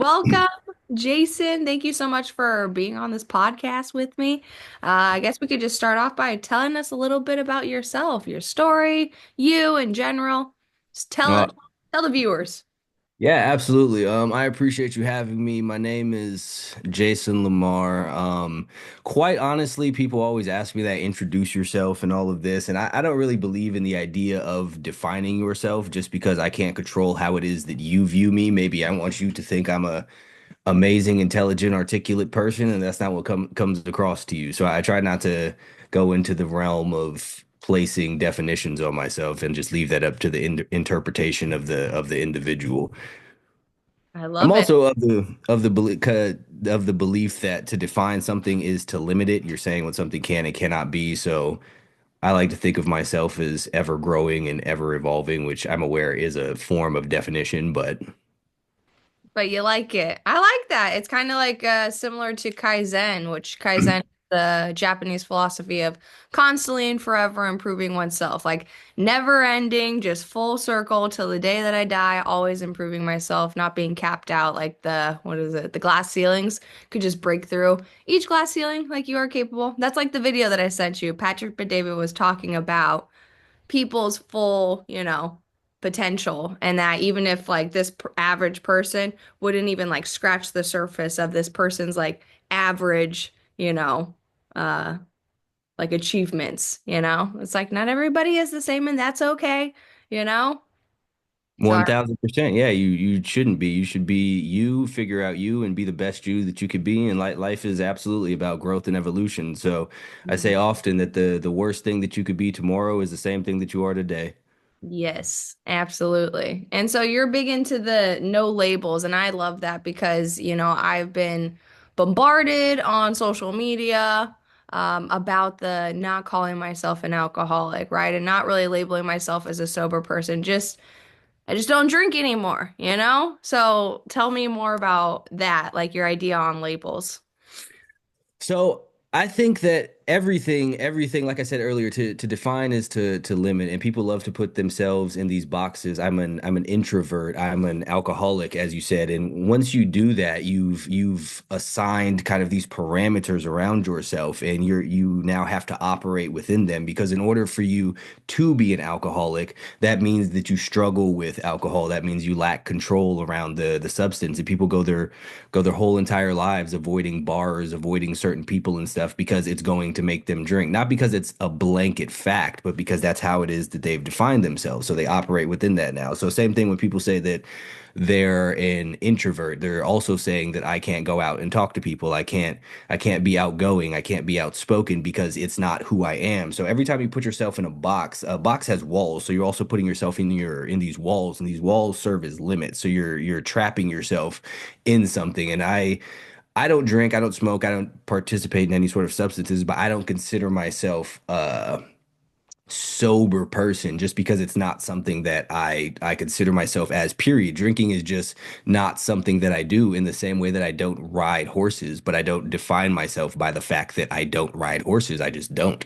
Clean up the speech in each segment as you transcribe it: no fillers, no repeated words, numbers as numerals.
Welcome, Jason. Thank you so much for being on this podcast with me. I guess we could just start off by telling us a little bit about yourself, your story, you in general. Just Uh, tell the viewers. yeah, absolutely. I appreciate you having me. My name is Jason Lamar. Quite honestly, people always ask me that, introduce yourself and all of this, and I don't really believe in the idea of defining yourself just because I can't control how it is that you view me. Maybe I want you to think I'm a amazing, intelligent, articulate person, and that's not what comes across to you. So I try not to go into the realm of placing definitions on myself and just leave that up to the interpretation of the individual. I I'm love it. also of the belief that to define something is to limit it. You're saying what something can and cannot be. So I like to think of myself as ever growing and ever evolving, which I'm aware is a form of definition, but But you like it. I like that. It's kind of like similar to Kaizen, which Kaizen is the Japanese philosophy of constantly and forever improving oneself. Like never ending, just full circle till the day that I die, always improving myself, not being capped out like what is it? The glass ceilings could just break through each glass ceiling like you are capable. That's like the video that I sent you. Patrick Bet-David was talking about people's full, potential and that even if like average person wouldn't even like scratch the surface of this person's like average, uh like achievements, It's like not everybody is the same and that's okay, you know? So I 1000%. Yeah, you shouldn't be. You should be you, figure out you, and be the best you that you could be. And life is absolutely about growth and evolution. So I say often that the worst thing that you could be tomorrow is the same thing that you are today. Yes, absolutely. And so you're big into the no labels, and I love that because, I've been bombarded on social media about the not calling myself an alcoholic, right? And not really labeling myself as a sober person. I just don't drink anymore? So tell me more about that, like your idea on labels. So I think that everything, like I said earlier, to define is to limit, and people love to put themselves in these boxes. I'm an introvert. I'm an alcoholic, as you said, and once you do that, you've assigned kind of these parameters around yourself, and you now have to operate within them because in order for you to be an alcoholic, that means that you struggle with alcohol. That means you lack control around the substance, and people go their whole entire lives avoiding bars, avoiding certain people and stuff because it's going to make them drink. Not because it's a blanket fact, but because that's how it is that they've defined themselves. So they operate within that now. So same thing when people say that they're an introvert. They're also saying that I can't go out and talk to people. I can't be outgoing. I can't be outspoken because it's not who I am. So every time you put yourself in a box has walls. So you're also putting yourself in these walls, and these walls serve as limits. So you're trapping yourself in something. And I don't drink, I don't smoke, I don't participate in any sort of substances, but I don't consider myself a sober person just because it's not something that I consider myself as, period. Drinking is just not something that I do in the same way that I don't ride horses, but I don't define myself by the fact that I don't ride horses. I just don't.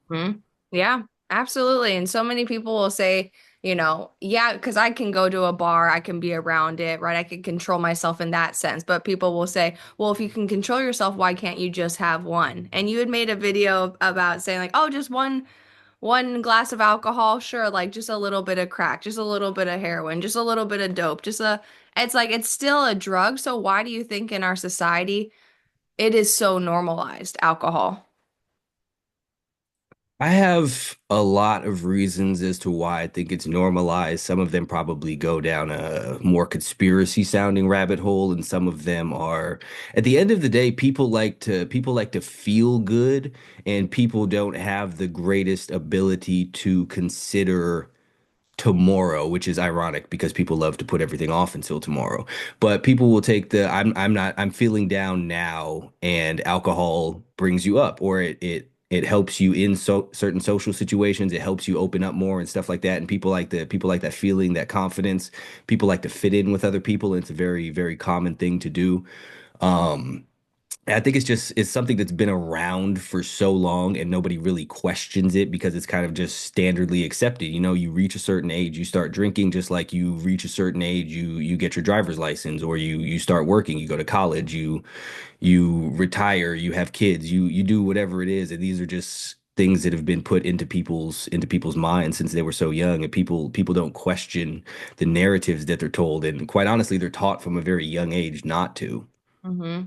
Hmm. Yeah, absolutely. And so many people will say, yeah, because I can go to a bar, I can be around it, right? I can control myself in that sense. But people will say, well, if you can control yourself, why can't you just have one? And you had made a video about saying like, oh, just one glass of alcohol, sure, like just a little bit of crack, just a little bit of heroin, just a little bit of dope, it's like it's still a drug. So why do you think in our society it is so normalized, alcohol? I have a lot of reasons as to why I think it's normalized. Some of them probably go down a more conspiracy sounding rabbit hole, and some of them are, at the end of the day, people like to feel good, and people don't have the greatest ability to consider tomorrow, which is ironic because people love to put everything off until tomorrow. But people will take the I'm feeling down now, and alcohol brings you up, or it helps you in certain social situations. It helps you open up more and stuff like that. And people like that feeling, that confidence. People like to fit in with other people. And it's a very, very common thing to do. Um, I think it's something that's been around for so long and nobody really questions it because it's kind of just standardly accepted. You know, you reach a certain age, you start drinking just like you reach a certain age, you get your driver's license or you start working, you go to college, you retire, you have kids, you do whatever it is. And these are just things that have been put into people's minds since they were so young. And people don't question the narratives that they're told. And quite honestly, they're taught from a very young age not to. Hmm.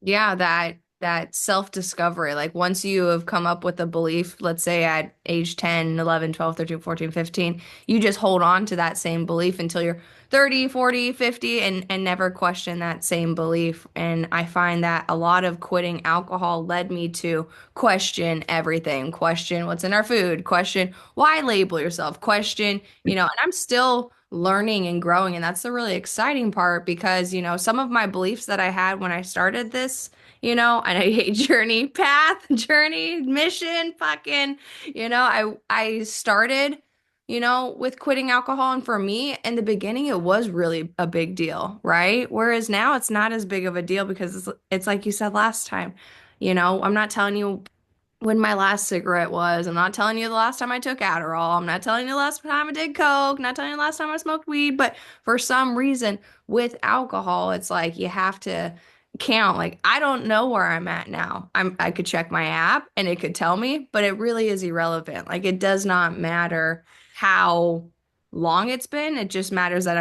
Yeah, that self-discovery. Like once you have come up with a belief, let's say at age 10, 11, 12, 13, 14, 15, you just hold on to that same belief until you're 30, 40, 50 and never question that same belief. And I find that a lot of quitting alcohol led me to question everything, question what's in our food, question why label yourself, question, and I'm still learning and growing. And that's the really exciting part because, some of my beliefs that I had when I started this, and I hate journey, path, journey, mission, fucking, I started, with quitting alcohol. And for me, in the beginning, it was really a big deal, right? Whereas now it's not as big of a deal because it's like you said last time, I'm not telling you when my last cigarette was. I'm not telling you the last time I took Adderall. I'm not telling you the last time I did Coke. Not telling you the last time I smoked weed. But for some reason, with alcohol, it's like you have to count. Like I don't know where I'm at now. I could check my app and it could tell me, but it really is irrelevant. Like it does not matter how long it's been. It just matters that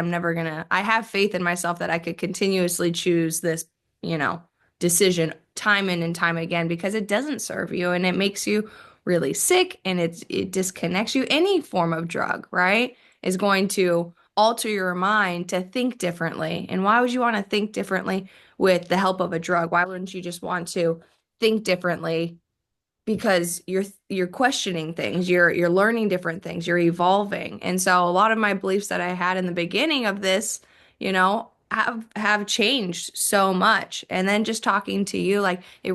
I have faith in myself that I could continuously choose this, you know, decision time in and time again because it doesn't serve you and it makes you really sick and it disconnects you. Any form of drug, right, is going to alter your mind to think differently. And why would you want to think differently with the help of a drug? Why wouldn't you just want to think differently because you're questioning things, you're learning different things, you're evolving. And so a lot of my beliefs that I had in the beginning of this, have changed so much. And then just talking to you, like it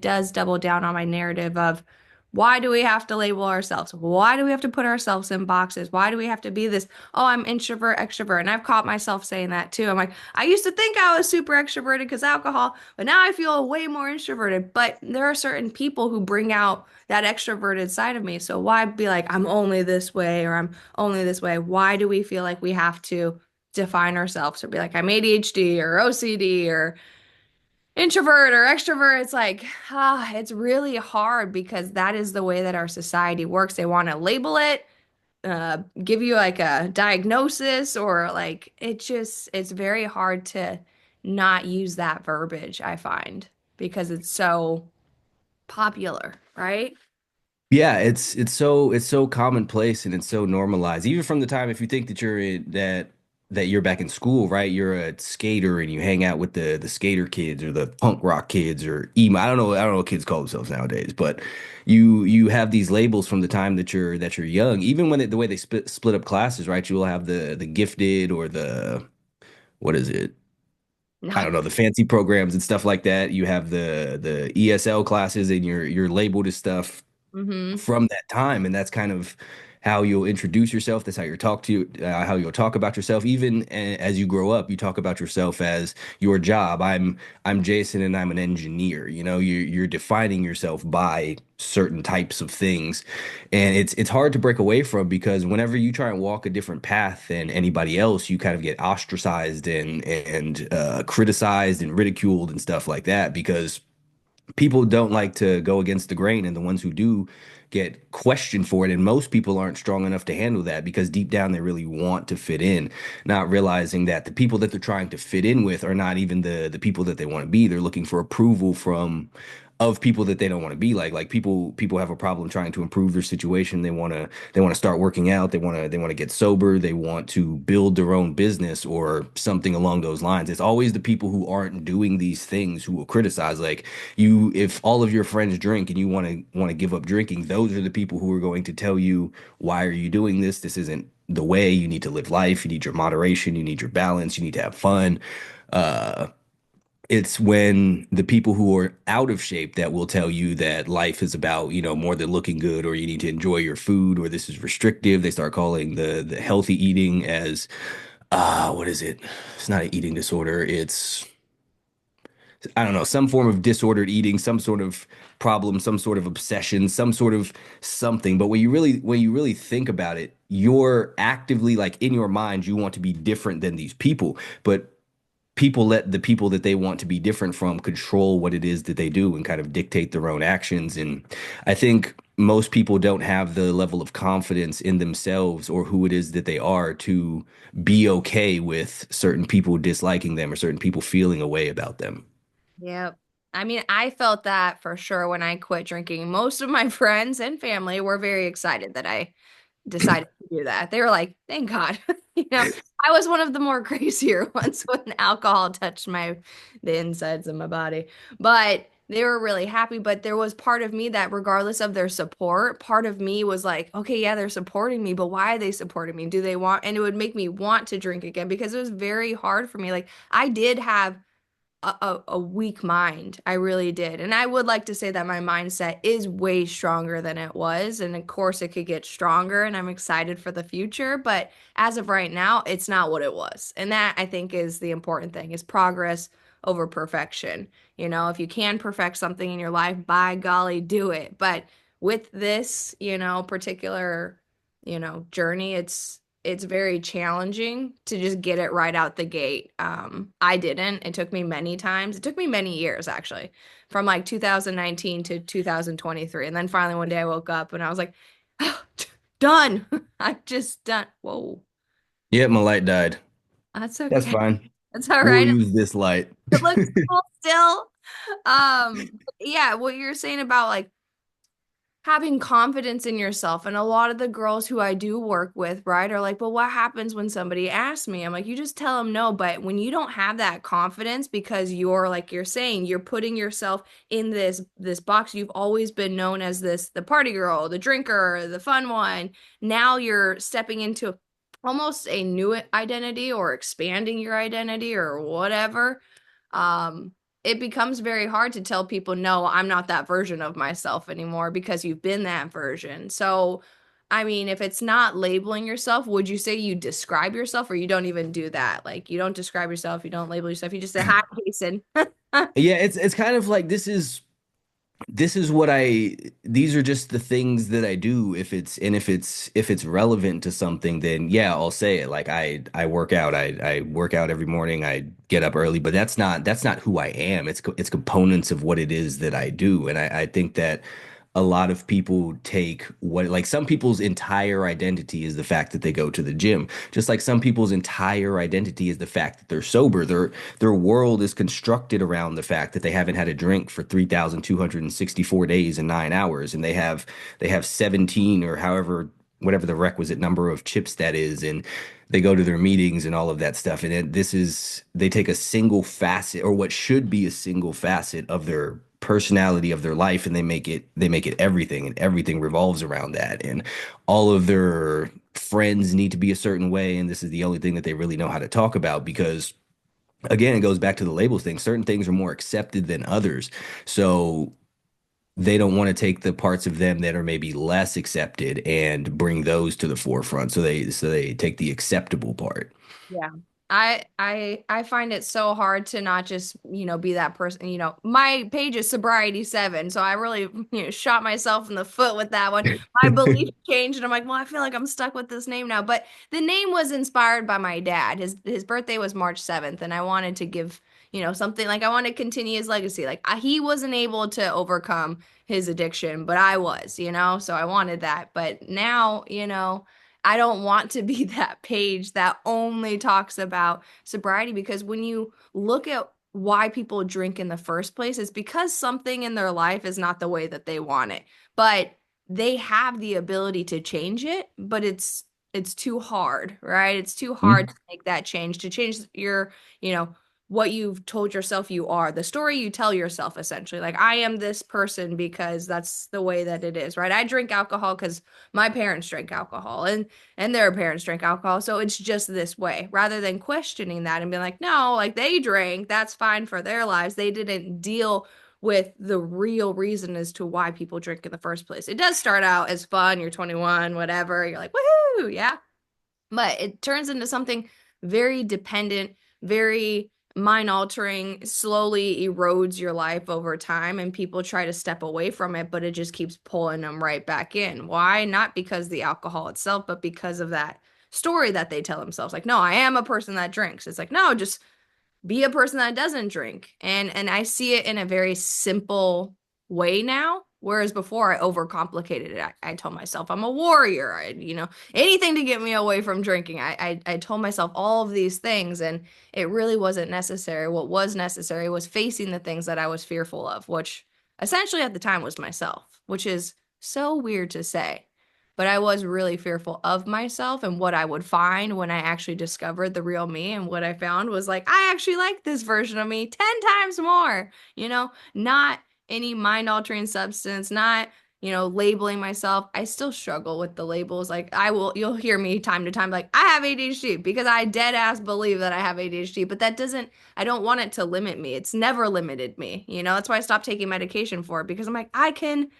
does double down on my narrative of why do we have to label ourselves? Why do we have to put ourselves in boxes? Why do we have to be this? Oh, I'm introvert, extrovert. And I've caught myself saying that too. I'm like, I used to think I was super extroverted because alcohol, but now I feel way more introverted. But there are certain people who bring out that extroverted side of me. So why be like, I'm only this way or I'm only this way? Why do we feel like we have to define ourselves or be like, I'm ADHD or OCD or introvert or extrovert? It's like, it's really hard because that is the way that our society works. They want to label it, give you like a diagnosis or like it's very hard to not use that verbiage, I find, because it's so popular, right? Yeah, it's so commonplace and it's so normalized. Even from the time if you think that that you're back in school, right? You're a skater and you hang out with the skater kids or the punk rock kids or emo. I don't know what kids call themselves nowadays, but you have these labels from the time that you're young. Even when the way they split up classes, right? You will have the gifted or the what is it? I Not. don't know, the fancy programs and stuff like that. You have the ESL classes and you're labeled as stuff Mm-hmm. from that time, and that's kind of how you'll introduce yourself. That's how you talk to how you'll talk about yourself. Even as you grow up, you talk about yourself as your job. I'm Jason, and I'm an engineer. You know, you're defining yourself by certain types of things, and it's hard to break away from because whenever you try and walk a different path than anybody else, you kind of get ostracized and criticized and ridiculed and stuff like that because people don't like to go against the grain, and the ones who do get questioned for it. And most people aren't strong enough to handle that because deep down they really want to fit in, not realizing that the people that they're trying to fit in with are not even the people that they want to be. They're looking for approval from of people that they don't want to be like. Like people have a problem trying to improve their situation. They want to start working out. They want to get sober. They want to build their own business or something along those lines. It's always the people who aren't doing these things who will criticize. Like you, if all of your friends drink and you want to give up drinking, those are the people who are going to tell you, why are you doing this? This isn't the way. You need to live life. You need your moderation. You need your balance. You need to have fun. Uh, it's when the people who are out of shape that will tell you that life is about, you know, more than looking good, or you need to enjoy your food, or this is restrictive. They start calling the healthy eating as what is it? It's not an eating disorder. It's I don't know, some form of disordered eating, some sort of problem, some sort of obsession, some sort of something. But when you really think about it, you're actively like in your mind, you want to be different than these people. But people let the people that they want to be different from control what it is that they do and kind of dictate their own actions. And I think most people don't have the level of confidence in themselves or who it is that they are to be okay with certain people disliking them or certain people feeling a way about them. Yep. I mean, I felt that for sure when I quit drinking. Most of my friends and family were very excited that I decided to do that. They were like, thank God. I was one of the more crazier ones when alcohol touched the insides of my body. But they were really happy. But there was part of me that, regardless of their support, part of me was like, okay, yeah, they're supporting me, but why are they supporting me? Do they want, and it would make me want to drink again because it was very hard for me. Like, I did have a weak mind. I really did. And I would like to say that my mindset is way stronger than it was. And of course, it could get stronger, and I'm excited for the future. But as of right now, it's not what it was. And that, I think, is the important thing, is progress over perfection. If you can perfect something in your life, by golly, do it. But with this, particular, journey, it's very challenging to just get it right out the gate. I didn't. It took me many times. It took me many years, actually, from like 2019 to 2023. And then finally one day I woke up and I was like, oh, done. I'm just done. Whoa, Yeah, my light died. that's That's okay. fine. That's all We'll right. use this light. It looks cool still. Yeah, what you're saying about like having confidence in yourself. And a lot of the girls who I do work with, right, are like, well, what happens when somebody asks me? I'm like, you just tell them no. But when you don't have that confidence because you're, like you're saying, you're putting yourself in this box. You've always been known as the party girl, the drinker, the fun one. Now you're stepping into almost a new identity, or expanding your identity, or whatever. Um, it becomes very hard to tell people, no, I'm not that version of myself anymore, because you've been that version. So, I mean, if it's not labeling yourself, would you say you describe yourself, or you don't even do that? Like, you don't describe yourself, you don't label yourself, you just say, hi, Jason. Yeah, it's kind of like this is what I these are just the things that I do. If it's relevant to something, then yeah, I'll say it. Like I work out. I work out every morning. I get up early, but that's not who I am. It's components of what it is that I do. And I think that a lot of people take what, like, some people's entire identity is the fact that they go to the gym. Just like some people's entire identity is the fact that they're sober. Their world is constructed around the fact that they haven't had a drink for 3,264 days and 9 hours, and they have 17 or however whatever the requisite number of chips that is, and they go to their meetings and all of that stuff. And this is, they take a single facet, or what should be a single facet of their personality, of their life, and they make it everything, and everything revolves around that. And all of their friends need to be a certain way, and this is the only thing that they really know how to talk about, because again, it goes back to the labels thing. Certain things are more accepted than others. So they don't want to take the parts of them that are maybe less accepted and bring those to the forefront. So they take the acceptable part. Yeah. I find it so hard to not just, be that person. My page is Sobriety 7, so I really, shot myself in the foot with that one. My belief changed, and I'm like, well, I feel like I'm stuck with this name now. But the name was inspired by my dad. His birthday was March 7th, and I wanted to give, something, like, I want to continue his legacy. Like, he wasn't able to overcome his addiction, but I was, so I wanted that. But now, I don't want to be that page that only talks about sobriety, because when you look at why people drink in the first place, it's because something in their life is not the way that they want it. But they have the ability to change it, but it's too hard, right? It's too hard to make that change, to change your, you know, what you've told yourself you are, the story you tell yourself, essentially. Like, I am this person because that's the way that it is, right? I drink alcohol because my parents drank alcohol, and their parents drank alcohol, so it's just this way, rather than questioning that and being like, no, like, they drank, that's fine for their lives. They didn't deal with the real reason as to why people drink in the first place. It does start out as fun, you're 21, whatever, you're like, woohoo, yeah, but it turns into something very dependent, very mind altering slowly erodes your life over time and people try to step away from it, but it just keeps pulling them right back in. Why? Not because the alcohol itself, but because of that story that they tell themselves. Like, no, I am a person that drinks. It's like, no, just be a person that doesn't drink. And I see it in a very simple way now. Whereas before I overcomplicated it. I told myself I'm a warrior. Anything to get me away from drinking. I told myself all of these things and it really wasn't necessary. What was necessary was facing the things that I was fearful of, which essentially at the time was myself, which is so weird to say. But I was really fearful of myself and what I would find when I actually discovered the real me. And what I found was like, I actually like this version of me 10 times more, not any mind altering substance, not, labeling myself. I still struggle with the labels. Like, you'll hear me time to time, like, I have ADHD because I dead ass believe that I have ADHD, but I don't want it to limit me. It's never limited me. That's why I stopped taking medication for it because I'm like, I can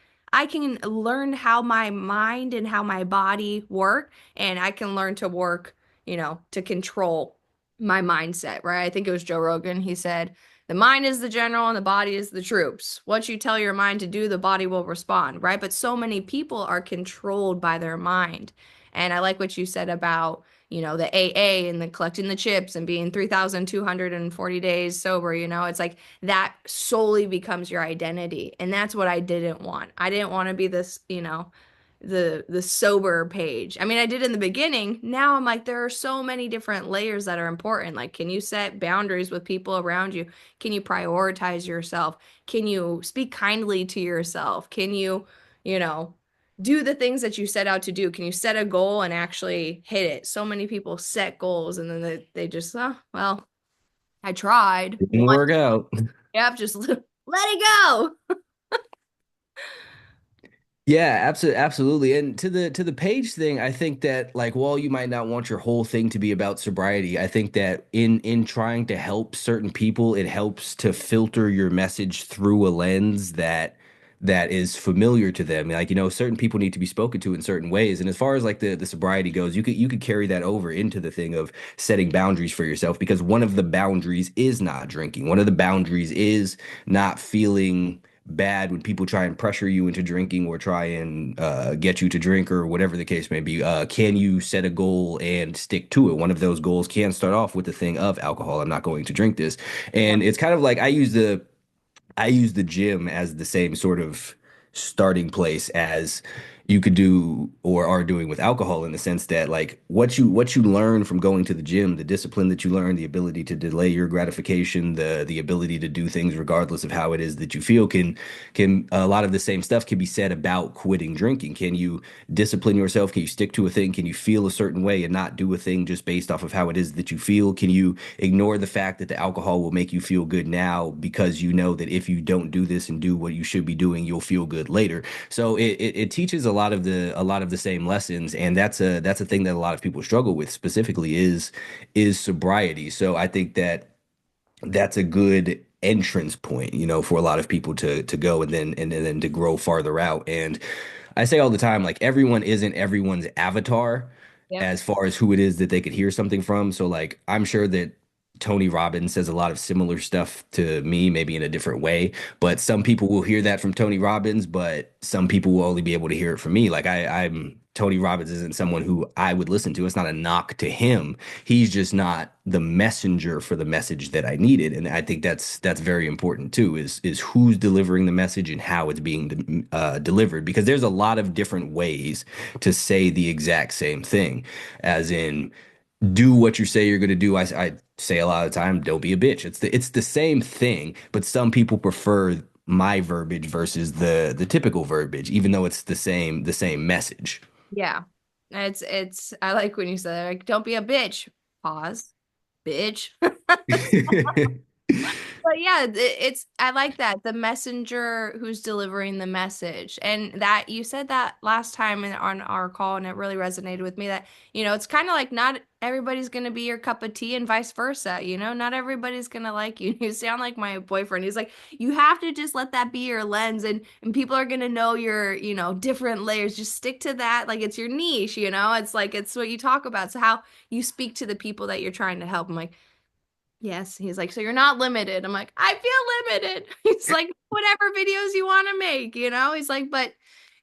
learn how my mind and how my body work, and I can learn to work, to control my mindset, right? I think it was Joe Rogan. He said, the mind is the general and the body is the troops. What you tell your mind to do, the body will respond, right? But so many people are controlled by their mind. And I like what you said about, the AA and the collecting the chips and being 3,240 days sober, it's like that solely becomes your identity. And that's what I didn't want. I didn't want to be this, the sober page. I mean, I did in the beginning. Now I'm like, there are so many different layers that are important. Like, can you set boundaries with people around you? Can you prioritize yourself? Can you speak kindly to yourself? Can you know, do the things that you set out to do? Can you set a goal and actually hit it? So many people set goals and then they just, oh, well, I tried Didn't one. work out. Yep, just let it go. Yeah, absolutely. And to the page thing, I think that like while you might not want your whole thing to be about sobriety, I think that in trying to help certain people, it helps to filter your message through a lens that is familiar to them. Like, certain people need to be spoken to in certain ways. And as far as like the sobriety goes, you could carry that over into the thing of setting boundaries for yourself because one of the boundaries is not drinking. One of the boundaries is not feeling bad when people try and pressure you into drinking or try and get you to drink or whatever the case may be. Can you set a goal and stick to it? One of those goals can start off with the thing of alcohol. I'm not going to drink this. Yeah. And it's kind of like I use the gym as the same sort of starting place as you could do or are doing with alcohol in the sense that like what you learn from going to the gym, the discipline that you learn, the ability to delay your gratification, the ability to do things regardless of how it is that you feel can a lot of the same stuff can be said about quitting drinking. Can you discipline yourself? Can you stick to a thing? Can you feel a certain way and not do a thing just based off of how it is that you feel? Can you ignore the fact that the alcohol will make you feel good now because you know that if you don't do this and do what you should be doing, you'll feel good later. So it teaches a lot of the same lessons, and that's a thing that a lot of people struggle with specifically is sobriety. So I think that's a good entrance point, for a lot of people to go and then to grow farther out. And I say all the time, like everyone isn't everyone's avatar Yep. as far as who it is that they could hear something from. So like I'm sure that Tony Robbins says a lot of similar stuff to me, maybe in a different way. But some people will hear that from Tony Robbins, but some people will only be able to hear it from me. Like I'm Tony Robbins isn't someone who I would listen to. It's not a knock to him. He's just not the messenger for the message that I needed. And I think that's very important too, is who's delivering the message and how it's being delivered. Because there's a lot of different ways to say the exact same thing, as in do what you say you're going to do. I say a lot of the time, don't be a bitch. It's the same thing, but some people prefer my verbiage versus the typical verbiage, even though it's the same message. Yeah. It's I like when you said like don't be a bitch. Pause. Bitch. But yeah, it's I like that the messenger who's delivering the message, and that you said that last time on our call, and it really resonated with me. That it's kind of like not everybody's gonna be your cup of tea, and vice versa. Not everybody's gonna like you. You sound like my boyfriend. He's like, you have to just let that be your lens, and people are gonna know your different layers. Just stick to that, like it's your niche. It's like it's what you talk about. So how you speak to the people that you're trying to help. I'm like, Yes, he's like, so you're not limited. I'm like, I feel limited. He's like, whatever videos you want to make, you know? He's like, but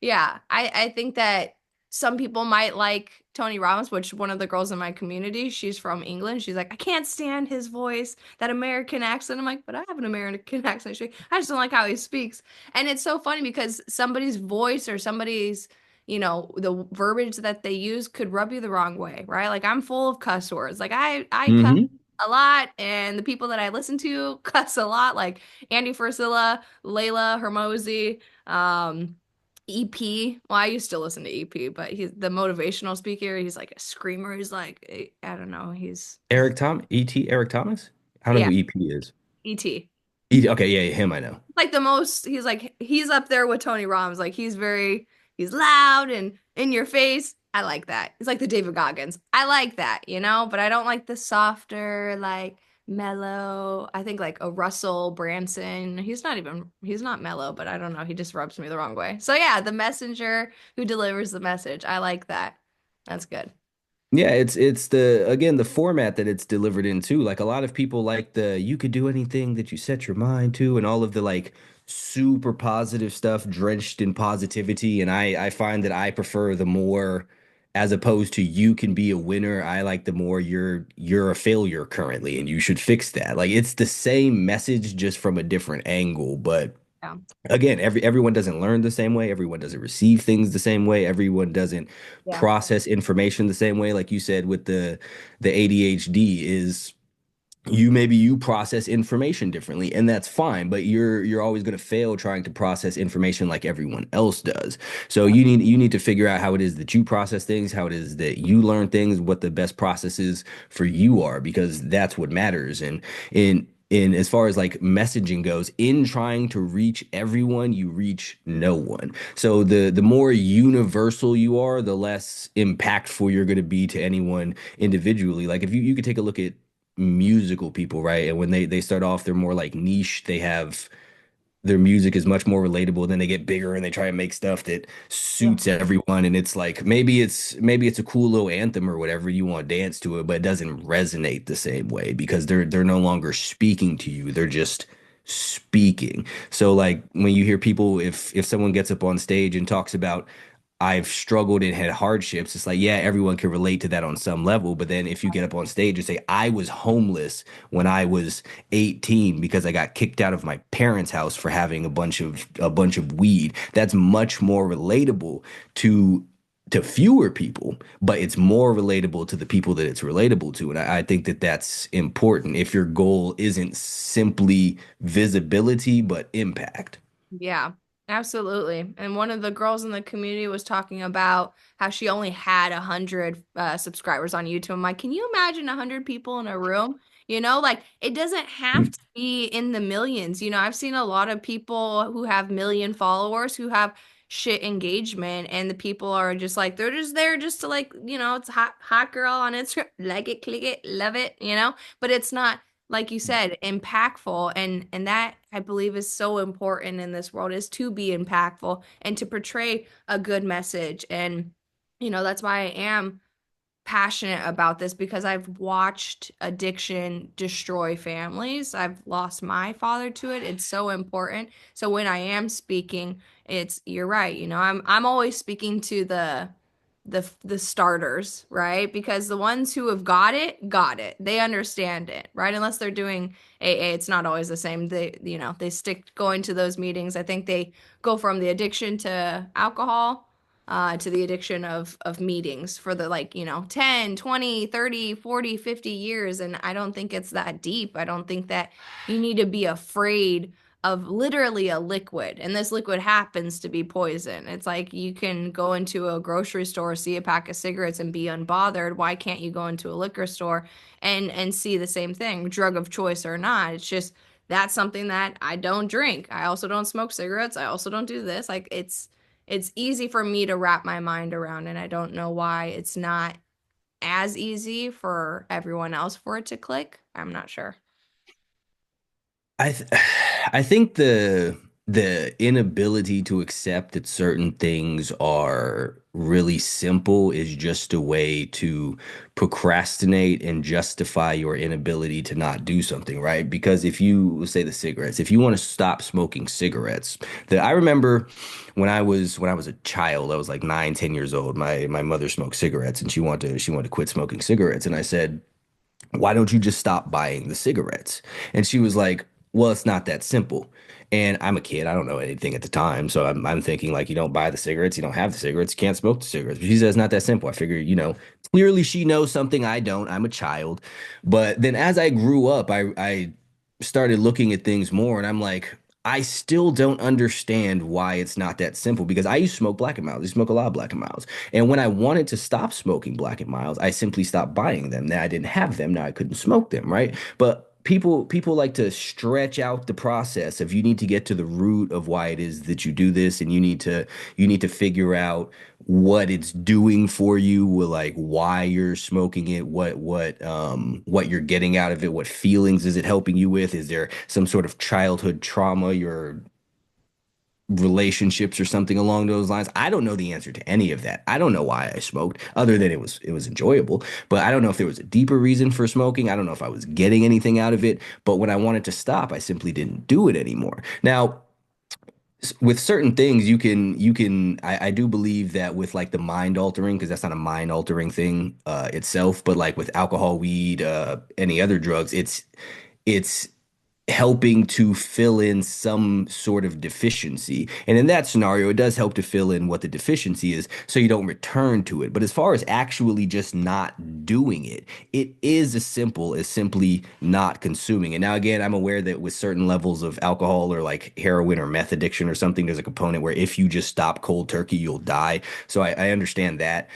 yeah, I think that some people might like Tony Robbins, which one of the girls in my community, she's from England. She's like, I can't stand his voice, that American accent. I'm like, but I have an American accent. She's like, I just don't like how he speaks. And it's so funny because somebody's voice or somebody's, the verbiage that they use could rub you the wrong way, right? Like I'm full of cuss words. Like I cuss Hmm. a lot, and the people that I listen to cuss a lot, like Andy Frisilla, Layla Hermosi, EP. Well, I used to listen to EP, but he's the motivational speaker. He's like a screamer. He's like, I don't know. Eric Thomas. I don't know Yeah, who EP is. ET. Okay, yeah, him I know. Like the most, he's up there with Tony Robbins. Like he's loud and in your face. I like that. He's like the David Goggins. I like that, but I don't like the softer, like mellow. I think like a Russell Branson. He's not mellow, but I don't know. He just rubs me the wrong way. So yeah, the messenger who delivers the message. I like that. That's good. Yeah, it's the again the format that it's delivered in too. Like a lot of people like the you could do anything that you set your mind to and all of the like super positive stuff drenched in positivity. And I find that I prefer the more as opposed to you can be a winner, I like the more you're a failure currently and you should fix that. Like it's the same message just from a different angle, but Yeah. again, everyone doesn't learn the same way, everyone doesn't receive things the same way, everyone doesn't Yeah. process information the same way. Like you said with the ADHD is you process information differently and that's fine, but you're always going to fail trying to process information like everyone else does. So you need to figure out how it is that you process things, how it is that you learn things, what the best processes for you are, because that's what matters. And in as far as like messaging goes, in trying to reach everyone, you reach no one. So the more universal you are, the less impactful you're going to be to anyone individually. Like if you could take a look at musical people, right? And when they start off, they're more like niche. They have their music is much more relatable. Then they get bigger and they try and make stuff that Yeah. suits everyone. And it's like maybe it's a cool little anthem or whatever you want to dance to it, but it doesn't resonate the same way because they're no longer speaking to you. They're just speaking. So like when you hear people, if someone gets up on stage and talks about I've struggled and had hardships. It's like, yeah, everyone can relate to that on some level. But then if you get up on stage and say, I was homeless when I was 18 because I got kicked out of my parents' house for having a bunch of weed, that's much more relatable to fewer people, but it's more relatable to the people that it's relatable to. And I think that that's important if your goal isn't simply visibility, but impact. Yeah, absolutely. And one of the girls in the community was talking about how she only had 100 subscribers on YouTube. I'm like, can you imagine 100 people in a room? Like it doesn't have to be in the millions. I've seen a lot of people who have million followers who have shit engagement, and the people are just like they're just there just to like, it's a hot girl on Instagram, like it, click it, love it. But it's not like you said, impactful, and that I believe is so important in this world is to be impactful and to portray a good message. And that's why I am passionate about this because I've watched addiction destroy families. I've lost my father to it. It's so important. So when I am speaking, you're right, I'm always speaking to the starters, right? Because the ones who have got it. They understand it, right? Unless they're doing AA, it's not always the same. They stick going to those meetings. I think they go from the addiction to alcohol to the addiction of meetings for the 10, 20, 30, 40, 50 years. And I don't think it's that deep. I don't think that you need to be afraid of literally a liquid, and this liquid happens to be poison. It's like you can go into a grocery store, see a pack of cigarettes and be unbothered. Why can't you go into a liquor store and see the same thing, drug of choice or not? It's just that's something that I don't drink. I also don't smoke cigarettes. I also don't do this. Like it's easy for me to wrap my mind around, and I don't know why it's not as easy for everyone else for it to click. I'm not sure. I th I think the the inability to accept that certain things are really simple is just a way to procrastinate and justify your inability to not do something, right? Because if you say the cigarettes, if you want to stop smoking cigarettes, that I remember when I was a child, I was like 9, 10 years old. My mother smoked cigarettes and she wanted to quit smoking cigarettes. And I said, why don't you just stop buying the cigarettes? And she was like, well, it's not that simple. And I'm a kid. I don't know anything at the time. So I'm thinking like, you don't buy the cigarettes, you don't have the cigarettes, you can't smoke the cigarettes. But she says it's not that simple. I figure, clearly she knows something I don't. I'm a child. But then as I grew up, I started looking at things more and I'm like, I still don't understand why it's not that simple because I used to smoke Black and Milds. I used to smoke a lot of Black and Milds. And when I wanted to stop smoking Black and Milds, I simply stopped buying them. Now I didn't have them. Now I couldn't smoke them, right? But people like to stretch out the process of you need to get to the root of why it is that you do this, and you need to figure out what it's doing for you, like why you're smoking it, what you're getting out of it, what feelings is it helping you with? Is there some sort of childhood trauma you're relationships or something along those lines. I don't know the answer to any of that. I don't know why I smoked other than it was enjoyable, but I don't know if there was a deeper reason for smoking. I don't know if I was getting anything out of it, but when I wanted to stop, I simply didn't do it anymore. Now, with certain things I do believe that with like the mind altering, because that's not a mind altering thing itself, but like with alcohol, weed, any other drugs, it's helping to fill in some sort of deficiency. And in that scenario, it does help to fill in what the deficiency is so you don't return to it. But as far as actually just not doing it, it is as simple as simply not consuming it. Now, again, I'm aware that with certain levels of alcohol or like heroin or meth addiction or something, there's a component where if you just stop cold turkey, you'll die. So I understand that.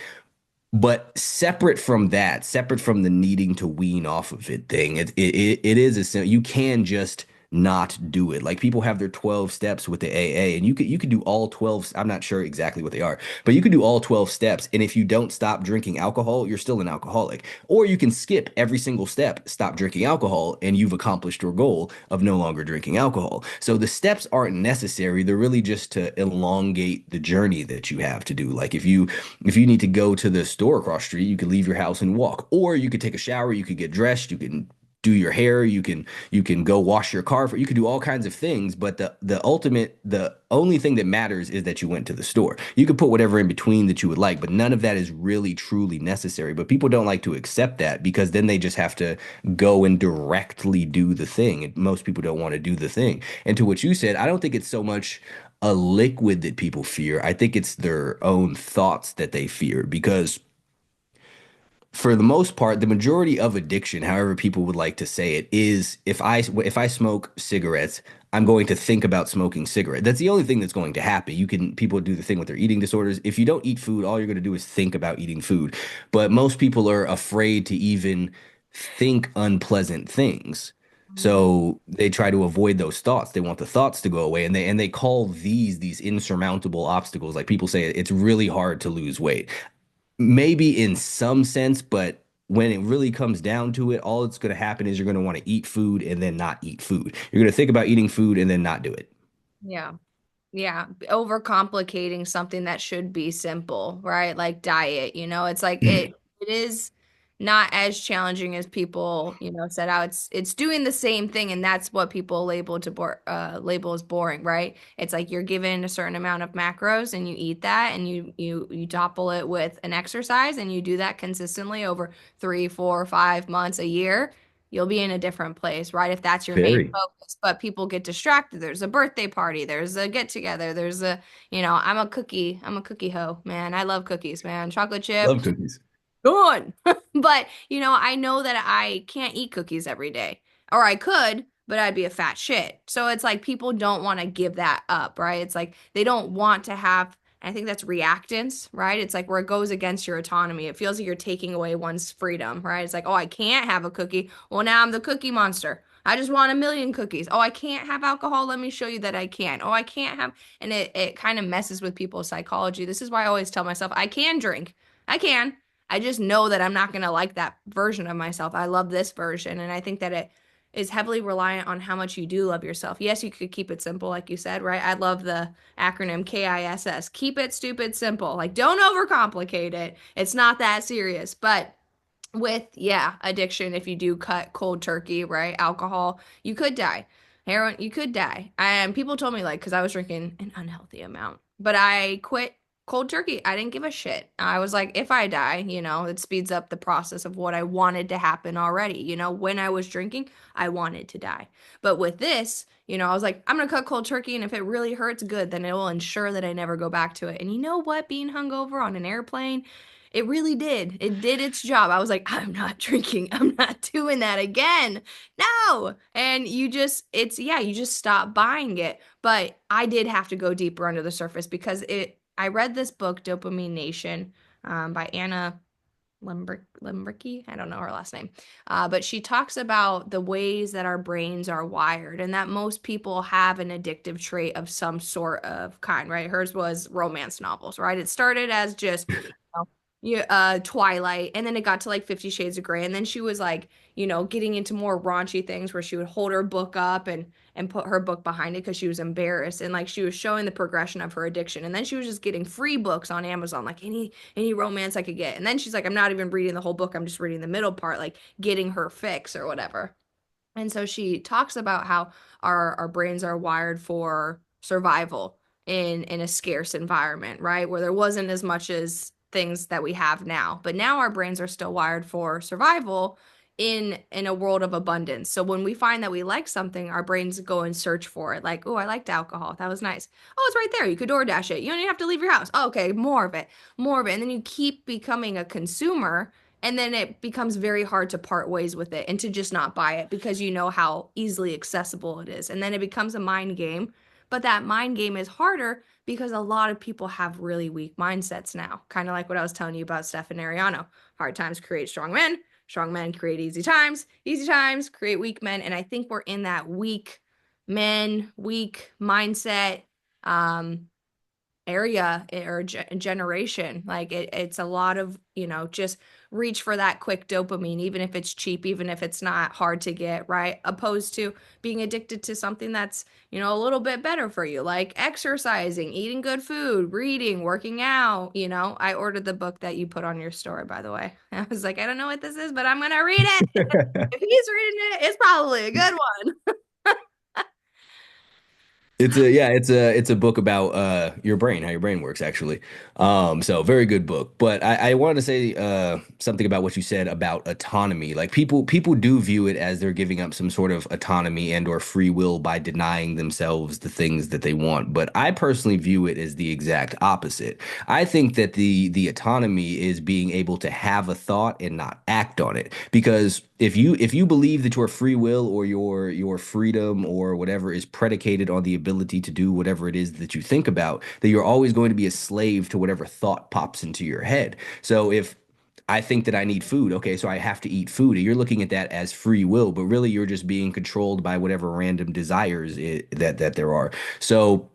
But separate from that, separate from the needing to wean off of it thing, it is a you can just not do it. Like people have their 12 steps with the AA, and you could do all 12. I'm not sure exactly what they are, but you could do all 12 steps. And if you don't stop drinking alcohol, you're still an alcoholic. Or you can skip every single step, stop drinking alcohol, and you've accomplished your goal of no longer drinking alcohol. So the steps aren't necessary. They're really just to elongate the journey that you have to do. Like if you need to go to the store across the street, you could leave your house and walk, or you could take a shower, you could get dressed, you can do your hair, you can go wash your car, you could do all kinds of things, but the only thing that matters is that you went to the store. You could put whatever in between that you would like, but none of that is really truly necessary. But people don't like to accept that because then they just have to go and directly do the thing. And most people don't want to do the thing. And to what you said, I don't think it's so much a liquid that people fear. I think it's their own thoughts that they fear because for the most part, the majority of addiction, however people would like to say it, is if I smoke cigarettes, I'm going to think about smoking cigarette. That's the only thing that's going to happen. People do the thing with their eating disorders. If you don't eat food, all you're going to do is think about eating food. But most people are afraid to even think unpleasant things. Mm. So they try to avoid those thoughts. They want the thoughts to go away, and they call these insurmountable obstacles. Like people say, it's really hard to lose weight. Maybe in some sense, but when it really comes down to it, all that's going to happen is you're going to want to eat food and then not eat food. You're going to think about eating food and then not do it. Yeah. Yeah, overcomplicating something that should be simple, right? Like diet, it's like it is not as challenging as people, set out. It's doing the same thing, and that's what people label as boring, right? It's like you're given a certain amount of macros and you eat that and you topple it with an exercise and you do that consistently over 3, 4, 5 months, a year. You'll be in a different place, right? If that's your main Very. focus. But people get distracted. There's a birthday party, there's a get together, I'm a cookie hoe, man. I love cookies, man. Chocolate chip, Love cookies. go on. But, I know that I can't eat cookies every day. Or I could, but I'd be a fat shit. So it's like people don't want to give that up, right? It's like they don't want to have, I think that's reactance, right? It's like where it goes against your autonomy. It feels like you're taking away one's freedom, right? It's like, oh, I can't have a cookie. Well, now I'm the cookie monster. I just want a million cookies. Oh, I can't have alcohol. Let me show you that I can. Oh, I can't have, and it kind of messes with people's psychology. This is why I always tell myself I can drink. I can. I just know that I'm not going to like that version of myself. I love this version. And I think that is heavily reliant on how much you do love yourself. Yes, you could keep it simple, like you said, right? I love the acronym KISS. Keep it stupid simple. Like, don't overcomplicate it. It's not that serious. But with, yeah, addiction, if you do cut cold turkey, right? Alcohol, you could die. Heroin, you could die. And people told me, like, because I was drinking an unhealthy amount, but I quit cold turkey. I didn't give a shit. I was like, if I die, it speeds up the process of what I wanted to happen already. When I was drinking, I wanted to die. But with this, I was like, I'm gonna cut cold turkey, and if it really hurts, good, then it will ensure that I never go back to it. And you know what? Being hungover on an airplane, it really did. It did its job. I was like, I'm not drinking. I'm not doing that again. No. And yeah, you just stop buying it. But I did have to go deeper under the surface because I read this book, Dopamine Nation, by Anna Lembricky. I don't know her last name. But she talks about the ways that our brains are wired and that most people have an addictive trait of some sort of kind, right? Hers was romance novels, right? It started as just, yeah, Twilight, and then it got to like 50 Shades of Grey, and then she was like, getting into more raunchy things where she would hold her book up and put her book behind it because she was embarrassed, and like she was showing the progression of her addiction, and then she was just getting free books on Amazon, like any romance I could get, and then she's like, I'm not even reading the whole book, I'm just reading the middle part, like getting her fix or whatever. And so she talks about how our brains are wired for survival in a scarce environment, right? Where there wasn't as much as things that we have now. But now our brains are still wired for survival in a world of abundance. So when we find that we like something, our brains go and search for it. Like, oh, I liked alcohol. That was nice. Oh, it's right there. You could DoorDash it. You don't even have to leave your house. Oh, okay, more of it, more of it. And then you keep becoming a consumer, and then it becomes very hard to part ways with it and to just not buy it because you know how easily accessible it is. And then it becomes a mind game. But that mind game is harder because a lot of people have really weak mindsets now. Kind of like what I was telling you about Steph and Ariano. Hard times create strong men. Strong men create easy times. Easy times create weak men. And I think we're in that weak men, weak mindset um, area or generation. Like it's a lot of, just reach for that quick dopamine, even if it's cheap, even if it's not hard to get, right? Opposed to being addicted to something that's, a little bit better for you, like exercising, eating good food, reading, working out. I ordered the book that you put on your story, by the way. I was like, I don't know what this is, but I'm gonna read it. If he's reading it, it's probably a good one. It's a book about your brain, how your brain works actually. So very good book. But I wanted to say something about what you said about autonomy. Like people do view it as they're giving up some sort of autonomy and or free will by denying themselves the things that they want. But I personally view it as the exact opposite. I think that the autonomy is being able to have a thought and not act on it. Because if you believe that your free will or your freedom or whatever is predicated on the ability to do whatever it is that you think about, that you're always going to be a slave to whatever thought pops into your head. So if I think that I need food, okay, so I have to eat food. You're looking at that as free will, but really you're just being controlled by whatever random desires that there are. So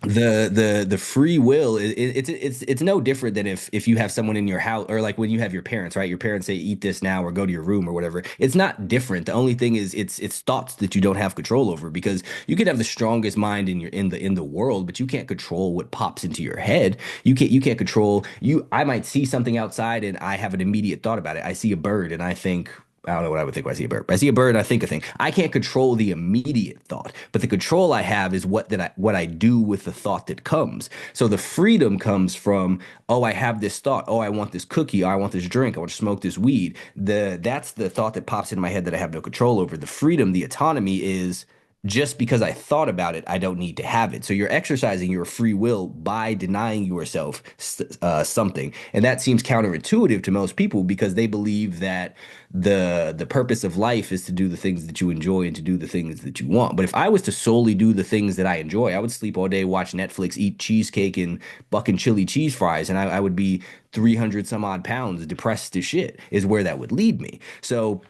the free will it's no different than if you have someone in your house or like when you have your parents, right? Your parents say eat this now or go to your room or whatever. It's not different. The only thing is it's thoughts that you don't have control over because you could have the strongest mind in the world, but you can't control what pops into your head. You can't control you. I might see something outside and I have an immediate thought about it. I see a bird and I think I don't know what I would think when I see a bird. But I see a bird and I think a thing. I can't control the immediate thought, but the control I have is what I do with the thought that comes. So the freedom comes from, oh, I have this thought. Oh, I want this cookie. Oh, I want this drink. I want to smoke this weed. That's the thought that pops into my head that I have no control over. The freedom, the autonomy is just because I thought about it, I don't need to have it. So you're exercising your free will by denying yourself something. And that seems counterintuitive to most people because they believe that the purpose of life is to do the things that you enjoy and to do the things that you want. But if I was to solely do the things that I enjoy, I would sleep all day, watch Netflix, eat cheesecake and bucking chili cheese fries, and I would be 300 some odd pounds depressed as shit, is where that would lead me. So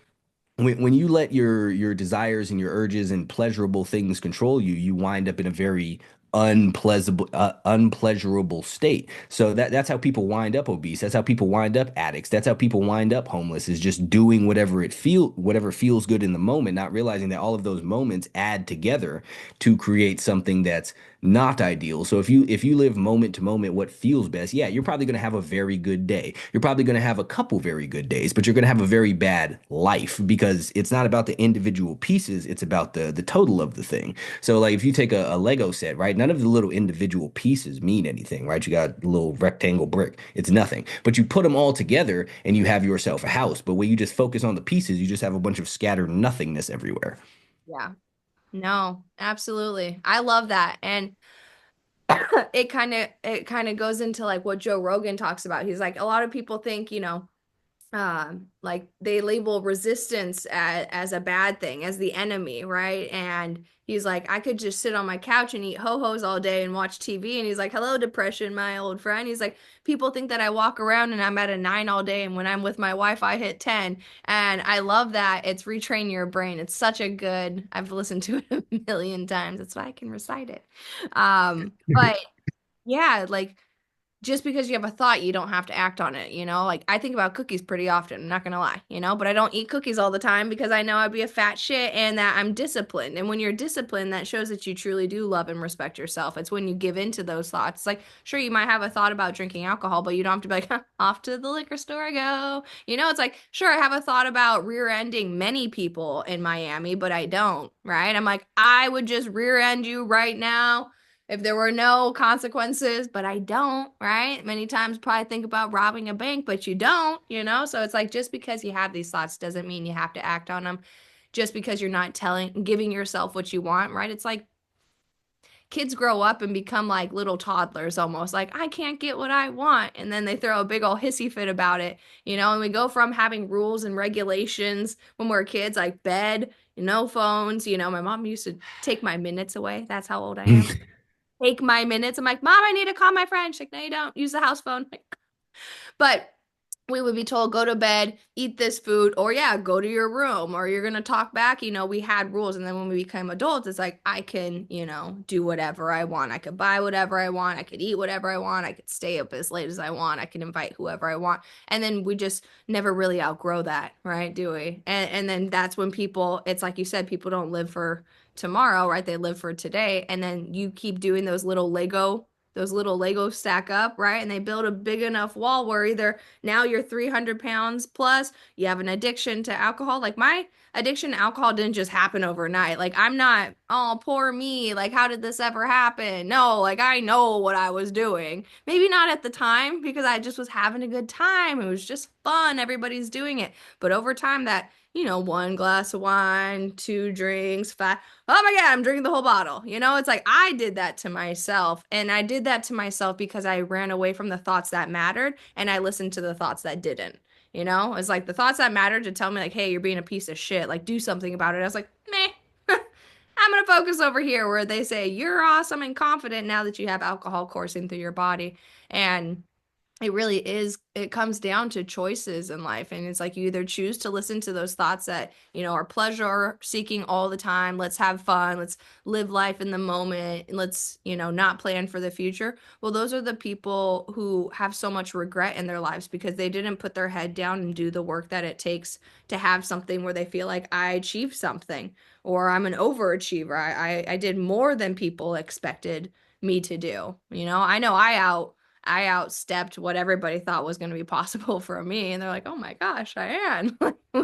when you let your desires and your urges and pleasurable things control you, you wind up in a very unpleasurable state. So that's how people wind up obese. That's how people wind up addicts. That's how people wind up homeless, is just doing whatever feels good in the moment, not realizing that all of those moments add together to create something that's not ideal. So if you live moment to moment what feels best, yeah, you're probably going to have a very good day. You're probably going to have a couple very good days, but you're going to have a very bad life because it's not about the individual pieces, it's about the total of the thing. So like if you take a Lego set, right? None of the little individual pieces mean anything, right? You got a little rectangle brick. It's nothing. But you put them all together and you have yourself a house. But when you just focus on the pieces, you just have a bunch of scattered nothingness everywhere. Yeah. No, absolutely. I love that. And it kind of goes into like what Joe Rogan talks about. He's like, a lot of people think, like they label resistance as a bad thing, as the enemy, right? And he's like, I could just sit on my couch and eat ho-hos all day and watch TV. And he's like, hello, depression, my old friend. He's like, people think that I walk around and I'm at a 9 all day, and when I'm with my wife, I hit 10. And I love that. It's retrain your brain. It's such a good, I've listened to it a million times. That's why I can recite it. But yeah, like just because you have a thought, you don't have to act on it, you know? Like I think about cookies pretty often, I'm not gonna lie, but I don't eat cookies all the time because I know I'd be a fat shit and that I'm disciplined. And when you're disciplined, that shows that you truly do love and respect yourself. It's when you give into those thoughts. It's like, sure, you might have a thought about drinking alcohol, but you don't have to be like, "Huh, off to the liquor store I go." It's like, sure, I have a thought about rear-ending many people in Miami, but I don't, right? I'm like, I would just rear-end you right now if there were no consequences, but I don't, right? Many times probably think about robbing a bank, but you don't. So it's like just because you have these thoughts doesn't mean you have to act on them. Just because you're not giving yourself what you want, right? It's like kids grow up and become like little toddlers almost like I can't get what I want, and then they throw a big old hissy fit about it. And we go from having rules and regulations when we're kids, like bed, no phones. My mom used to take my minutes away. That's how old I am. Take my minutes. I'm like, Mom, I need to call my friend. She's like, no, you don't. Use the house phone. But we would be told, go to bed, eat this food, or yeah, go to your room, or you're gonna talk back. We had rules, and then when we became adults, it's like I can, do whatever I want. I could buy whatever I want. I could eat whatever I want. I could stay up as late as I want. I can invite whoever I want. And then we just never really outgrow that, right? Do we? And then that's when people, it's like you said, people don't live for tomorrow, right? They live for today. And then you keep doing those little Lego stack up, right? And they build a big enough wall where either now you're 300 pounds plus, you have an addiction to alcohol. Like my addiction to alcohol didn't just happen overnight. Like I'm not, oh, poor me. Like, how did this ever happen? No, like I know what I was doing. Maybe not at the time because I just was having a good time. It was just fun. Everybody's doing it. But over time, one glass of wine, two drinks, five, oh my God, I'm drinking the whole bottle. It's like I did that to myself. And I did that to myself because I ran away from the thoughts that mattered and I listened to the thoughts that didn't. It's like the thoughts that mattered to tell me, like, hey, you're being a piece of shit. Like, do something about it. I was like, meh. I'm going to focus over here where they say you're awesome and confident now that you have alcohol coursing through your body. And it really is, it comes down to choices in life, and it's like you either choose to listen to those thoughts that are pleasure seeking all the time, let's have fun, let's live life in the moment, and let's not plan for the future. Well, those are the people who have so much regret in their lives because they didn't put their head down and do the work that it takes to have something where they feel like I achieved something, or I'm an overachiever. I did more than people expected me to do. I know I outstepped what everybody thought was going to be possible for me. And they're like, oh my gosh, Diane,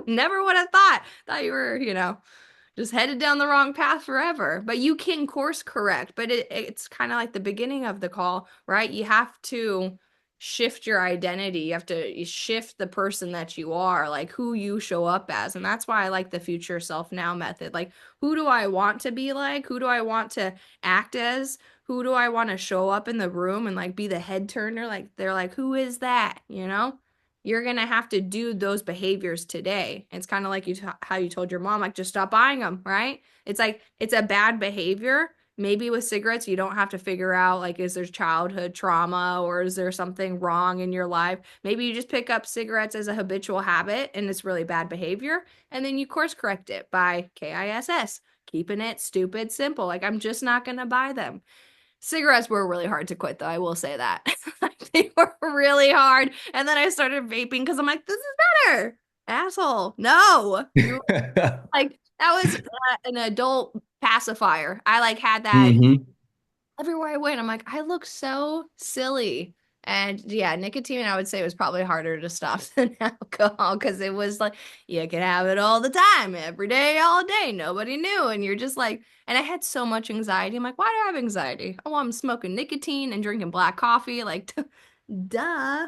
never would have thought you were, just headed down the wrong path forever. But you can course correct. But it's kind of like the beginning of the call, right? You have to shift your identity. You have to shift the person that you are, like who you show up as. And that's why I like the future self now method. Like, who do I want to be like? Who do I want to act as? Who do I want to show up in the room and like be the head turner? Like, they're like, who is that? You're gonna have to do those behaviors today. It's kind of like how you told your mom, like, just stop buying them, right? It's like it's a bad behavior. Maybe with cigarettes, you don't have to figure out, like, is there childhood trauma or is there something wrong in your life? Maybe you just pick up cigarettes as a habitual habit and it's really bad behavior, and then you course correct it by KISS, keeping it stupid simple. Like, I'm just not gonna buy them. Cigarettes were really hard to quit, though. I will say that. Like, they were really hard. And then I started vaping because I'm like, this is better. Asshole. No. You like that was an adult pacifier. I like had that Hmm. everywhere I went. I'm like, I look so silly. And yeah, nicotine, I would say was probably harder to stop than alcohol because it was like you could have it all the time, every day, all day. Nobody knew. And you're just like, and I had so much anxiety. I'm like, why do I have anxiety? Oh, I'm smoking nicotine and drinking black coffee. Like, duh.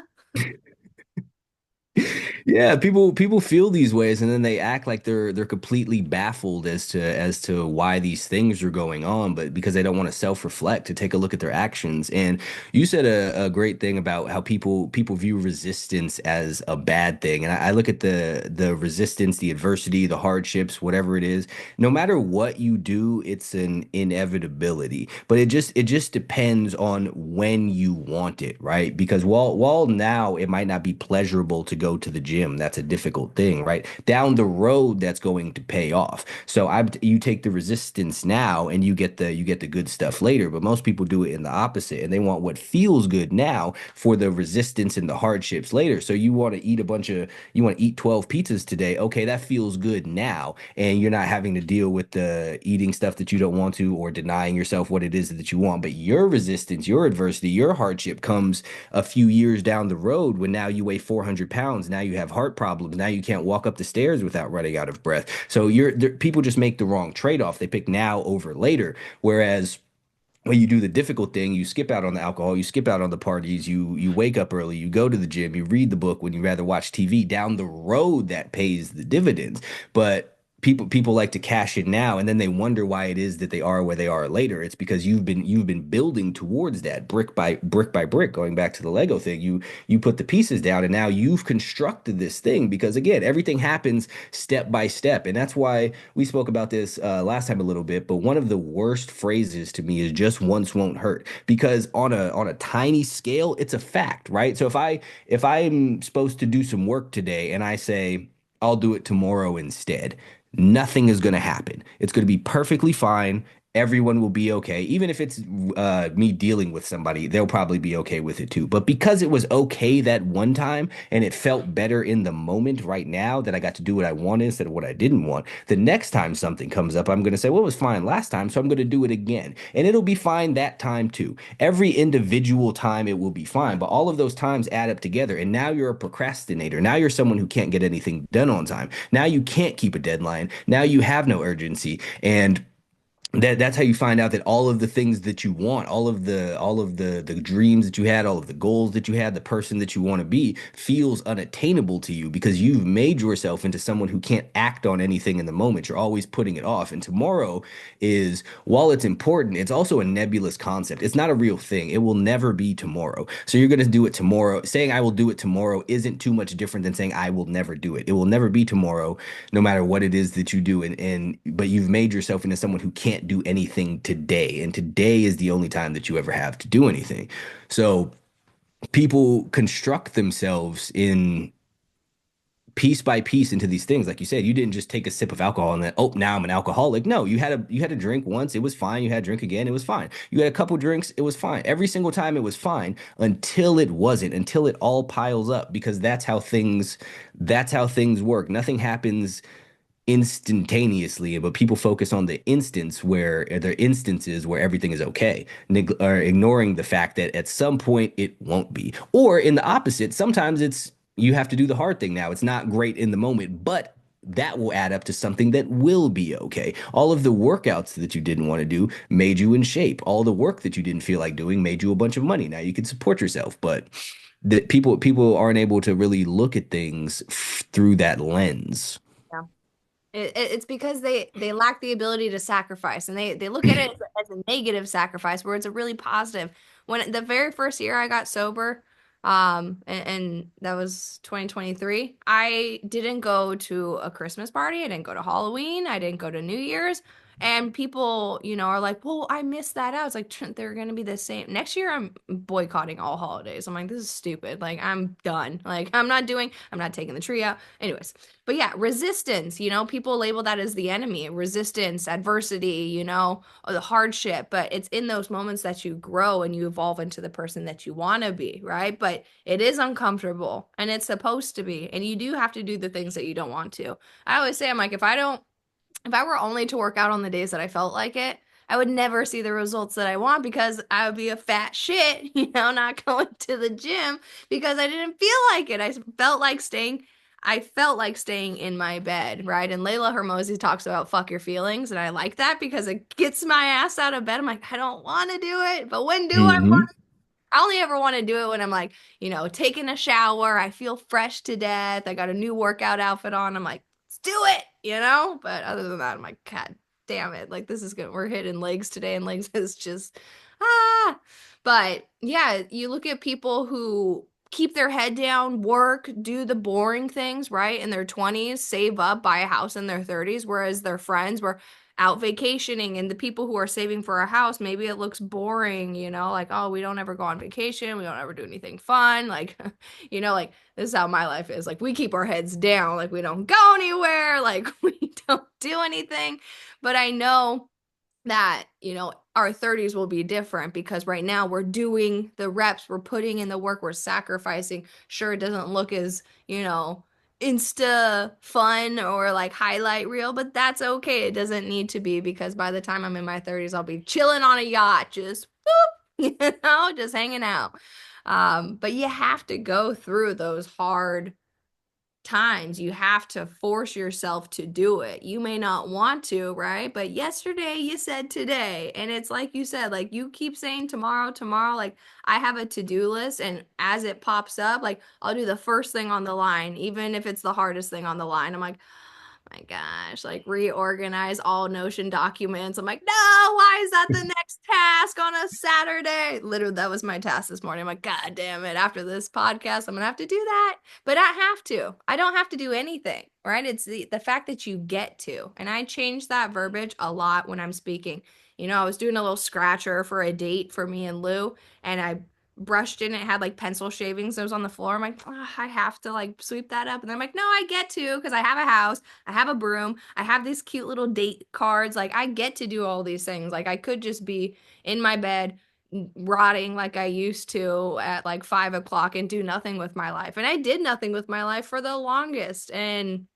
Yeah, people feel these ways and then they act like they're completely baffled as to why these things are going on, but because they don't want to self-reflect, to take a look at their actions. And you said a great thing about how people view resistance as a bad thing. And I look at the resistance, the adversity, the hardships, whatever it is, no matter what you do, it's an inevitability. But it just depends on when you want it, right? Because while now it might not be pleasurable to go to the gym, that's a difficult thing, right? Down the road, that's going to pay off. So you take the resistance now and you get the good stuff later. But most people do it in the opposite, and they want what feels good now for the resistance and the hardships later. So you want to eat 12 pizzas today. Okay, that feels good now. And you're not having to deal with the eating stuff that you don't want to or denying yourself what it is that you want. But your resistance, your adversity, your hardship comes a few years down the road when now you weigh 400 pounds. Now you have heart problems. Now you can't walk up the stairs without running out of breath. So people just make the wrong trade-off. They pick now over later. Whereas when you do the difficult thing, you skip out on the alcohol, you skip out on the parties, you wake up early, you go to the gym, you read the book when you rather watch TV. Down the road, that pays the dividends. But people like to cash in now, and then they wonder why it is that they are where they are later. It's because you've been building towards that brick by brick, going back to the Lego thing. You put the pieces down, and now you've constructed this thing, because again, everything happens step by step. And that's why we spoke about this last time a little bit. But one of the worst phrases to me is just once won't hurt, because on a tiny scale, it's a fact, right? So if I'm supposed to do some work today and I say I'll do it tomorrow instead, nothing is going to happen. It's going to be perfectly fine. Everyone will be okay. Even if it's me dealing with somebody, they'll probably be okay with it too. But because it was okay that one time and it felt better in the moment right now that I got to do what I wanted instead of what I didn't want, the next time something comes up, I'm going to say, well, it was fine last time, so I'm going to do it again. And it'll be fine that time too. Every individual time it will be fine, but all of those times add up together. And now you're a procrastinator. Now you're someone who can't get anything done on time. Now you can't keep a deadline. Now you have no urgency. And that's how you find out that all of the things that you want, all of the dreams that you had, all of the goals that you had, the person that you want to be feels unattainable to you, because you've made yourself into someone who can't act on anything in the moment. You're always putting it off. And tomorrow is, while it's important, it's also a nebulous concept. It's not a real thing. It will never be tomorrow. So you're going to do it tomorrow. Saying I will do it tomorrow isn't too much different than saying I will never do it. It will never be tomorrow, no matter what it is that you do. And but you've made yourself into someone who can't do anything today. And today is the only time that you ever have to do anything. So people construct themselves in piece by piece into these things. Like you said, you didn't just take a sip of alcohol and then, oh, now I'm an alcoholic. No, you had a drink once, it was fine. You had a drink again, it was fine. You had a couple drinks, it was fine. Every single time it was fine, until it wasn't, until it all piles up, because that's how things work. Nothing happens instantaneously, but people focus on the instances where everything is okay, or ignoring the fact that at some point it won't be. Or in the opposite, sometimes it's you have to do the hard thing now. It's not great in the moment, but that will add up to something that will be okay. All of the workouts that you didn't want to do made you in shape. All the work that you didn't feel like doing made you a bunch of money. Now you can support yourself, but that people aren't able to really look at things through that lens. Yeah. It's because they lack the ability to sacrifice, and they look at it as a negative sacrifice where it's a really positive. When the very first year I got sober, and that was 2023, I didn't go to a Christmas party, I didn't go to Halloween, I didn't go to New Year's. And people, are like, well, I missed that out. It's like they're gonna be the same. Next year I'm boycotting all holidays. I'm like, this is stupid. Like, I'm done. Like, I'm not taking the tree out. Anyways, but yeah, resistance, people label that as the enemy, resistance, adversity, or the hardship. But it's in those moments that you grow and you evolve into the person that you want to be, right? But it is uncomfortable and it's supposed to be. And you do have to do the things that you don't want to. I always say, I'm like, if I were only to work out on the days that I felt like it, I would never see the results that I want because I would be a fat shit, not going to the gym because I didn't feel like it. I felt like staying in my bed, right? And Layla Hermosi talks about fuck your feelings, and I like that because it gets my ass out of bed. I'm like, I don't want to do it, but when do I Hmm. I only ever want to do it when I'm like, taking a shower. I feel fresh to death. I got a new workout outfit on. I'm like, let's do it. But other than that, I'm like, God damn it. Like, this is good. We're hitting legs today, and legs is just, ah. But yeah, you look at people who keep their head down, work, do the boring things, right? In their 20s, save up, buy a house in their 30s, whereas their friends were out vacationing and the people who are saving for a house, maybe it looks boring, like, oh, we don't ever go on vacation, we don't ever do anything fun, like, like this is how my life is. Like, we keep our heads down, like we don't go anywhere, like we don't do anything. But I know that, our 30s will be different because right now we're doing the reps, we're putting in the work, we're sacrificing. Sure, it doesn't look as, insta fun or like highlight reel, but that's okay. It doesn't need to be because by the time I'm in my 30s, I'll be chilling on a yacht, just whoop, just hanging out. But you have to go through those hard times. You have to force yourself to do it. You may not want to, right? But yesterday you said today. And it's like you said, like you keep saying tomorrow, tomorrow. Like I have a to-do list, and as it pops up, like I'll do the first thing on the line, even if it's the hardest thing on the line. I'm like, my gosh, like reorganize all Notion documents. I'm like, no, why is that the next task on a Saturday? Literally, that was my task this morning. I'm like, God damn it. After this podcast, I'm gonna have to do that. But I have to. I don't have to do anything, right? It's the fact that you get to. And I change that verbiage a lot when I'm speaking. I was doing a little scratcher for a date for me and Lou, and I brushed in. It had like pencil shavings. That was on the floor. I'm like, oh, I have to like sweep that up. And then I'm like, no, I get to because I have a house. I have a broom. I have these cute little date cards. Like I get to do all these things. Like I could just be in my bed rotting like I used to at like 5 o'clock and do nothing with my life. And I did nothing with my life for the longest. And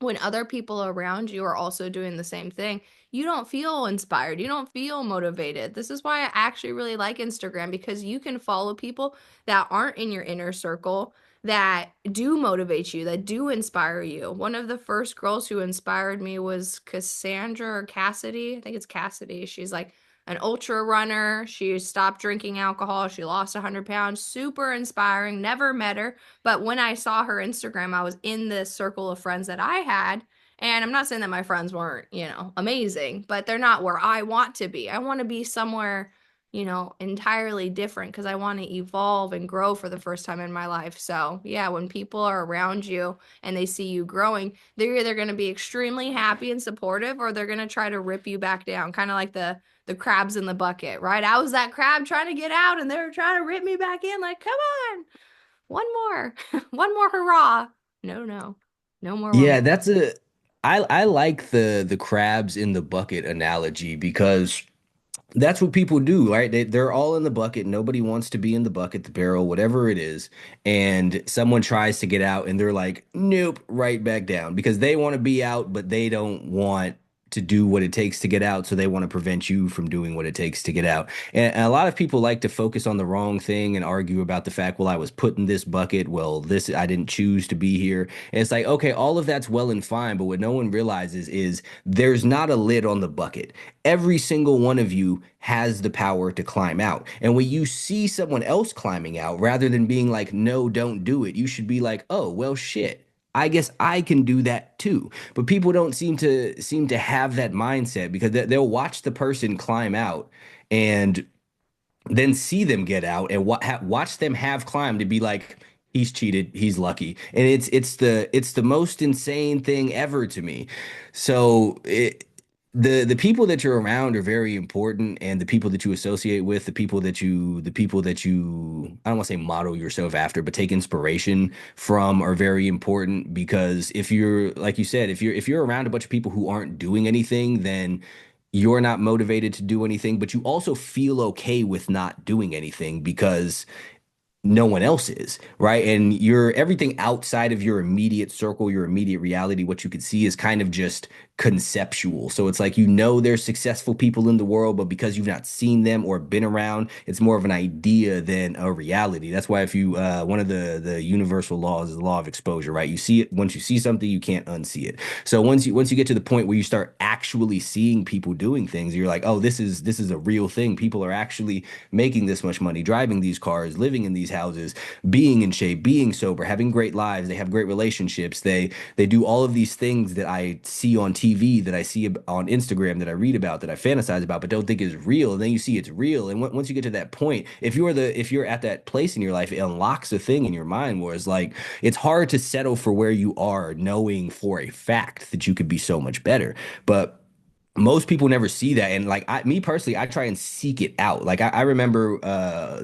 when other people around you are also doing the same thing, you don't feel inspired. You don't feel motivated. This is why I actually really like Instagram because you can follow people that aren't in your inner circle that do motivate you, that do inspire you. One of the first girls who inspired me was Cassandra or Cassidy. I think it's Cassidy. She's like an ultra runner. She stopped drinking alcohol. She lost 100 pounds. Super inspiring. Never met her. But when I saw her Instagram, I was in this circle of friends that I had. And I'm not saying that my friends weren't, amazing, but they're not where I want to be. I want to be somewhere, entirely different because I want to evolve and grow for the first time in my life. So, yeah, when people are around you and they see you growing, they're either going to be extremely happy and supportive or they're going to try to rip you back down, kind of like the crabs in the bucket, right? I was that crab trying to get out and they were trying to rip me back in like, come on. One more. One more hurrah. No, no. No more one Yeah, more. that's a I like the crabs in the bucket analogy because that's what people do, right? They're all in the bucket. Nobody wants to be in the bucket, the barrel, whatever it is. And someone tries to get out and they're like, nope, right back down because they want to be out, but they don't want to do what it takes to get out. So they want to prevent you from doing what it takes to get out. And a lot of people like to focus on the wrong thing and argue about the fact, well, I was put in this bucket. Well, this, I didn't choose to be here. And it's like, okay, all of that's well and fine. But what no one realizes is there's not a lid on the bucket. Every single one of you has the power to climb out. And when you see someone else climbing out, rather than being like, no, don't do it, you should be like, oh, well, shit. I guess I can do that too. But people don't seem to have that mindset because they'll watch the person climb out and then see them get out and watch them have climbed to be like, he's cheated, he's lucky. And it's the most insane thing ever to me. So the people that you're around are very important, and the people that you associate with, the people that you I don't want to say model yourself after, but take inspiration from are very important because if you're like you said, if you're around a bunch of people who aren't doing anything, then you're not motivated to do anything, but you also feel okay with not doing anything because no one else is, right? And your everything outside of your immediate circle, your immediate reality, what you could see is kind of just conceptual. So it's like there's successful people in the world, but because you've not seen them or been around, it's more of an idea than a reality. That's why if you one of the universal laws is the law of exposure, right? You see it once you see something, you can't unsee it. So once you get to the point where you start actually seeing people doing things, you're like, oh, this is a real thing. People are actually making this much money, driving these cars, living in these houses, being in shape, being sober, having great lives. They have great relationships. They do all of these things that I see on TV, that I see on Instagram, that I read about, that I fantasize about, but don't think is real. And then you see it's real. And once you get to that point, if you're at that place in your life, it unlocks a thing in your mind where it's like it's hard to settle for where you are, knowing for a fact that you could be so much better. But most people never see that, and like me personally, I try and seek it out. Like I remember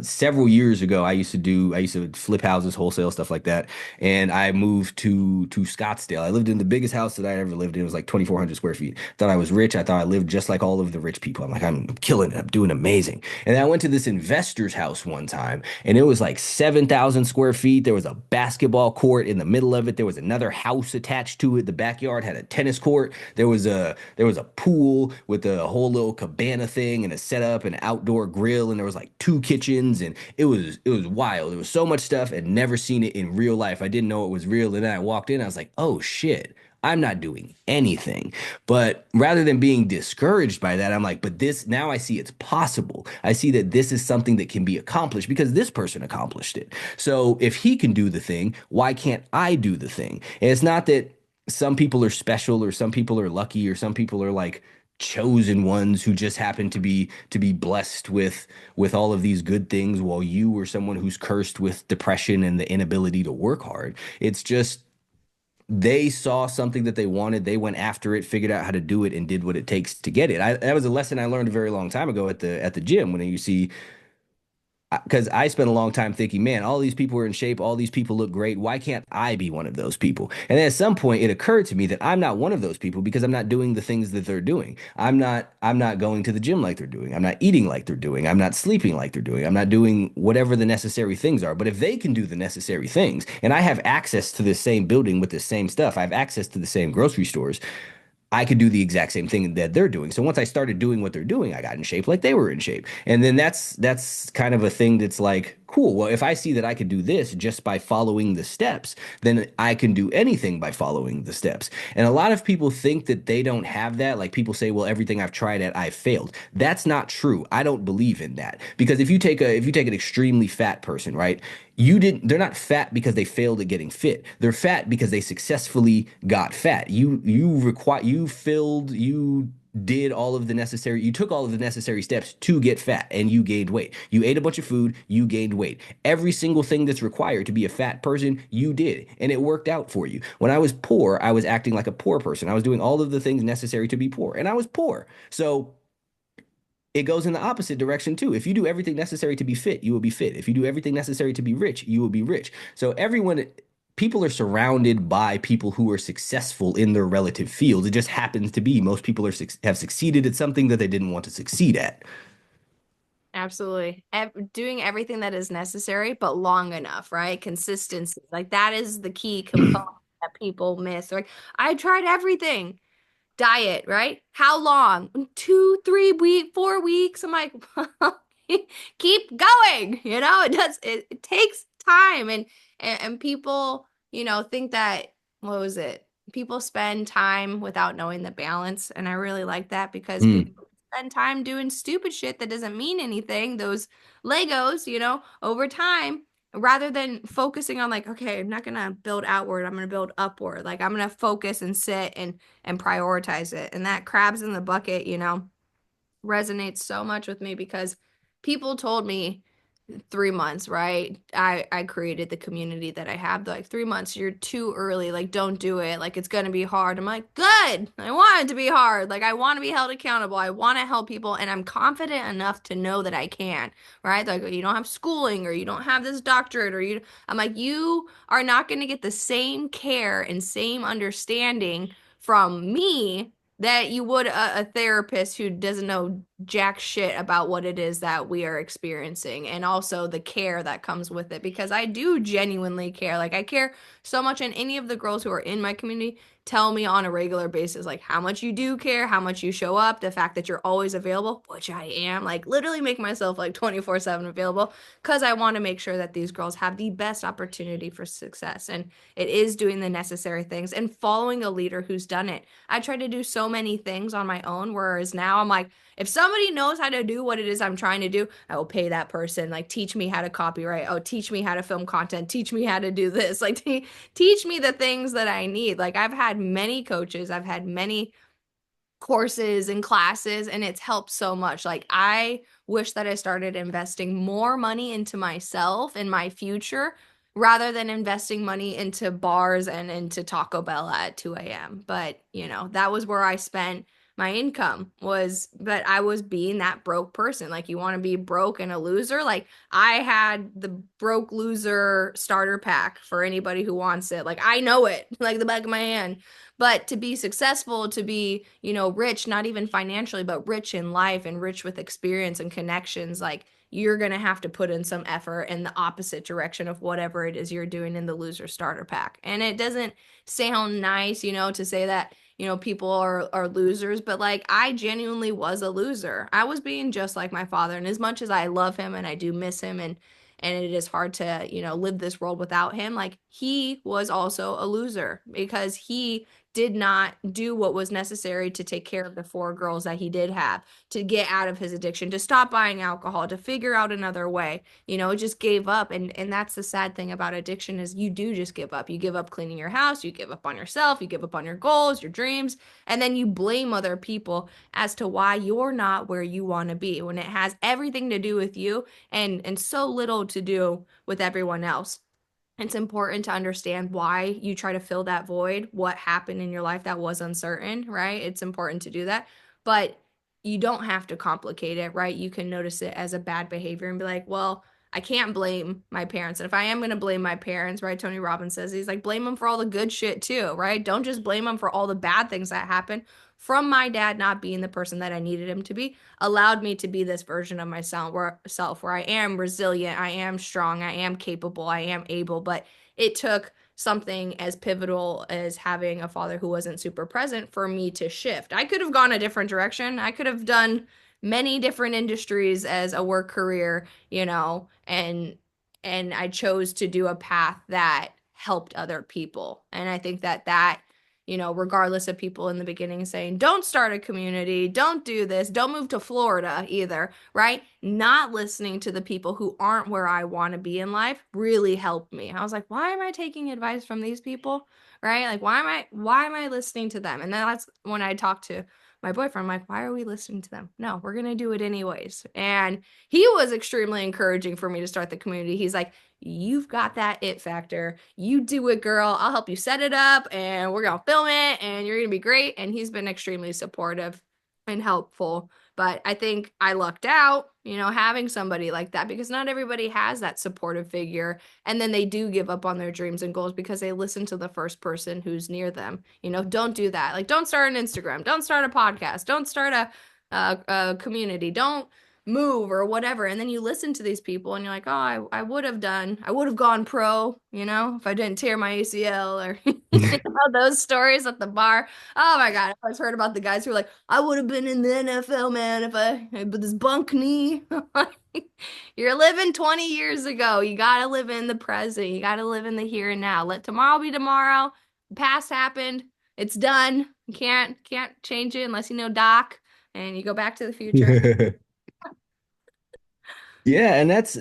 several years ago, I used to flip houses, wholesale stuff like that, and I moved to Scottsdale. I lived in the biggest house that I ever lived in. It was like 2,400 square feet. Thought I was rich. I thought I lived just like all of the rich people. I'm like, I'm killing it. I'm doing amazing. And then I went to this investor's house one time, and it was like 7,000 square feet. There was a basketball court in the middle of it. There was another house attached to it. The backyard had a tennis court. There was a pool with a whole little cabana thing and a setup and an outdoor grill, and there was like two kitchens, and it was wild. There was so much stuff and never seen it in real life. I didn't know it was real, and then I walked in, I was like, oh shit. I'm not doing anything. But rather than being discouraged by that, I'm like, but this now I see it's possible. I see that this is something that can be accomplished because this person accomplished it. So if he can do the thing, why can't I do the thing? And it's not that some people are special or some people are lucky or some people are like chosen ones who just happen to be blessed with all of these good things while you are someone who's cursed with depression and the inability to work hard. It's just they saw something that they wanted, they went after it, figured out how to do it, and did what it takes to get it. That was a lesson I learned a very long time ago at the gym when you see because I spent a long time thinking, man, all these people are in shape, all these people look great. Why can't I be one of those people? And then at some point, it occurred to me that I'm not one of those people because I'm not doing the things that they're doing. I'm not going to the gym like they're doing. I'm not eating like they're doing. I'm not sleeping like they're doing. I'm not doing whatever the necessary things are. But if they can do the necessary things, and I have access to this same building with the same stuff, I have access to the same grocery stores. I could do the exact same thing that they're doing. So once I started doing what they're doing, I got in shape like they were in shape. And then that's kind of a thing that's like, cool. Well, if I see that I could do this just by following the steps, then I can do anything by following the steps. And a lot of people think that they don't have that. Like people say, well, everything I've tried at, I've failed. That's not true. I don't believe in that. Because if you take an extremely fat person, right? They're not fat because they failed at getting fit. They're fat because they successfully got fat. You did all of the necessary, you took all of the necessary steps to get fat and you gained weight. You ate a bunch of food, you gained weight. Every single thing that's required to be a fat person, you did, and it worked out for you. When I was poor, I was acting like a poor person. I was doing all of the things necessary to be poor, and I was poor. So it goes in the opposite direction too. If you do everything necessary to be fit, you will be fit. If you do everything necessary to be rich, you will be rich. So people are surrounded by people who are successful in their relative fields. It just happens to be most people have succeeded at something that they didn't want to succeed at. Absolutely. Doing everything that is necessary, but long enough, right? Consistency. Like that is the key component that people miss. Like, I tried everything. Diet, right? How long? 2, 3 week, 4 weeks. I'm like, keep going. It takes time and people, think that what was it? People spend time without knowing the balance. And I really like that because Mm, people spend time doing stupid shit that doesn't mean anything. Those Legos, over time, rather than focusing on like, okay, I'm not gonna build outward, I'm gonna build upward. Like I'm gonna focus and sit and prioritize it. And that crabs in the bucket, resonates so much with me because people told me 3 months, right? I created the community that I have. They're like, 3 months, you're too early. Like, don't do it. Like, it's gonna be hard. I'm like, good. I want it to be hard. Like, I want to be held accountable. I want to help people, and I'm confident enough to know that I can, right? Like, you don't have schooling, or you don't have this doctorate, or you. I'm like, you are not gonna get the same care and same understanding from me that you would a therapist who doesn't know jack shit about what it is that we are experiencing, and also the care that comes with it, because I do genuinely care. Like, I care so much, and any of the girls who are in my community tell me on a regular basis like how much you do care, how much you show up, the fact that you're always available, which I am, like literally make myself like 24/7 available, because I want to make sure that these girls have the best opportunity for success. And it is doing the necessary things and following a leader who's done it. I try to do so many things on my own, whereas now I'm like, if somebody knows how to do what it is I'm trying to do, I will pay that person. Like, teach me how to copyright. Oh, teach me how to film content. Teach me how to do this. Like, teach me the things that I need. Like, I've had many coaches, I've had many courses and classes, and it's helped so much. Like, I wish that I started investing more money into myself and my future rather than investing money into bars and into Taco Bell at 2 a.m. But, that was where I spent my income, was that I was being that broke person. Like, you want to be broke and a loser? Like, I had the broke loser starter pack for anybody who wants it. Like, I know it like the back of my hand. But to be successful, to be, rich, not even financially, but rich in life and rich with experience and connections, like, you're going to have to put in some effort in the opposite direction of whatever it is you're doing in the loser starter pack. And it doesn't sound nice, to say that, people are losers, but like, I genuinely was a loser. I was being just like my father. And as much as I love him and I do miss him, and it is hard to, live this world without him, like, he was also a loser because he did not do what was necessary to take care of the four girls that he did have, to get out of his addiction, to stop buying alcohol, to figure out another way. Just gave up. And that's the sad thing about addiction, is you do just give up. You give up cleaning your house, you give up on yourself, you give up on your goals, your dreams, and then you blame other people as to why you're not where you want to be, when it has everything to do with you and so little to do with everyone else. It's important to understand why you try to fill that void, what happened in your life that was uncertain, right? It's important to do that. But you don't have to complicate it, right? You can notice it as a bad behavior and be like, well, I can't blame my parents. And if I am going to blame my parents, right? Tony Robbins says, he's like, blame them for all the good shit too, right? Don't just blame them for all the bad things that happen from my dad not being the person that I needed him to be, allowed me to be this version of myself where I am resilient, I am strong, I am capable, I am able. But it took something as pivotal as having a father who wasn't super present for me to shift. I could have gone a different direction. I could have done many different industries as a work career, and I chose to do a path that helped other people. And I think that regardless of people in the beginning saying, don't start a community, don't do this, don't move to Florida either, right? Not listening to the people who aren't where I want to be in life really helped me. I was like, why am I taking advice from these people? Right? Like, why am I listening to them? And then that's when I talked to my boyfriend. I'm like, why are we listening to them? No, we're going to do it anyways. And he was extremely encouraging for me to start the community. He's like, you've got that it factor. You do it, girl. I'll help you set it up and we're going to film it and you're going to be great. And he's been extremely supportive and helpful. But I think I lucked out, having somebody like that, because not everybody has that supportive figure. And then they do give up on their dreams and goals because they listen to the first person who's near them. Don't do that. Like, don't start an Instagram. Don't start a podcast. Don't start a community. Don't move or whatever. And then you listen to these people and you're like, oh, I would have gone pro, if I didn't tear my ACL, or those stories at the bar. Oh my God. I always heard about the guys who were like, I would have been in the NFL, man, if I had this bunk knee. You're living 20 years ago. You got to live in the present. You got to live in the here and now. Let tomorrow be tomorrow. The past happened. It's done. You can't change it unless you know Doc, and you go back to the future. Yeah, and that's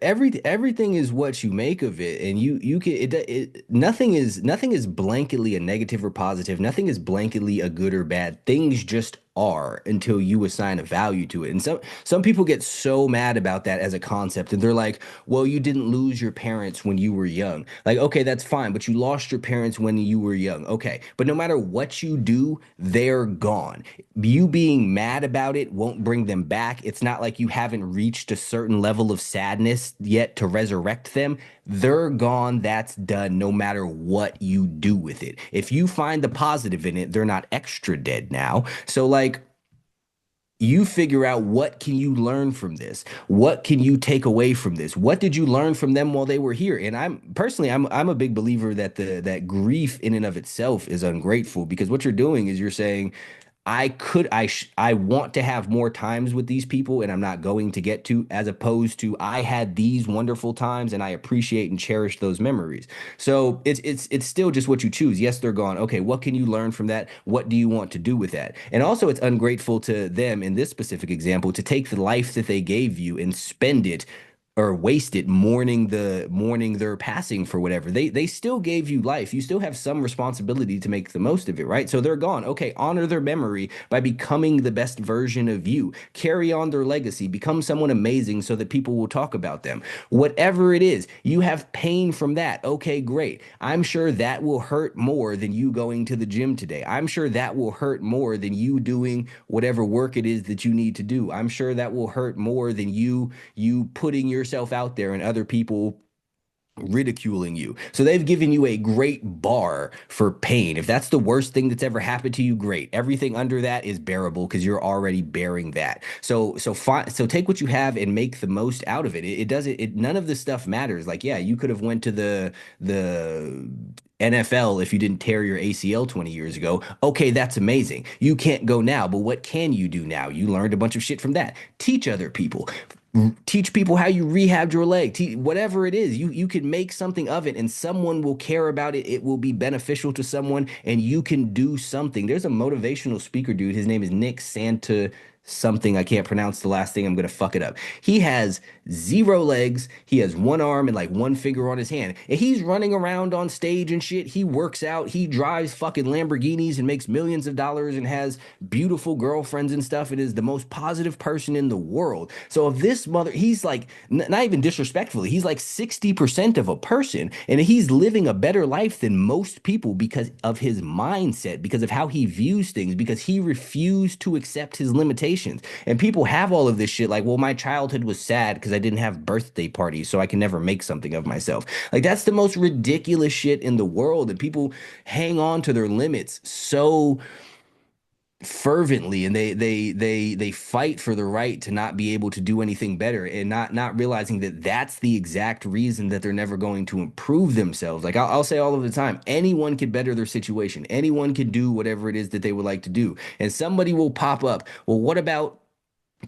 everything is what you make of it, and you can nothing is blanketly a negative or positive. Nothing is blanketly a good or bad. Things just are until you assign a value to it. And some people get so mad about that as a concept, and they're like, "Well, you didn't lose your parents when you were young." Like, okay, that's fine, but you lost your parents when you were young. Okay, but no matter what you do, they're gone. You being mad about it won't bring them back. It's not like you haven't reached a certain level of sadness yet to resurrect them. They're gone. That's done no matter what you do with it. If you find the positive in it, they're not extra dead now. So, like, you figure out what can you learn from this, what can you take away from this, what did you learn from them while they were here. And I'm a big believer that the that grief in and of itself is ungrateful, because what you're doing is you're saying, I want to have more times with these people and I'm not going to get to, as opposed to I had these wonderful times and I appreciate and cherish those memories. So it's still just what you choose. Yes, they're gone. Okay, what can you learn from that? What do you want to do with that? And also, it's ungrateful to them in this specific example to take the life that they gave you and spend it or waste it mourning their passing for whatever. They still gave you life. You still have some responsibility to make the most of it, right? So they're gone. Okay, honor their memory by becoming the best version of you. Carry on their legacy, become someone amazing so that people will talk about them. Whatever it is, you have pain from that. Okay, great. I'm sure that will hurt more than you going to the gym today. I'm sure that will hurt more than you doing whatever work it is that you need to do. I'm sure that will hurt more than you putting yourself out there and other people ridiculing you. So they've given you a great bar for pain. If that's the worst thing that's ever happened to you, great. Everything under that is bearable because you're already bearing that. So take what you have and make the most out of it. It doesn't it none of this stuff matters. Like, yeah, you could have went to the NFL if you didn't tear your ACL 20 years ago. Okay, that's amazing. You can't go now, but what can you do now? You learned a bunch of shit from that. Teach other people. Teach people how you rehabbed your leg. Whatever it is, you can make something of it and someone will care about it. It will be beneficial to someone and you can do something. There's a motivational speaker dude. His name is Nick Santa something. I can't pronounce the last thing. I'm going to fuck it up. He has zero legs. He has one arm and like one finger on his hand. And he's running around on stage and shit. He works out. He drives fucking Lamborghinis and makes millions of dollars and has beautiful girlfriends and stuff. And is the most positive person in the world. So if this mother, he's like, not even disrespectfully, he's like 60% of a person. And he's living a better life than most people because of his mindset, because of how he views things, because he refused to accept his limitations. And people have all of this shit like, well, my childhood was sad because I didn't have birthday parties, so I can never make something of myself. Like, that's the most ridiculous shit in the world. And people hang on to their limits so fervently, and they fight for the right to not be able to do anything better, and not realizing that that's the exact reason that they're never going to improve themselves. Like, I'll say all of the time, anyone can better their situation, anyone can do whatever it is that they would like to do, and somebody will pop up. Well, what about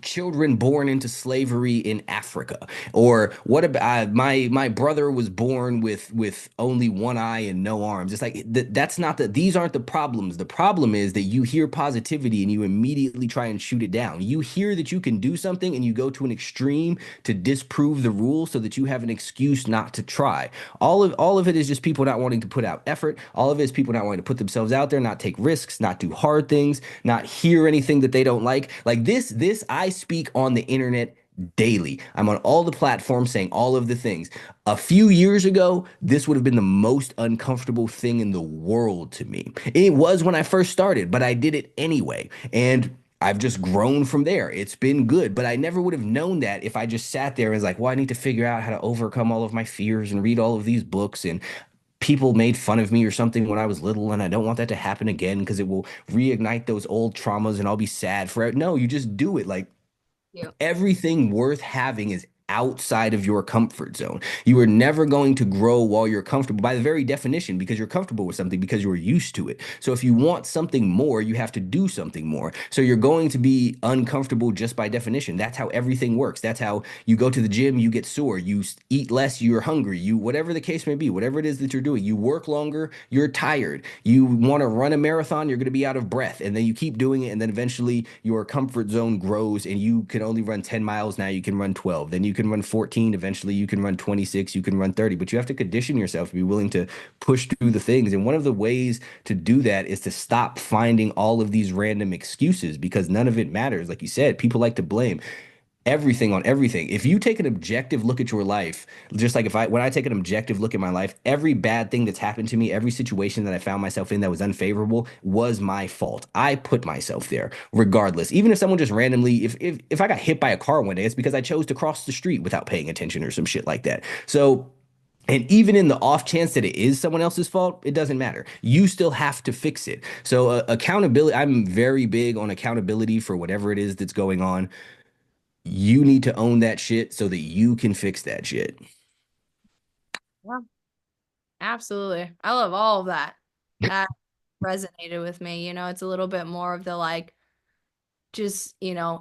children born into slavery in Africa? Or what about my brother was born with only one eye and no arms? It's like that's not the these aren't the problems. The problem is that you hear positivity and you immediately try and shoot it down. You hear that you can do something and you go to an extreme to disprove the rule so that you have an excuse not to try. All of it is just people not wanting to put out effort. All of it is people not wanting to put themselves out there, not take risks, not do hard things, not hear anything that they don't like. Like this I speak on the internet daily. I'm on all the platforms saying all of the things. A few years ago, this would have been the most uncomfortable thing in the world to me. It was when I first started, but I did it anyway. And I've just grown from there. It's been good, but I never would have known that if I just sat there and was like, well, I need to figure out how to overcome all of my fears and read all of these books, and people made fun of me or something when I was little, and I don't want that to happen again because it will reignite those old traumas and I'll be sad forever. No, you just do it. Like, Yeah. everything worth having is outside of your comfort zone. You are never going to grow while you're comfortable by the very definition, because you're comfortable with something because you're used to it. So if you want something more, you have to do something more. So you're going to be uncomfortable just by definition. That's how everything works. That's how you go to the gym, you get sore, you eat less, you're hungry, you whatever the case may be, whatever it is that you're doing, you work longer, you're tired. You want to run a marathon, you're going to be out of breath, and then you keep doing it, and then eventually your comfort zone grows and you can only run 10 miles, now you can run 12. Then you can can run 14, eventually you can run 26, you can run 30, but you have to condition yourself to be willing to push through the things. And one of the ways to do that is to stop finding all of these random excuses because none of it matters. Like you said, people like to blame everything on everything. If you take an objective look at your life, just like if I when I take an objective look at my life, every bad thing that's happened to me, every situation that I found myself in that was unfavorable was my fault. I put myself there regardless. Even if someone just randomly if I got hit by a car one day, it's because I chose to cross the street without paying attention or some shit like that. So and even in the off chance that it is someone else's fault, it doesn't matter. You still have to fix it. So, accountability, I'm very big on accountability for whatever it is that's going on. You need to own that shit so that you can fix that shit. Yeah, absolutely. I love all of that. That resonated with me. It's a little bit more of the like, just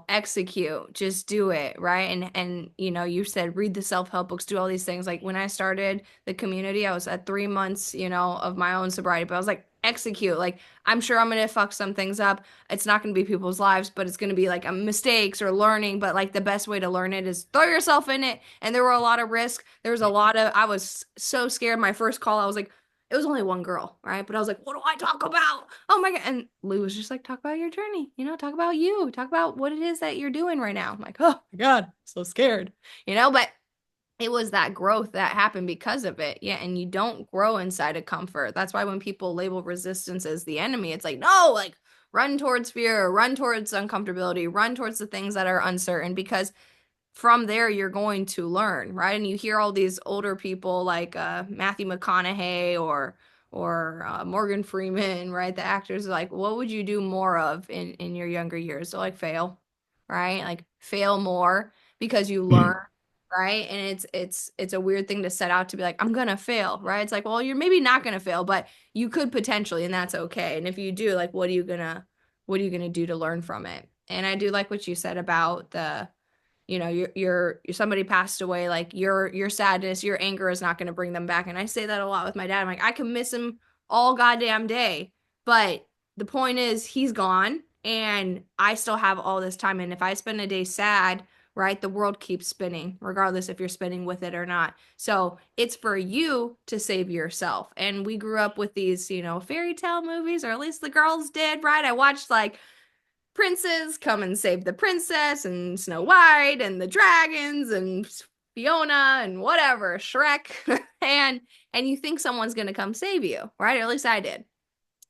execute, just do it, right? And you said read the self-help books, do all these things. Like when I started the community, I was at 3 months of my own sobriety, but I was like, execute. Like, I'm sure I'm gonna fuck some things up. It's not gonna be people's lives, but it's gonna be like mistakes or learning. But like the best way to learn it is throw yourself in it. And there were a lot of risk. There was a lot of I was so scared. My first call, I was like, it was only one girl, right? But I was like, what do I talk about? Oh my God. And Lou was just like, talk about your journey, talk about you, talk about what it is that you're doing right now. I'm like, oh my God, so scared, but it was that growth that happened because of it. Yeah. And you don't grow inside of comfort. That's why when people label resistance as the enemy, it's like, no, like run towards fear, run towards uncomfortability, run towards the things that are uncertain because from there you're going to learn, right? And you hear all these older people like Matthew McConaughey or Morgan Freeman, right? The actors are like, what would you do more of in your younger years? So like fail, right? Like fail more because you learn, right? And it's a weird thing to set out to be like, I'm gonna fail, right? It's like, well, you're maybe not gonna fail, but you could potentially, and that's okay. And if you do, like, what are you gonna do to learn from it? And I do like what you said about the somebody passed away, like your sadness, your anger is not going to bring them back. And I say that a lot with my dad. I'm like, I can miss him all goddamn day, but the point is he's gone and I still have all this time. And if I spend a day sad, right, the world keeps spinning regardless if you're spinning with it or not. So it's for you to save yourself. And we grew up with these fairy tale movies, or at least the girls did, right? I watched like princes come and save the princess and Snow White and the dragons and Fiona and whatever, Shrek. and and you think someone's going to come save you, right? Or at least I did.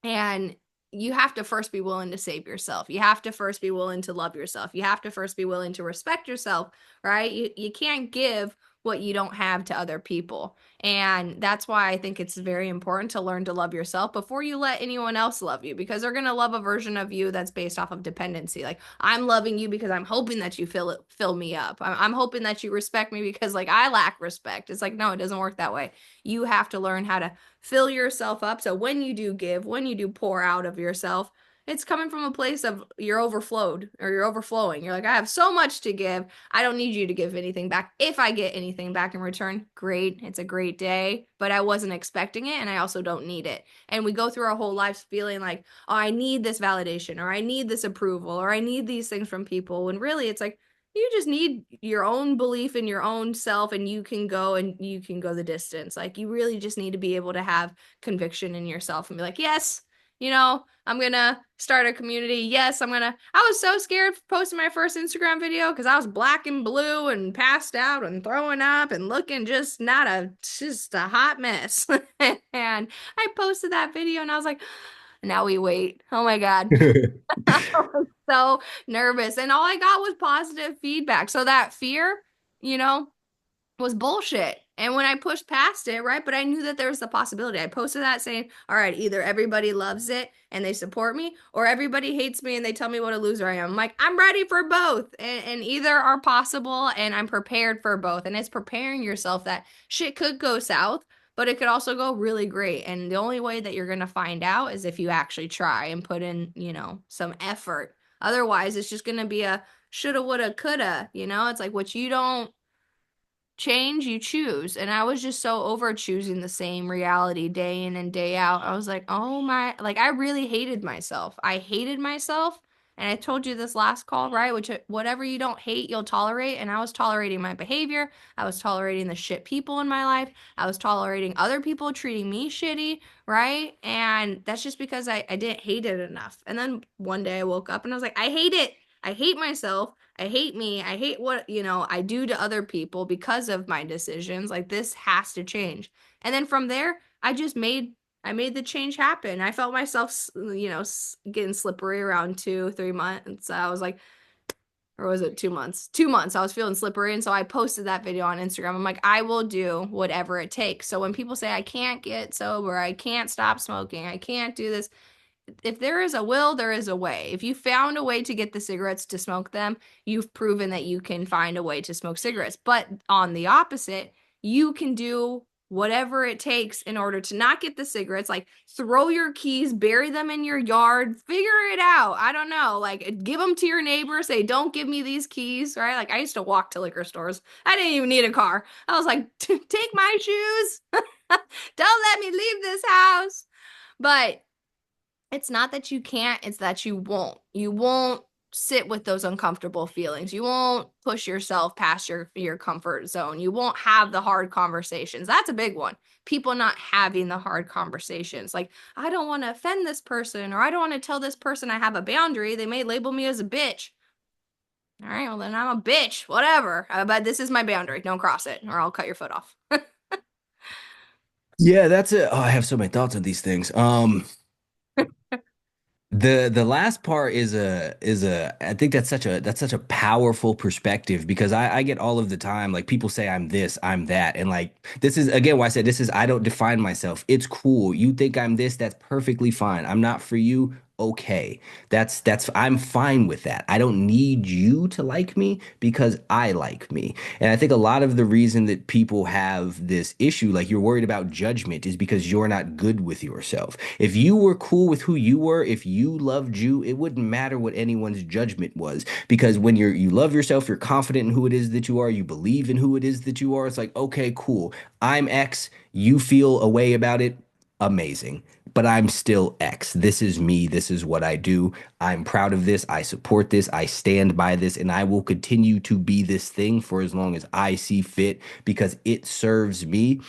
And you have to first be willing to save yourself. You have to first be willing to love yourself. You have to first be willing to respect yourself, right? You can't give what you don't have to other people. And that's why I think it's very important to learn to love yourself before you let anyone else love you, because they're going to love a version of you that's based off of dependency. Like, I'm loving you because I'm hoping that you fill me up. I'm hoping that you respect me because like I lack respect. It's like, no, it doesn't work that way. You have to learn how to fill yourself up. So when you do give, when you do pour out of yourself, it's coming from a place of you're overflowed or you're overflowing. You're like, I have so much to give. I don't need you to give anything back. If I get anything back in return, great. It's a great day, but I wasn't expecting it and I also don't need it. And we go through our whole lives feeling like, oh, I need this validation or I need this approval or I need these things from people. When really it's like, you just need your own belief in your own self and you can go the distance. Like you really just need to be able to have conviction in yourself and be like, yes, I'm gonna start a community. Yes, I was so scared posting my first Instagram video because I was black and blue and passed out and throwing up and looking just a hot mess. And I posted that video and I was like, now we wait. Oh my God. I was so nervous. And all I got was positive feedback. So that fear, you know, was bullshit. And when I pushed past it, right? But I knew that there was the possibility. I posted that saying, all right, either everybody loves it and they support me, or everybody hates me and they tell me what a loser I am. I'm like, I'm ready for both. And either are possible and I'm prepared for both. And it's preparing yourself that shit could go south, but it could also go really great. And the only way that you're going to find out is if you actually try and put in, some effort. Otherwise, it's just going to be a shoulda, woulda, coulda. It's like what you don't change, you choose. And I was just so over choosing the same reality day in and day out. I was like, oh my, like I really hated myself. I hated myself. And I told you this last call, right? Which whatever you don't hate, you'll tolerate. And I was tolerating my behavior. I was tolerating the shit people in my life. I was tolerating other people treating me shitty, right? And that's just because I didn't hate it enough. And then one day I woke up and I was like, I hate it. I hate myself. I hate me. I hate what, I do to other people because of my decisions. Like this has to change. And then from there, I made the change happen. I felt myself, getting slippery around 2, 3 months. I was like, or was it 2 months? 2 months. I was feeling slippery. And so I posted that video on Instagram. I'm like, I will do whatever it takes. So when people say I can't get sober, I can't stop smoking, I can't do this, if there is a will, there is a way. If you found a way to get the cigarettes to smoke them, you've proven that you can find a way to smoke cigarettes. But on the opposite, you can do whatever it takes in order to not get the cigarettes. Like throw your keys, bury them in your yard, figure it out. I don't know. Like give them to your neighbor, say, don't give me these keys, right? Like I used to walk to liquor stores. I didn't even need a car. I was like, take my shoes. Don't let me leave this house. But it's not that you can't, it's that you won't. You won't sit with those uncomfortable feelings. You won't push yourself past your comfort zone. You won't have the hard conversations. That's a big one. People not having the hard conversations. Like, I don't want to offend this person, or I don't want to tell this person I have a boundary. They may label me as a bitch. All right, well then I'm a bitch. Whatever. But this is my boundary. Don't cross it, or I'll cut your foot off. Yeah, that's it. Oh, I have so many thoughts on these things. The last part is a I think that's such a powerful perspective because I get all of the time like people say I'm this, I'm that. And like this is again why I said this is I don't define myself. It's cool. You think I'm this, that's perfectly fine. I'm not for you. Okay. That's I'm fine with that. I don't need you to like me because I like me. And I think a lot of the reason that people have this issue, like you're worried about judgment, is because you're not good with yourself. If you were cool with who you were, if you loved you, it wouldn't matter what anyone's judgment was. Because when you love yourself, you're confident in who it is that you are, you believe in who it is that you are. It's like, okay, cool. I'm X. You feel a way about it. Amazing. But I'm still X. This is me. This is what I do. I'm proud of this. I support this. I stand by this. And I will continue to be this thing for as long as I see fit because it serves me.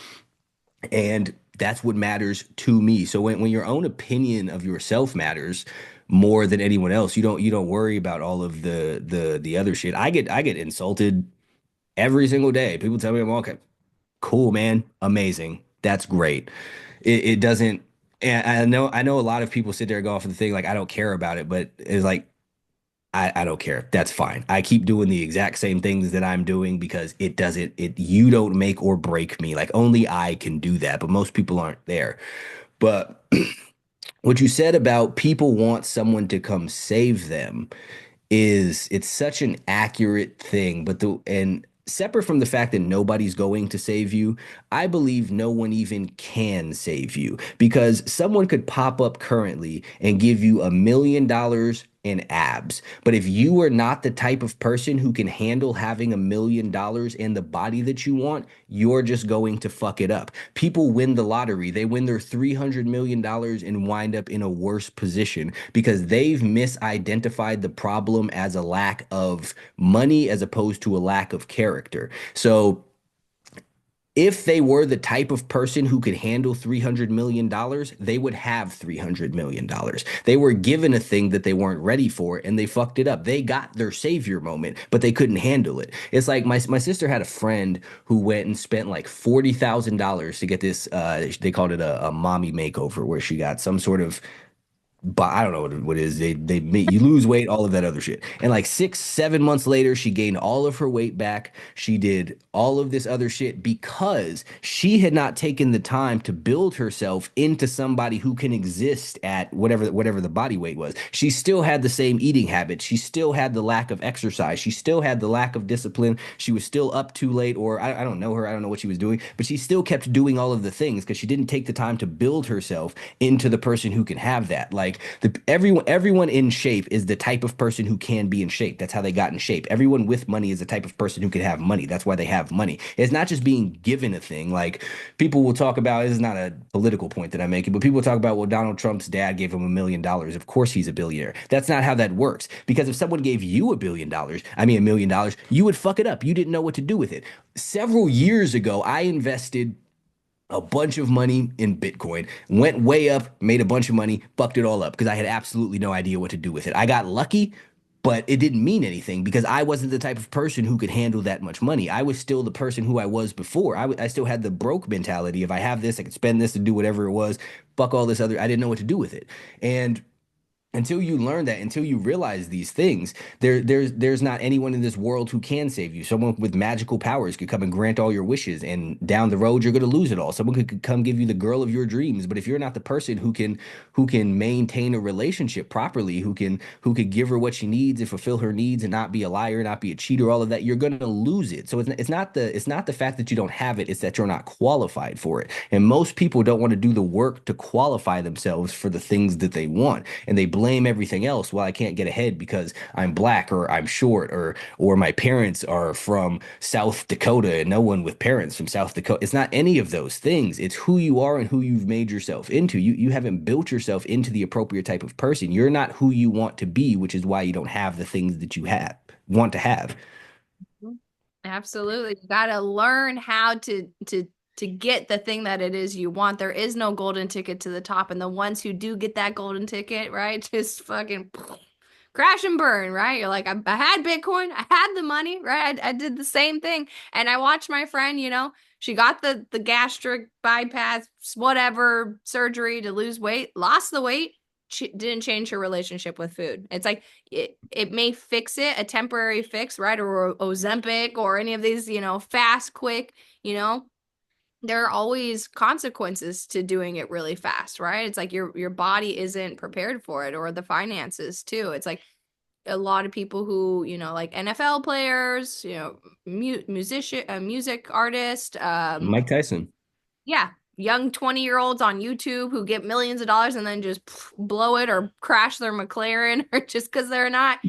And that's what matters to me. So when your own opinion of yourself matters more than anyone else, you don't worry about all of the other shit. I get insulted every single day. People tell me I'm okay. Cool, man. Amazing. That's great. It doesn't and I know a lot of people sit there and go off of the thing like I don't care about it, but it's like I don't care. That's fine. I keep doing the exact same things that I'm doing because you don't make or break me. Like only I can do that, but most people aren't there. But what you said about people want someone to come save them is it's such an accurate thing, but the and separate from the fact that nobody's going to save you, I believe no one even can save you because someone could pop up currently and give you $1 million in abs. But if you are not the type of person who can handle having $1 million in the body that you want, you're just going to fuck it up. People win the lottery. They win their $300 million and wind up in a worse position because they've misidentified the problem as a lack of money as opposed to a lack of character. So if they were the type of person who could handle $300 million, they would have $300 million. They were given a thing that they weren't ready for and they fucked it up. They got their savior moment, but they couldn't handle it. It's like my sister had a friend who went and spent like $40,000 to get this, they called it a mommy makeover, where she got some sort of but I don't know what it is. They make you lose weight, all of that other shit. And like 6, 7 months later, she gained all of her weight back. She did all of this other shit because she had not taken the time to build herself into somebody who can exist at whatever the body weight was. She still had the same eating habits. She still had the lack of exercise. She still had the lack of discipline. She was still up too late, or I don't know her. I don't know what she was doing, but she still kept doing all of the things because she didn't take the time to build herself into the person who can have that. Like Like everyone in shape is the type of person who can be in shape. That's how they got in shape. Everyone with money is the type of person who can have money. That's why they have money. It's not just being given a thing. Like people will talk about, this is not a political point that I'm making, but people talk about, well, Donald Trump's dad gave him $1 million. Of course he's a billionaire. That's not how that works. Because if someone gave you $1 billion, I mean $1 million, you would fuck it up. You didn't know what to do with it. Several years ago, I invested a bunch of money in Bitcoin, went way up, made a bunch of money, fucked it all up because I had absolutely no idea what to do with it. I got lucky, but it didn't mean anything because I wasn't the type of person who could handle that much money. I was still the person who I was before. I still had the broke mentality. If I have this, I could spend this to do whatever it was. Fuck all this other. I didn't know what to do with it. And until you learn that, until you realize these things, there's not anyone in this world who can save you. Someone with magical powers could come and grant all your wishes, and down the road you're going to lose it all. Someone could come give you the girl of your dreams, but if you're not the person who can maintain a relationship properly, who could give her what she needs and fulfill her needs and not be a liar, not be a cheater, all of that, you're going to lose it. So it's not the fact that you don't have it, it's that you're not qualified for it. And most people don't want to do the work to qualify themselves for the things that they want, and they blame everything else. Well, I can't get ahead because I'm black, or I'm short, or my parents are from South Dakota, and no one with parents from South Dakota. It's not any of those things. It's who you are and who you've made yourself into. You haven't built yourself into the appropriate type of person. You're not who you want to be, which is why you don't have the things that you have want to have. Absolutely. You got to learn how to get the thing that it is you want. There is no golden ticket to the top, and the ones who do get that golden ticket, right, just fucking crash and burn, right? You're like, I had Bitcoin, I had the money, right? I did the same thing, and I watched my friend, she got the gastric bypass, whatever surgery to lose weight, lost the weight, didn't change her relationship with food. It's like it may fix it, a temporary fix, right? Or Ozempic or any of these, fast, quick, you know, there are always consequences to doing it really fast, right? It's like your body isn't prepared for it, or the finances too. It's like a lot of people who, like NFL players, musician, music artist, Mike Tyson. yeah, young 20-year-olds on YouTube who get millions of dollars and then just blow it or crash their McLaren or just because they're not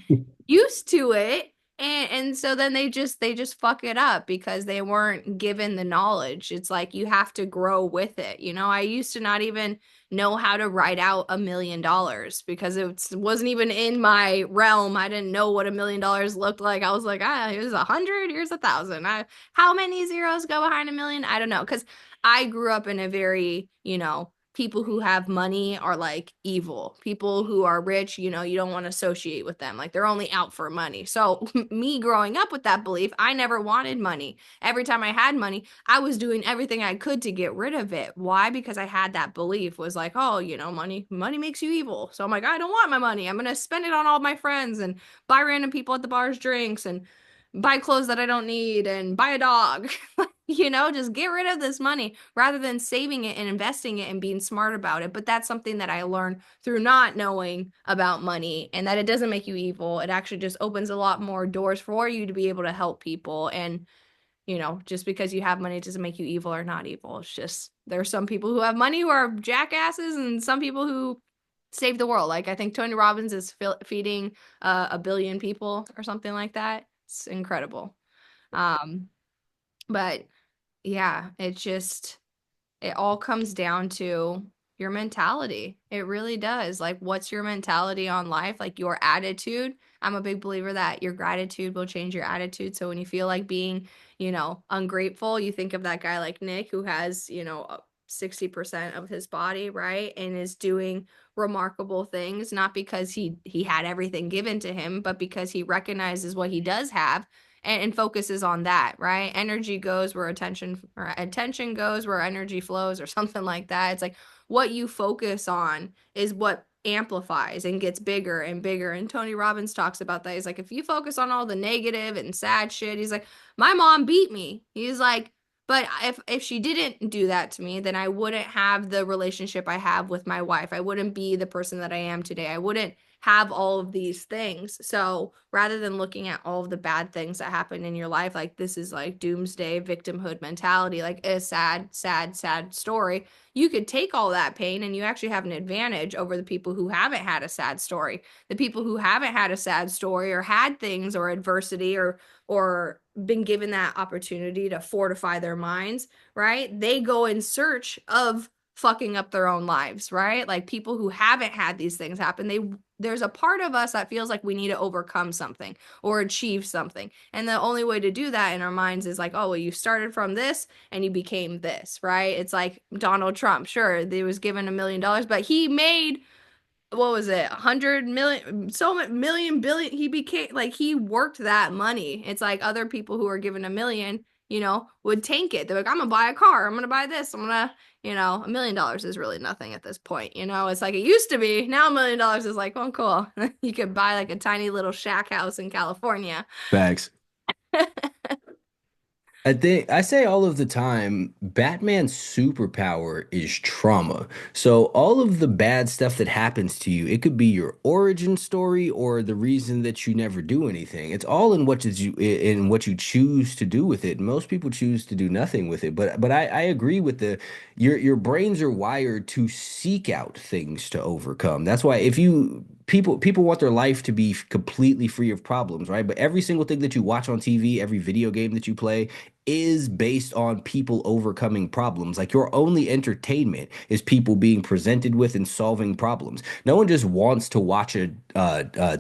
used to it. And so then they just fuck it up because they weren't given the knowledge. It's like you have to grow with it. I used to not even know how to write out $1 million because it wasn't even in my realm. I didn't know what $1 million looked like. I was like, here's 100, here's 1,000. How many zeros go behind a million? I don't know. Because I grew up in a very, people who have money are like evil. People who are rich, you don't want to associate with them. Like they're only out for money. So me growing up with that belief, I never wanted money. Every time I had money, I was doing everything I could to get rid of it. Why? Because I had that belief was like, oh, money makes you evil. So I'm like, I don't want my money. I'm going to spend it on all my friends and buy random people at the bars drinks and buy clothes that I don't need and buy a dog. Just get rid of this money rather than saving it and investing it and being smart about it. But that's something that I learned through not knowing about money, and that it doesn't make you evil. It actually just opens a lot more doors for you to be able to help people. And, just because you have money doesn't make you evil or not evil. It's just there are some people who have money who are jackasses and some people who save the world. Like I think Tony Robbins is feeding 1 billion people or something like that. It's incredible. Um, but yeah, it all comes down to your mentality. It really does. Like, what's your mentality on life? Like, your attitude. I'm a big believer that your gratitude will change your attitude. So, when you feel like being, ungrateful, you think of that guy like Nick who has, 60% of his body, right? And is doing remarkable things, not because he had everything given to him, but because he recognizes what he does have and focuses on that, right? Energy goes where attention goes where energy flows or something like that. It's like what you focus on is what amplifies and gets bigger and bigger. And Tony Robbins talks about that. He's like, if you focus on all the negative and sad shit, he's like, my mom beat me. He's like, but if she didn't do that to me, then I wouldn't have the relationship I have with my wife. I wouldn't be the person that I am today. I wouldn't have all of these things. So rather than looking at all of the bad things that happen in your life, like this is like doomsday victimhood mentality, like a sad, sad, sad story, you could take all that pain and you actually have an advantage over the people who haven't had a sad story. The people who haven't had a sad story or had things or adversity or been given that opportunity to fortify their minds, right? They go in search of fucking up their own lives, right? Like people who haven't had these things happen, there's a part of us that feels like we need to overcome something or achieve something. And the only way to do that in our minds is like, oh, well, you started from this and you became this, right? It's like Donald Trump. Sure, he was given $1 million, but he made what was it, 100 million, so much million billion. He became like he worked that money. It's like other people who are given 1 million, would tank it. They're like, I'm gonna buy a car, I'm gonna buy this, I'm gonna, $1 million is really nothing at this point. It's like it used to be. Now $1 million is like, oh, cool. You could buy like a tiny little shack house in California. Facts. I say all of the time, Batman's superpower is trauma. So all of the bad stuff that happens to you, it could be your origin story or the reason that you never do anything. It's all in what you choose to do with it. Most people choose to do nothing with it. But I agree with your brains are wired to seek out things to overcome. That's why if you people want their life to be completely free of problems, right? But every single thing that you watch on TV, every video game that you play is based on people overcoming problems. Like your only entertainment is people being presented with and solving problems. No one just wants to watch a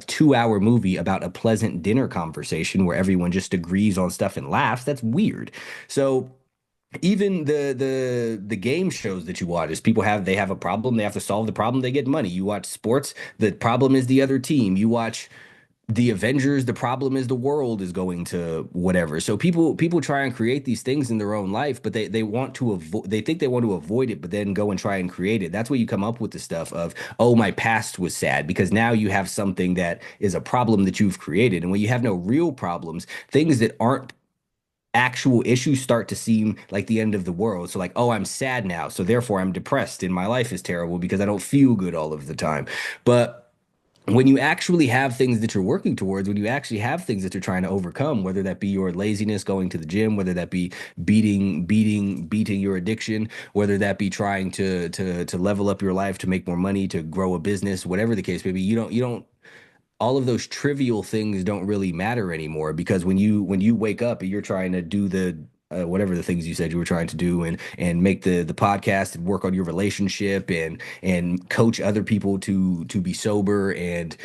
2 hour movie about a pleasant dinner conversation where everyone just agrees on stuff and laughs. That's weird. So even the game shows that you watch is they have a problem, they have to solve the problem, they get money. You watch sports, the problem is the other team. You watch the Avengers, the problem is the world is going to whatever. So people try and create these things in their own life, but they want to avoid they think they want to avoid it, but then go and try and create it. That's where you come up with the stuff of, oh, my past was sad, because now you have something that is a problem that you've created. And when you have no real problems, things that aren't actual issues start to seem like the end of the world. So like, oh, I'm sad now, so therefore I'm depressed and my life is terrible because I don't feel good all of the time. But when you actually have things that you're working towards, when you actually have things that you're trying to overcome, whether that be your laziness going to the gym, whether that be beating your addiction, whether that be trying to level up your life, to make more money, to grow a business, whatever the case may be, you don't all of those trivial things don't really matter anymore, because when you wake up and you're trying to do the whatever the things you said you were trying to do, and make the podcast and work on your relationship and coach other people to be sober and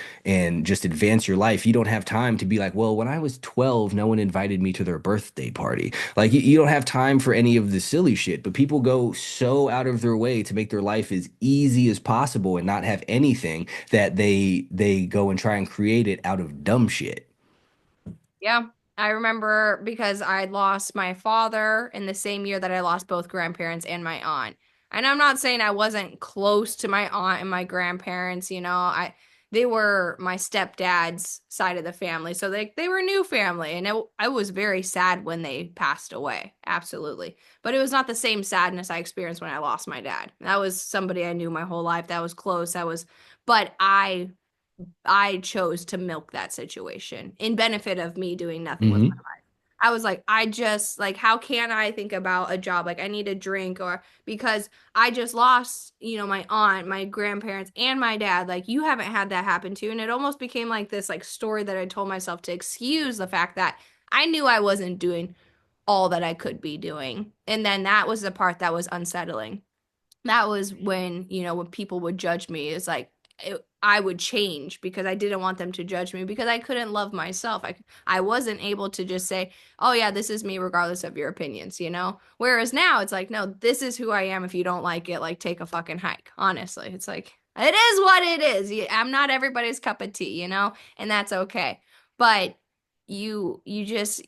just advance your life, you don't have time to be like, well, when I was 12 no one invited me to their birthday party. Like you don't have time for any of the silly shit, but people go so out of their way to make their life as easy as possible and not have anything, that they go and try and create it out of dumb shit. Yeah. I remember because I lost my father in the same year that I lost both grandparents and my aunt. And I'm not saying I wasn't close to my aunt and my grandparents, they were my stepdad's side of the family. So they were new family, and I was very sad when they passed away. Absolutely. But it was not the same sadness I experienced when I lost my dad. That was somebody I knew my whole life, that was close, but I chose to milk that situation in benefit of me doing nothing with my Hmm. life. I was like, I just like, how can I think about a job? Like, I need a drink, or because I just lost, my aunt, my grandparents, and my dad. Like, you haven't had that happen to you. And it almost became like this like story that I told myself to excuse the fact that I knew I wasn't doing all that I could be doing. And then that was the part that was unsettling. That was when, when people would judge me, it's like I would change because I didn't want them to judge me, because I couldn't love myself. I wasn't able to just say, "Oh yeah, this is me regardless of your opinions." Whereas now it's like, "No, this is who I am. If you don't like it, like take a fucking hike." Honestly, it's like it is what it is. I'm not everybody's cup of tea, and that's okay. But you just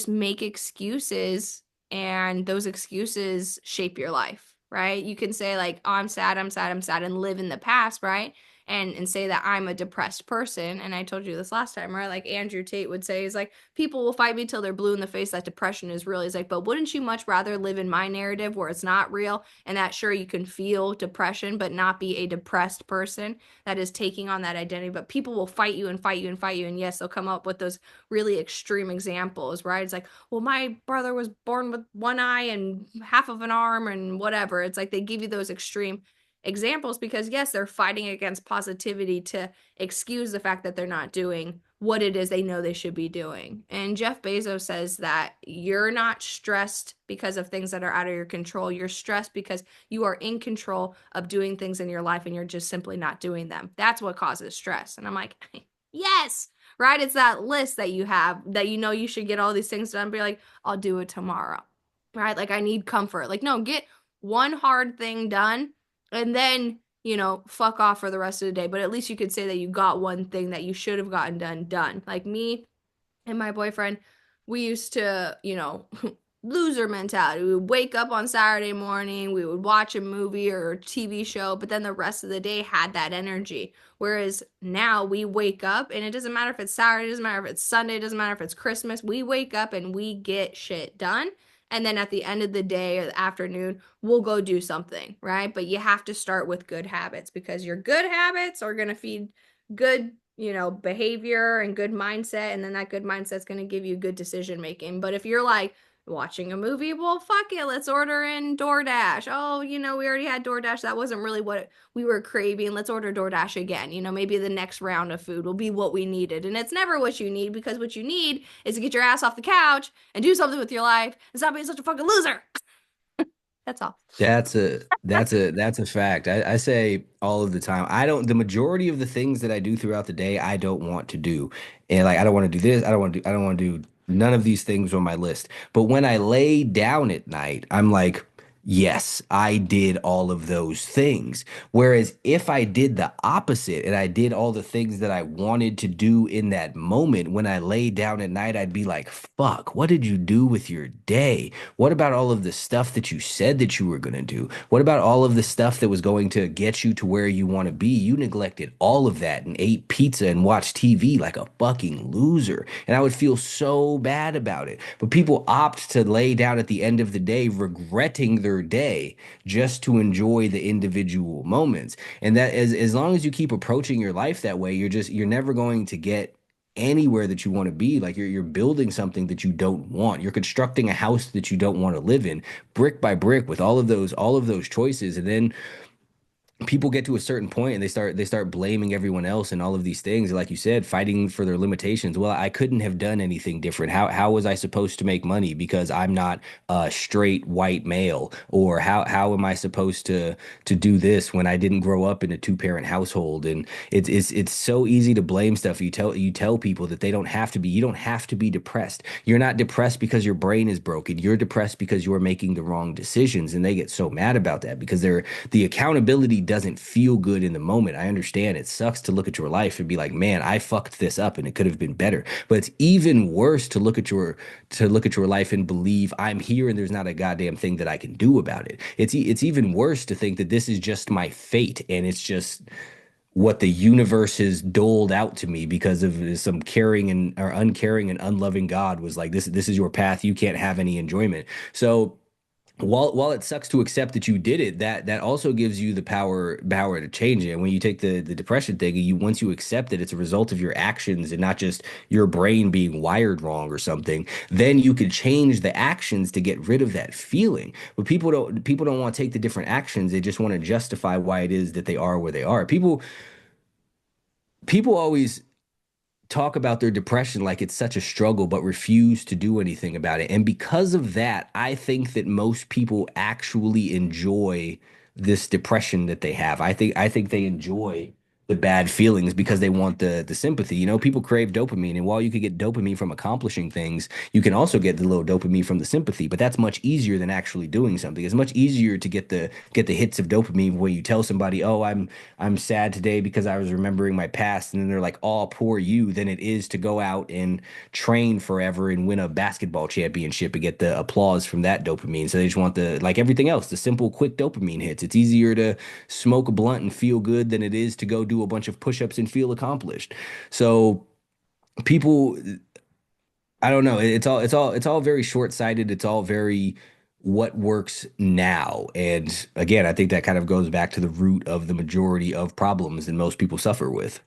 make excuses, and those excuses shape your life, right? You can say like, oh, I'm sad, I'm sad, I'm sad, and live in the past, right? and say that I'm a depressed person. And I told you this last time, right? Like Andrew Tate would say, is like, people will fight me till they're blue in the face that depression is real. He's like, but wouldn't you much rather live in my narrative where it's not real and that sure you can feel depression, but not be a depressed person that is taking on that identity? But people will fight you and fight you and fight you. And yes, they'll come up with those really extreme examples, right? It's like, well, my brother was born with one eye and half of an arm and whatever. It's like they give you those extreme examples because yes, they're fighting against positivity to excuse the fact that they're not doing what it is they know they should be doing. And Jeff Bezos says that you're not stressed because of things that are out of your control. You're stressed because you are in control of doing things in your life and you're just simply not doing them. That's what causes stress. And I'm like, yes, right? It's that list that you have that you know you should get all these things done. Be like, I'll do it tomorrow, right? Like, I need comfort. Like, no, get one hard thing done and then, fuck off for the rest of the day. But at least you could say that you got one thing that you should have gotten done. Like me and my boyfriend, we used to, loser mentality. We would wake up on Saturday morning, we would watch a movie or a TV show, but then the rest of the day had that energy. Whereas now we wake up and it doesn't matter if it's Saturday, it doesn't matter if it's Sunday, it doesn't matter if it's Christmas. We wake up and we get shit done. And then at the end of the day or the afternoon, we'll go do something, right? But you have to start with good habits because your good habits are going to feed good behavior and good mindset, and then that good mindset's going to give you good decision making. But if you're like watching a movie, well, fuck it, let's order in DoorDash. Oh, we already had DoorDash, that wasn't really what we were craving, let's order DoorDash again. Maybe the next round of food will be what we needed, and it's never what you need, because what you need is to get your ass off the couch and do something with your life and stop being such a fucking loser. That's all. That's a fact. I say all of the time. The majority of the things that I do throughout the day, I don't want to do. And like I don't want to do this, I don't want to do none of these things on my list. But when I lay down at night, I'm like, yes, I did all of those things. Whereas if I did the opposite and I did all the things that I wanted to do in that moment, when I lay down at night, I'd be like, fuck, what did you do with your day? What about all of the stuff that you said that you were going to do? What about all of the stuff that was going to get you to where you want to be? You neglected all of that and ate pizza and watched TV like a fucking loser. And I would feel so bad about it. But people opt to lay down at the end of the day regretting their day just to enjoy the individual moments. And that as long as you keep approaching your life that way, you're never going to get anywhere that you want to be. Like you're building something that you don't want. You're constructing a house that you don't want to live in, brick by brick, with all of those choices. And then people get to a certain point and they start blaming everyone else and all of these things, like you said, fighting for their limitations. Well, I couldn't have done anything different. How was I supposed to make money because I'm not a straight white male? Or how am I supposed to do this when I didn't grow up in a two-parent household? And it's so easy to blame stuff. You tell people that they don't have to be. You don't have to be depressed. You're not depressed because your brain is broken. You're depressed because you're making the wrong decisions, and they get so mad about that because the accountability doesn't feel good in the moment. I understand it sucks to look at your life and be like, man, I fucked this up and it could have been better. But it's even worse to look at your life and believe I'm here and there's not a goddamn thing that I can do about it. It's even worse to think that this is just my fate and it's just what the universe has doled out to me because of some caring and or uncaring and unloving God was like, this is your path. You can't have any enjoyment. So while it sucks to accept that you did it, that also gives you the power to change it. And when you take the depression thing, once you accept that it's a result of your actions and not just your brain being wired wrong or something, then you could change the actions to get rid of that feeling. But people don't want to take the different actions. They just want to justify why it is that they are where they are. People always talk about their depression like it's such a struggle, but refuse to do anything about it. And because of that, I think that most people actually enjoy this depression that they have. I think they enjoy the bad feelings because they want the sympathy. People crave dopamine, and while you could get dopamine from accomplishing things, you can also get the little dopamine from the sympathy. But that's much easier than actually doing something. It's much easier to get the hits of dopamine when you tell somebody, "Oh, I'm sad today because I was remembering my past," and then they're like, "Oh, poor you," than it is to go out and train forever and win a basketball championship and get the applause from that dopamine. So they just want like everything else, the simple, quick dopamine hits. It's easier to smoke a blunt and feel good than it is to go do do a bunch of push-ups and feel accomplished. So people, I don't know. It's all very short-sighted. It's all very what works now. And again, I think that kind of goes back to the root of the majority of problems that most people suffer with.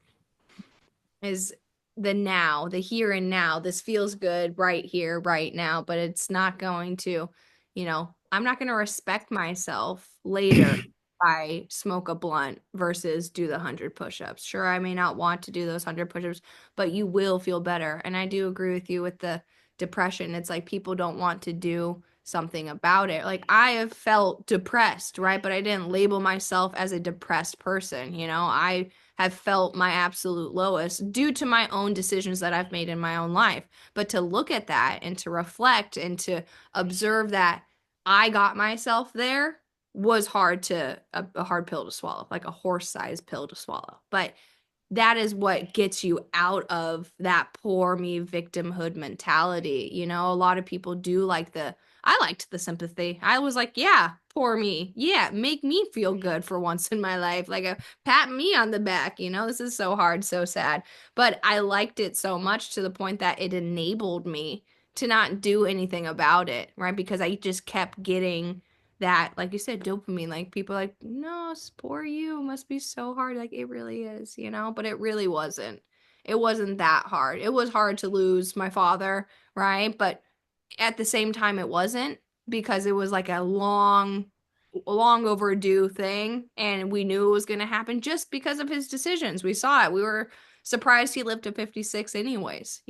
Is the now, the here and now. This feels good right here, right now, but it's not going to, I'm not going to respect myself later if I smoke a blunt versus do the 100 push-ups. Sure, I may not want to do those 100 push-ups, but you will feel better. And I do agree with you with the depression. It's like people don't want to do something about it. Like I have felt depressed, right? But I didn't label myself as a depressed person, I have felt my absolute lowest due to my own decisions that I've made in my own life. But to look at that and to reflect and to observe that I got myself there was a hard pill to swallow, like a horse-sized pill to swallow. But that is what gets you out of that poor me victimhood mentality. A lot of people do I liked the sympathy. I was like, yeah, poor me. Yeah, make me feel good for once in my life. Like a pat me on the back. This is so hard, so sad. But I liked it so much to the point that it enabled me to not do anything about it, right? Because I just kept getting that, like you said, dopamine. Like people are like, no, it's poor you, must be so hard. Like it really is, but it really wasn't. It wasn't that hard. It was hard to lose my father, right? But at the same time it wasn't, because it was like a long overdue thing, and we knew it was going to happen just because of his decisions. We saw it. We were surprised he lived to 56 anyways.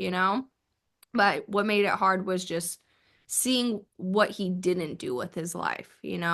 But what made it hard was just seeing what he didn't do with his life. And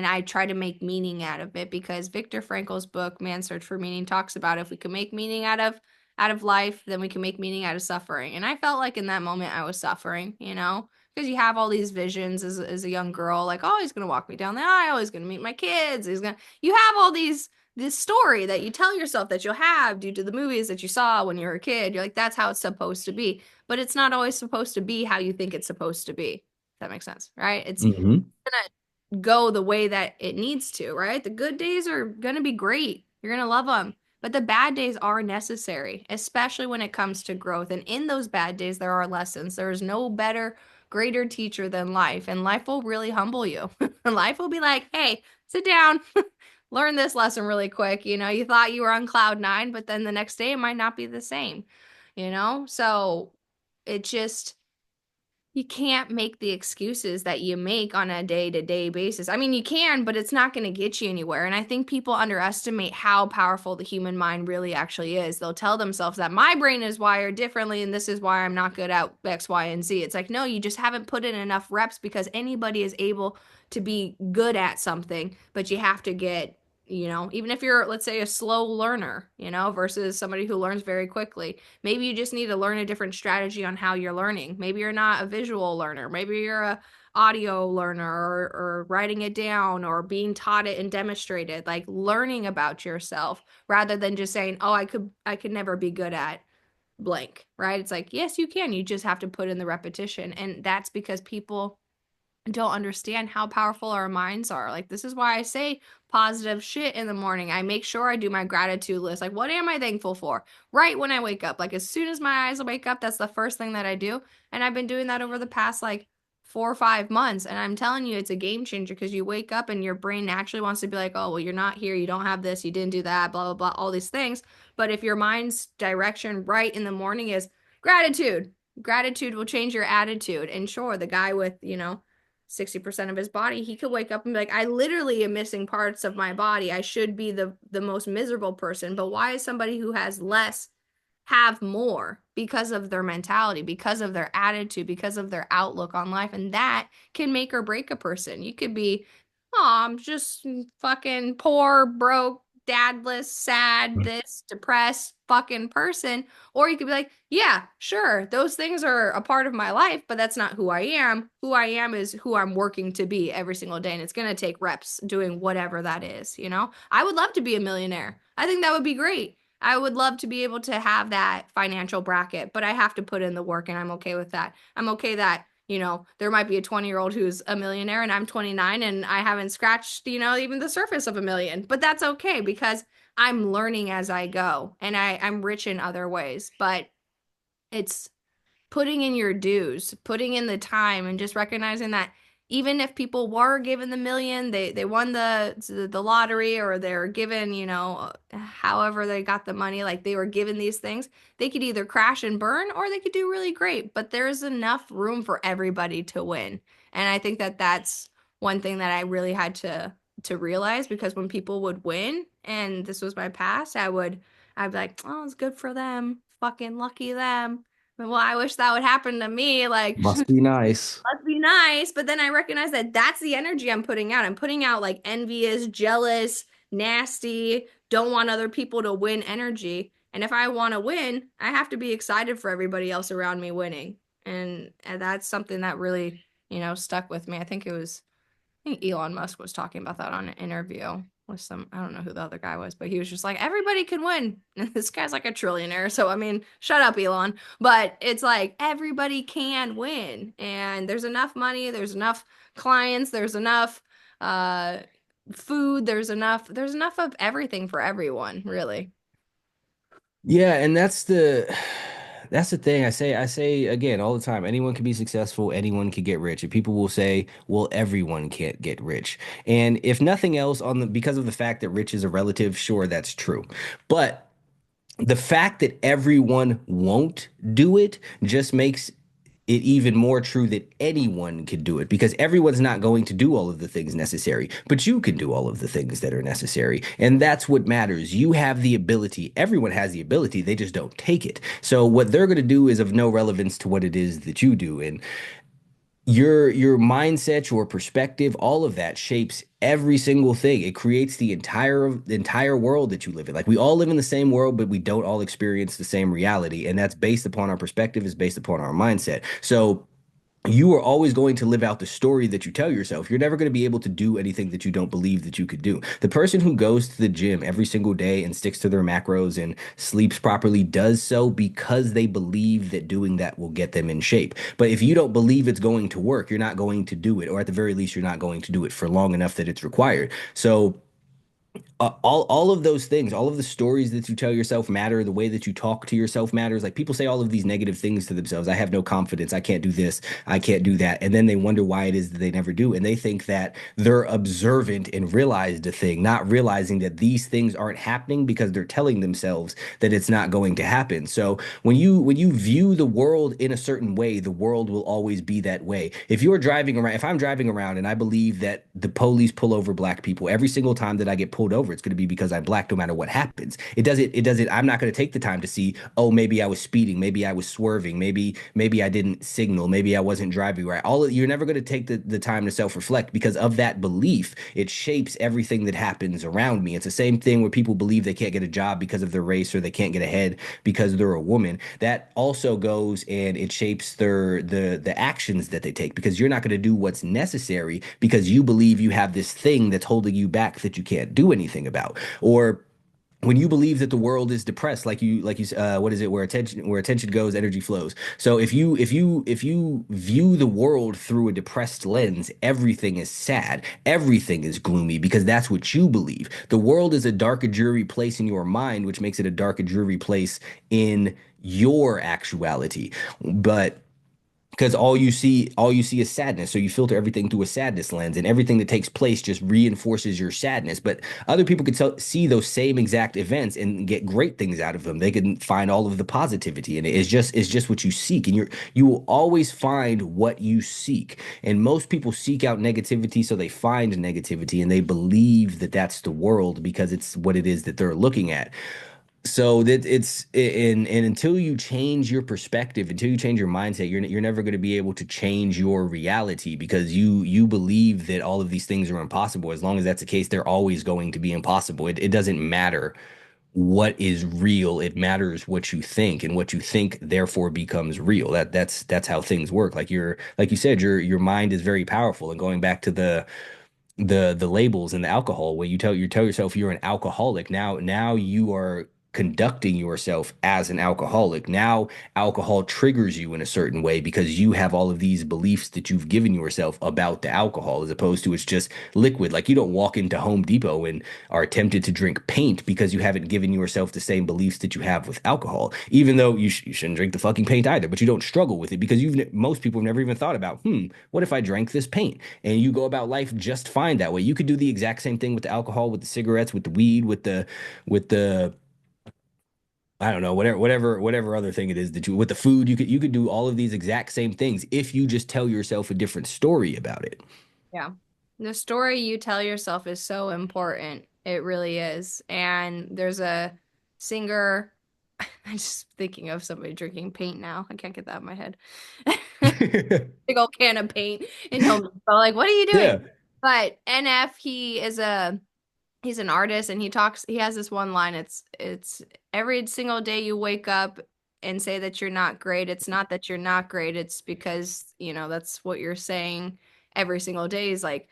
I try to make meaning out of it, because Viktor Frankl's book, Man's Search for Meaning, talks about if we can make meaning out of life, then we can make meaning out of suffering. And I felt like in that moment I was suffering, because you have all these visions as a young girl, like, oh, he's gonna walk me down the aisle, he's gonna meet my kids, you have all this story that you tell yourself that you'll have due to the movies that you saw when you were a kid. You're like, that's how it's supposed to be. But it's not always supposed to be how you think it's supposed to be. If that makes sense, right? It's Hmm. gonna go the way that it needs to, right? The good days are gonna be great. You're gonna love them. But the bad days are necessary, especially when it comes to growth. And in those bad days, there are lessons. There is no better, greater teacher than life. And life will really humble you. Life will be like, hey, sit down, learn this lesson really quick. You thought you were on cloud nine, but then the next day it might not be the same. So it just, you can't make the excuses that you make on a day-to-day basis. I mean, you can, but it's not going to get you anywhere. And I think people underestimate how powerful the human mind really actually is. They'll tell themselves that my brain is wired differently and this is why I'm not good at X, Y, and Z. It's like, no, you just haven't put in enough reps, because anybody is able to be good at something, but you have to even if you're, let's say, a slow learner, versus somebody who learns very quickly. Maybe you just need to learn a different strategy on how you're learning. Maybe you're not a visual learner. Maybe you're a audio learner, or writing it down, or being taught it and demonstrated, like learning about yourself rather than just saying, oh, I could never be good at blank, right? It's like, yes, you can. You just have to put in the repetition. And that's because people don't understand how powerful our minds are. Like, this is why I say positive shit in the morning. I make sure I do my gratitude list. Like, what am I thankful for? Right when I wake up. Like, as soon as my eyes wake up, that's the first thing that I do. And I've been doing that over the past like 4 or 5 months. And I'm telling you, it's a game changer, because you wake up and your brain naturally wants to be like, oh, well, you're not here. You don't have this. You didn't do that, blah, blah, blah, all these things. But if your mind's direction right in the morning is gratitude, gratitude will change your attitude. And sure, the guy with, 60% of his body, he could wake up and be like, I literally am missing parts of my body. I should be the most miserable person. But why is somebody who has less have more? Because of their mentality, because of their attitude, because of their outlook on life. And that can make or break a person. You could be, oh, I'm just fucking poor, broke, dadless, sad, this depressed fucking person. Or you could be like, yeah, sure, those things are a part of my life, but that's not who I am. Who I am is who I'm working to be every single day. And it's going to take reps doing whatever that is. I would love to be a millionaire. I think that would be great. I would love to be able to have that financial bracket, but I have to put in the work, and I'm okay with that. I'm okay that, there might be a 20-year-old who's a millionaire and I'm 29 and I haven't scratched, even the surface of a million. But that's okay, because I'm learning as I go and I'm rich in other ways, but it's putting in your dues, putting in the time, and just recognizing that even if people were given the million, they won the lottery, or they're given, however they got the money, like they were given these things, they could either crash and burn or they could do really great. But there's enough room for everybody to win. And I think that that's one thing that I really had to realize, because when people would win, and this was my past, I'd be like, oh, it's good for them. Fucking lucky them. Well, I wish that would happen to me. Like, Must be nice. must be nice. But then I recognize that that's the energy I'm putting out. I'm putting out like envious, jealous, nasty, don't want other people to win energy. And if I want to win, I have to be excited for everybody else around me winning. And that's something that really, stuck with me. I think Elon Musk was talking about that on an interview with I don't know who the other guy was, but he was just like, everybody can win. And this guy's like a trillionaire. So, I mean, shut up, Elon. But it's like, everybody can win. And there's enough money, there's enough clients, there's enough uh, food, there's enough of everything for everyone, really. Yeah, and that's the thing. I say again all the time, anyone can be successful, anyone can get rich. And people will say, well, everyone can't get rich. And if nothing else, because of the fact that rich is a relative, sure, that's true. But the fact that everyone won't do it just makes it even more true that anyone can do it, because everyone's not going to do all of the things necessary, but you can do all of the things that are necessary. And that's what matters. You have the ability. Everyone has the ability. They just don't take it. So what they're going to do is of no relevance to what it is that you do. And your mindset, your perspective, all of that shapes every single thing. It creates the entire world that you live in. Like, we all live in the same world, but we don't all experience the same reality, and that's based upon our perspective, is based upon our mindset. So you are always going to live out the story that you tell yourself. You're never going to be able to do anything that you don't believe that you could do. The person who goes to the gym every single day and sticks to their macros and sleeps properly does so because they believe that doing that will get them in shape. But if you don't believe it's going to work, you're not going to do it, or at the very least, you're not going to do it for long enough that it's required. So all of those things, all of the stories that you tell yourself matter. The way that you talk to yourself matters. Like, people say all of these negative things to themselves. I have no confidence. I can't do this. I can't do that. And then they wonder why it is that they never do. And they think that they're observant and realized a thing, not realizing that these things aren't happening because they're telling themselves that it's not going to happen. So when you view the world in a certain way, the world will always be that way. If I'm driving around and I believe that the police pull over black people every single time that I get pulled over, it's going to be because I'm black no matter what happens. It doesn't, I'm not going to take the time to see, oh, maybe I was speeding, maybe I was swerving, maybe I didn't signal, maybe I wasn't driving right. You're never going to take the time to self-reflect, because of that belief, it shapes everything that happens around me. It's the same thing where people believe they can't get a job because of their race, or they can't get ahead because they're a woman. That also goes and it shapes the actions that they take, because you're not going to do what's necessary because you believe you have this thing that's holding you back that you can't do anything about. Or when you believe that the world is depressed, what is it, where attention goes, energy flows. So if you view the world through a depressed lens, everything is sad, everything is gloomy, because that's what you believe. The world is a dark and dreary place in your mind, which makes it a dark and dreary place in your actuality. But because all you see is sadness, so you filter everything through a sadness lens, and everything that takes place just reinforces your sadness. But other people could see those same exact events and get great things out of them. They can find all of the positivity, and it's just what you seek, and you will always find what you seek. And most people seek out negativity, so they find negativity, and they believe that that's the world because it's what it is that they're looking at. So that it's and until you change your perspective, until you change your mindset, you're never going to be able to change your reality, because you believe that all of these things are impossible. As long as that's the case, they're always going to be impossible. It doesn't matter what is real. It matters what you think, and what you think therefore becomes real. That's how things work. Like you said, your mind is very powerful. And going back to the labels and the alcohol, when you tell yourself you're an alcoholic, now you are conducting yourself as an alcoholic. Now, alcohol triggers you in a certain way because you have all of these beliefs that you've given yourself about the alcohol, as opposed to it's just liquid. Like you don't walk into Home Depot and are tempted to drink paint because you haven't given yourself the same beliefs that you have with alcohol. Even though you shouldn't drink the fucking paint either, but you don't struggle with it because most people have never even thought about, what if I drank this paint? And you go about life just fine that way. You could do the exact same thing with the alcohol, with the cigarettes, with the weed, with the I don't know, whatever other thing it is that you with the food, you could do all of these exact same things if you just tell yourself a different story about it. Yeah. The story you tell yourself is so important. It really is. And there's a singer, I'm just thinking of somebody drinking paint now. I can't get that in my head. Big old can of paint and he'll be like, what are you Yeah. doing? But NF, he's an artist and he has this one line. It's every single day you wake up and say that you're not great. It's not that you're not great. It's because, that's what you're saying every single day. Is like,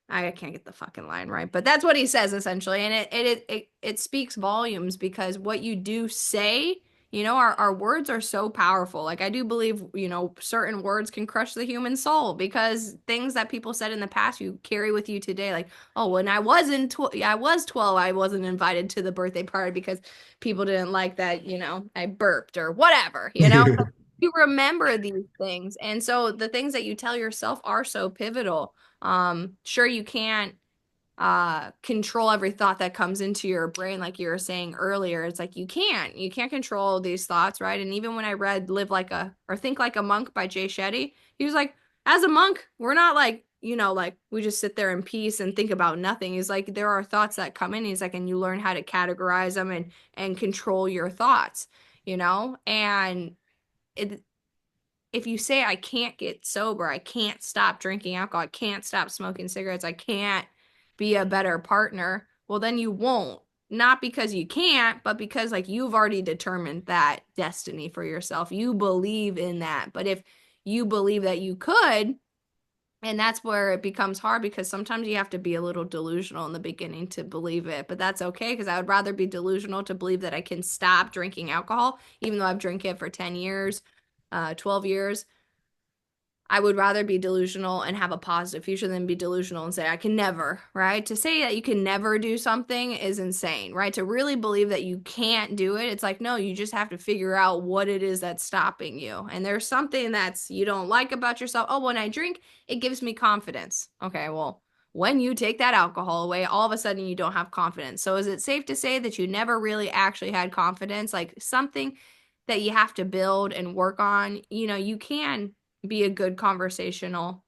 I can't get the fucking line right, but that's what he says essentially. And it speaks volumes because what you do say, our words are so powerful. Like I do believe, certain words can crush the human soul because things that people said in the past you carry with you today. Like, oh, when I was 12, I wasn't invited to the birthday party because people didn't like that, I burped or whatever. You remember these things. And so the things that you tell yourself are so pivotal. Sure, you can't control every thought that comes into your brain like you were saying earlier. It's like you can't control these thoughts, right? And even when I read Live Like a or Think Like a Monk by Jay Shetty, he was like, as a monk, we're not like, like we just sit there in peace and think about nothing. He's like, there are thoughts that come in. He's like, and you learn how to categorize them and control your thoughts. And it if you say I can't get sober, I can't stop drinking alcohol, I can't stop smoking cigarettes, I can't be a better partner, well then you won't. Not because you can't, but because like you've already determined that destiny for yourself. You believe in that. But if you believe that you could, and that's where it becomes hard because sometimes you have to be a little delusional in the beginning to believe it. But that's okay because I would rather be delusional to believe that I can stop drinking alcohol, even though I've drank it for 10 years, 12 years. I would rather be delusional and have a positive future than be delusional and say, I can never, right? To say that you can never do something is insane, right? To really believe that you can't do it, it's like, no, you just have to figure out what it is that's stopping you. And there's something that's you don't like about yourself. Oh, when I drink, it gives me confidence. Okay, well, when you take that alcohol away, all of a sudden you don't have confidence. So is it safe to say that you never really actually had confidence? Like something that you have to build and work on, you can be a good conversational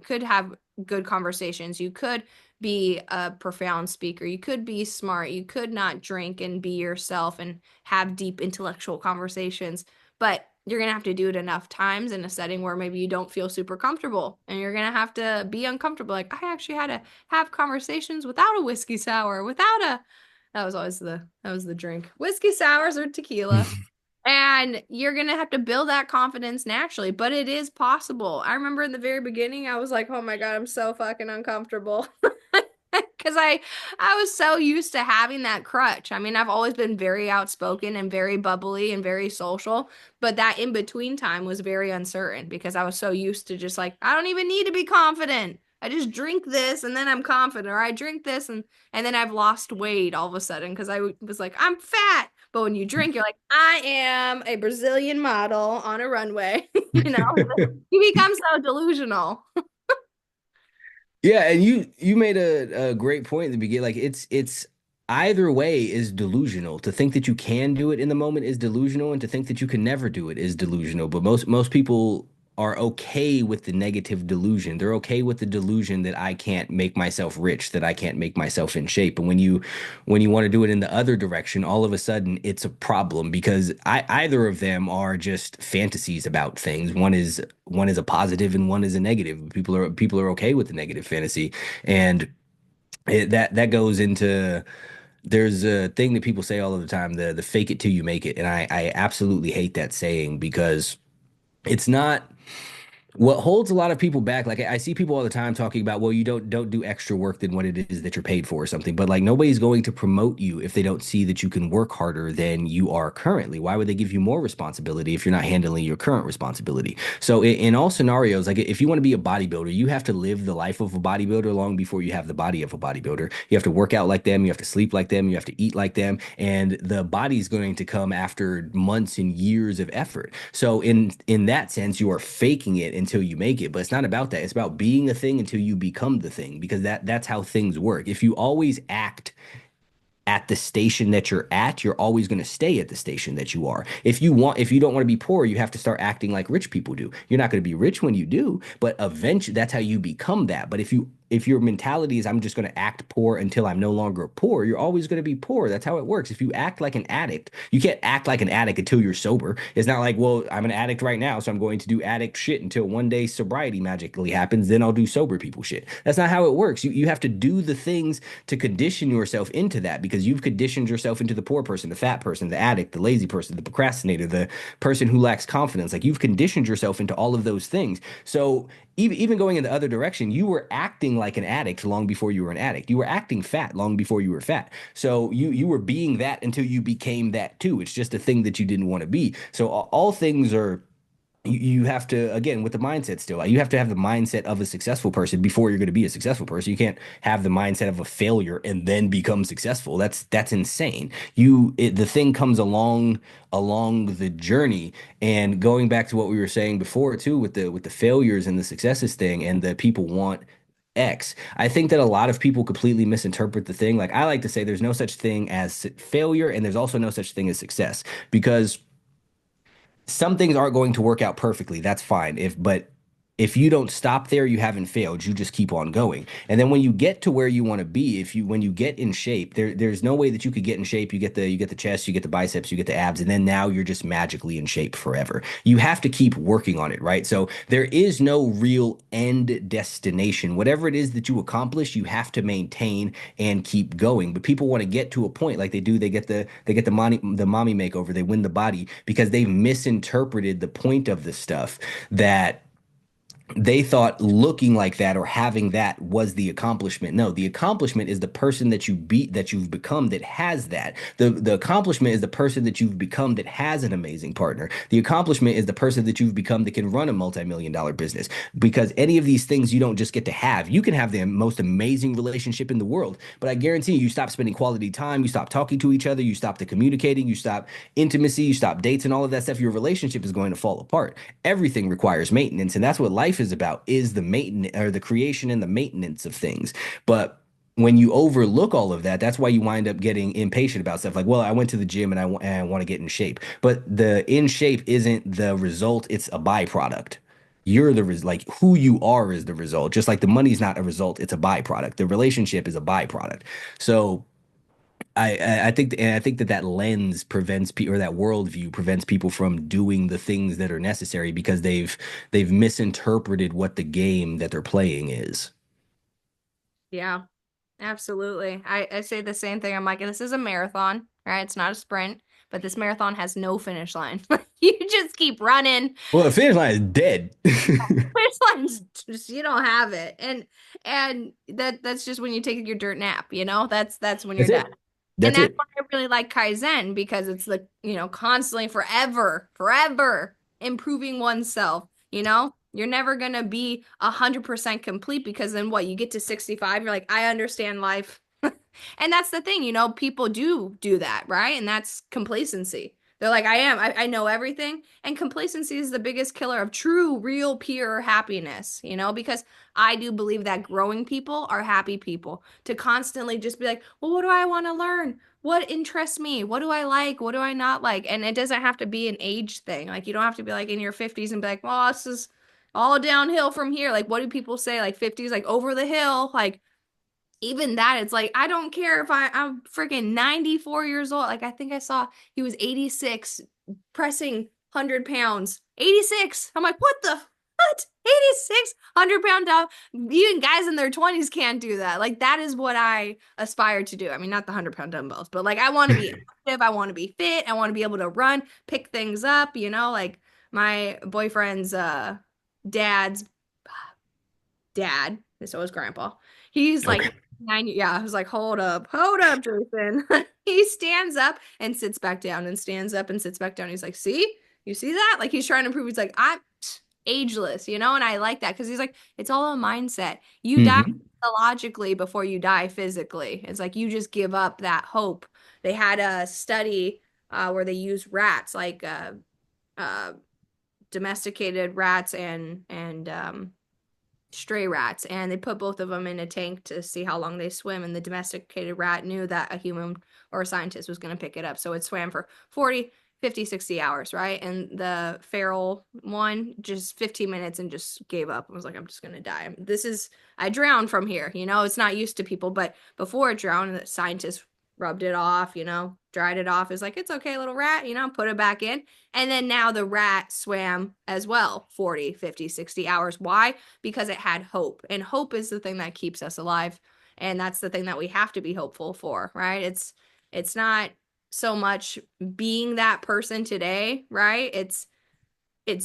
could have good conversations, you could be a profound speaker, you could be smart, you could not drink and be yourself and have deep intellectual conversations, but you're going to have to do it enough times in a setting where maybe you don't feel super comfortable and you're going to have to be uncomfortable. Like I actually had to have conversations without a whiskey sour, without a that was the drink, whiskey sours or tequila, and you're going to have to build that confidence naturally, but it is possible. I remember in the very beginning, I was like, oh my God, I'm so fucking uncomfortable. Because I was so used to having that crutch. I mean, I've always been very outspoken and very bubbly and very social, but that in between time was very uncertain because I was so used to just like, I don't even need to be confident. I just drink this and then I'm confident, or I drink this and then I've lost weight all of a sudden because was like, I'm fat. But when you drink, you're like, I am a Brazilian model on a runway. You become so delusional. Yeah, and you made a great point at the beginning. Like it's either way is delusional. To think that you can do it in the moment is delusional, and to think that you can never do it is delusional. But most people are okay with the negative delusion. They're okay with the delusion that I can't make myself rich, that I can't make myself in shape. And when you want to do it in the other direction, all of a sudden it's a problem because either of them are just fantasies about things. One is a positive and one is a negative. People are okay with the negative fantasy, and that goes into there's a thing that people say all of the time, the fake it till you make it, and I absolutely hate that saying because it's not. What holds a lot of people back, like I see people all the time talking about, well, you don't do extra work than what it is that you're paid for or something. But like nobody's going to promote you if they don't see that you can work harder than you are currently. Why would they give you more responsibility if you're not handling your current responsibility? So in all scenarios, like if you want to be a bodybuilder, you have to live the life of a bodybuilder long before you have the body of a bodybuilder. You have to work out like them, you have to sleep like them, you have to eat like them, and the body's going to come after months and years of effort. So in that sense, you are faking it until you make it. But it's not about that. It's about being a thing until you become the thing, because that's how things work. If you always act at the station that you're at, you're always going to stay at the station that you are. If you don't want to be poor, you have to start acting like rich people do. You're not going to be rich when you do, but eventually that's how you become that. But if your mentality is I'm just going to act poor until I'm no longer poor, you're always going to be poor. That's how it works. If you act like an addict, you can't act like an addict until you're sober. It's not like, well, I'm an addict right now, so I'm going to do addict shit until one day sobriety magically happens, then I'll do sober people shit. That's not how it works. You have to do the things to condition yourself into that, because you've conditioned yourself into the poor person, the fat person, the addict, the lazy person, the procrastinator, the person who lacks confidence. Like you've conditioned yourself into all of those things. So even going in the other direction, you were acting like an addict long before you were an addict. You were acting fat long before you were fat. So you were being that until you became that too. It's just a thing that you didn't want to be. So all things are you have to, again, with the mindset still, you have to have the mindset of a successful person before you're going to be a successful person. You can't have the mindset of a failure and then become successful. That's insane. The thing comes along the journey. And going back to what we were saying before too, with the failures and the successes thing, and the people want X. I think that a lot of people completely misinterpret the thing. Like I like to say there's no such thing as failure, and there's also no such thing as success, because some things aren't going to work out perfectly. That's fine. If you don't stop there, you haven't failed. You just keep on going. And then when you get to where you want to be, if you when you get in shape, there's no way that you could get in shape. You get the chest, you get the biceps, you get the abs, and then now you're just magically in shape forever. You have to keep working on it, right? So there is no real end destination. Whatever it is that you accomplish, you have to maintain and keep going. But people want to get to a point like they do. They get the mommy makeover. They win the body because they've misinterpreted the point of the stuff, that they thought looking like that or having that was the accomplishment. No, the accomplishment is the person that you've become that has that. The accomplishment is the person that you've become that has an amazing partner. The accomplishment is the person that you've become that can run a multi-million dollar business. Because any of these things you don't just get to have. You can have the most amazing relationship in the world, but I guarantee you stop spending quality time, you stop talking to each other, you stop the communicating, you stop intimacy, you stop dates and all of that stuff, your relationship is going to fall apart. Everything requires maintenance, and that's what life is about, is the maintenance or the creation and the maintenance of things. But when you overlook all of that, that's why you wind up getting impatient about stuff like, well, I went to the gym and I want to get in shape. But the in shape isn't the result, it's a byproduct. You're like who you are is the result. Just like the money's not a result, it's a byproduct. The relationship is a byproduct. So I think that lens prevents people, or that worldview prevents people from doing the things that are necessary, because they've misinterpreted what the game that they're playing is. Yeah, absolutely. I say the same thing. I'm like, this is a marathon, right? It's not a sprint, but this marathon has no finish line. You just keep running. Well, the finish line is dead. Finish line's just you don't have it. And that's just when you take your dirt nap, you know? That's when you're That's done. it. And That's that's it. why I really like Kaizen, because it's like, constantly forever improving oneself, you know? You're never gonna be 100% complete, because then what, you get to 65, you're like, I understand life. And that's the thing, people do that, right? And that's complacency. They're like, I know everything. And complacency is the biggest killer of true, real, pure happiness, because I do believe that growing people are happy people. To constantly just be like, well, what do I want to learn? What interests me? What do I like? What do I not like? And it doesn't have to be an age thing. Like, you don't have to be like in your 50s and be like, well, this is all downhill from here. Like, what do people say? Like, 50s, like over the hill. Like, even that, it's like, I don't care if I'm freaking 94 years old. Like, I think I saw he was 86 pressing 100 pounds. 86. I'm like, what? 86 100-pound down. Even guys in their 20s can't do that. Like, that is what I aspire to do. I mean, not the 100-pound dumbbells, but like, I want to be active. I want to be fit. I want to be able to run, pick things up, like my boyfriend's dad's dad, so his grandpa. He's like Okay. 90. Yeah, I was like, hold up, Jason. He stands up and sits back down and stands up and sits back down. He's like, see, you see that? Like he's trying to prove he's like, I'm ageless, you know? And I like that because he's like, it's all a mindset. You die Hmm. psychologically before you die physically. It's like you just give up that hope. They had a study where they used rats, like uh, domesticated rats and stray rats, and they put both of them in a tank to see how long they swim, and the domesticated rat knew that a human or a scientist was going to pick it up, so it swam for 40, 50, 60 hours, right? And the feral one just 15 minutes and just gave up. I was like, I'm just going to die. I drowned from here, it's not used to people, but before it drowned, the scientist rubbed it off, dried it off. It's like, it's okay, little rat, put it back in. And then now the rat swam as well 40, 50, 60 hours. Why? Because it had hope. And hope is the thing that keeps us alive. And that's the thing that we have to be hopeful for, right? It's not so much being that person today, right? It's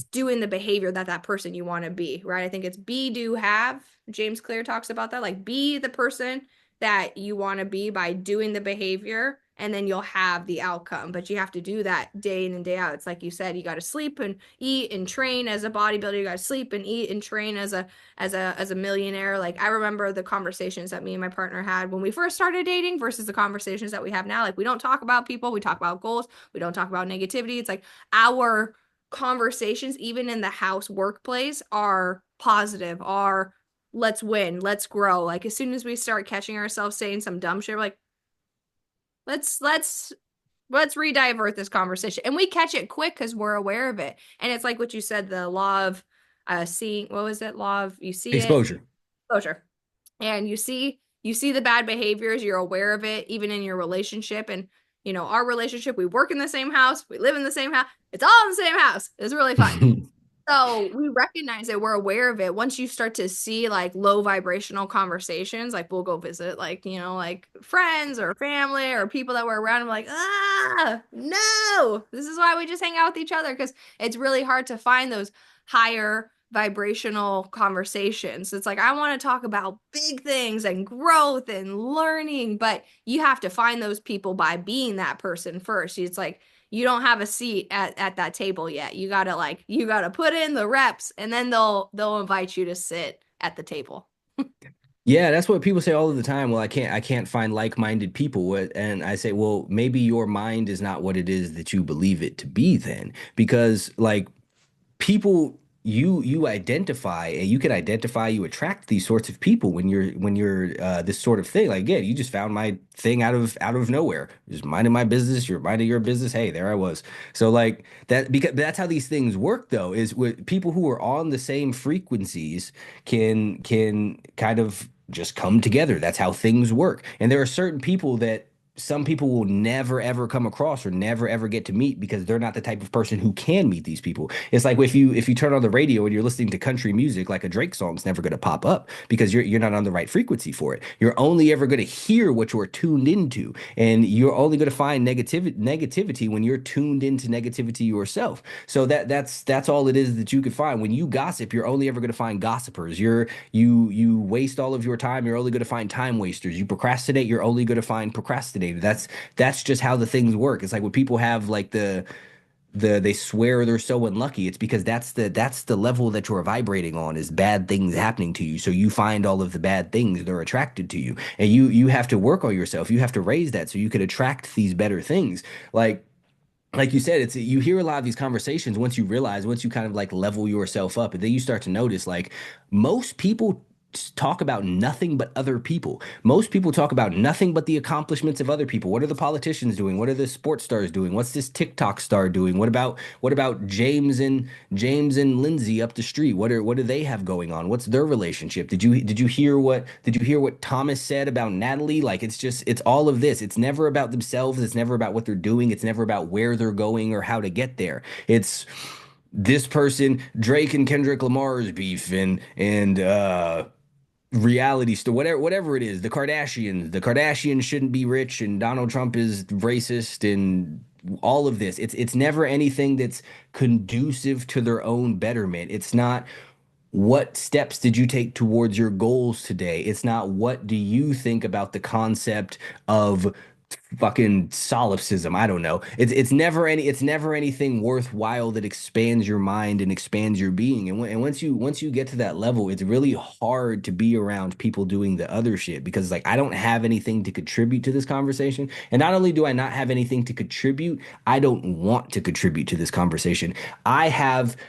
doing the behavior that that person you want to be, right? I think it's be, do, have. James Clear talks about that. Like, be the person that you want to be by doing the behavior, and then you'll have the outcome. But you have to do that day in and day out. It's like you said, you got to sleep and eat and train as a bodybuilder. You got to sleep and eat and train as a millionaire. Like, I remember the conversations that me and my partner had when we first started dating versus the conversations that we have now. Like, we don't talk about people, we talk about goals, we don't talk about negativity. It's like our conversations, even in the house workplace, are positive, are let's win, let's grow. Like as soon as we start catching ourselves saying some dumb shit, we're like, let's re-divert this conversation. And we catch it quick because we're aware of it. And it's like what you said, the law of seeing, what was it? Law of you see it, Exposure. exposure. And you see the bad behaviors, you're aware of it, even in your relationship. And our relationship, we work in the same house, we live in the same house, it's all in the same house. It's really fun. So we recognize it, we're aware of it. Once you start to see like low vibrational conversations, like we'll go visit like, like friends or family or people that we're around, and we're like, no, this is why we just hang out with each other because it's really hard to find those higher vibrational conversations. It's like, I want to talk about big things and growth and learning, but you have to find those people by being that person first. It's like, you don't have a seat at that table yet. You gotta put in the reps and then they'll invite you to sit at the table. Yeah, that's what people say all of the time. Well, I can't find like-minded people. And I say, well, maybe your mind is not what it is that you believe it to be then. Because like people you identify and you can identify you attract these sorts of people when you're this sort of thing like yeah you just found my thing out of nowhere just minding my business you're minding your business hey there I was so like that because that's how these things work though is with people who are on the same frequencies can kind of just come together that's how things work and there are certain people that some people will never ever come across or never ever get to meet because they're not the type of person who can meet these people. It's like if you turn on the radio and you're listening to country music, like a Drake song's never going to pop up because you're not on the right frequency for it. You're only ever going to hear what you're tuned into, and you're only going to find negativity when you're tuned into negativity yourself. So that's all it is that you could find. When you gossip, you're only ever going to find gossipers. You waste all of your time, you're only going to find time wasters. You procrastinate, you're only going to find procrastinators. That's just how the things work. It's like when people have like they swear they're so unlucky. It's because that's the level that you're vibrating on is bad things happening to you. So you find all of the bad things that are attracted to you. And you have to work on yourself. You have to raise that so you could attract these better things. Like you said, it's you hear a lot of these conversations once you realize, once you kind of like level yourself up, and then you start to notice like most people talk about nothing but other people. Most people talk about nothing but the accomplishments of other people. What are the politicians doing? What are the sports stars doing? What's this TikTok star doing? What about James and Lindsay up the street? What do they have going on? What's their relationship? Did you hear what Thomas said about Natalie? Like it's all of this. It's never about themselves. It's never about what they're doing. It's never about where they're going or how to get there. It's this person, Drake and Kendrick Lamar's beef and reality store, whatever it is, the Kardashians shouldn't be rich and Donald Trump is racist and all of this. It's never anything that's conducive to their own betterment. It's not what steps did you take towards your goals today? It's not what do you think about the concept of fucking solipsism. I don't know. It's never anything worthwhile that expands your mind and expands your being. And once you get to that level, it's really hard to be around people doing the other shit because like I don't have anything to contribute to this conversation. And not only do I not have anything to contribute, I don't want to contribute to this conversation.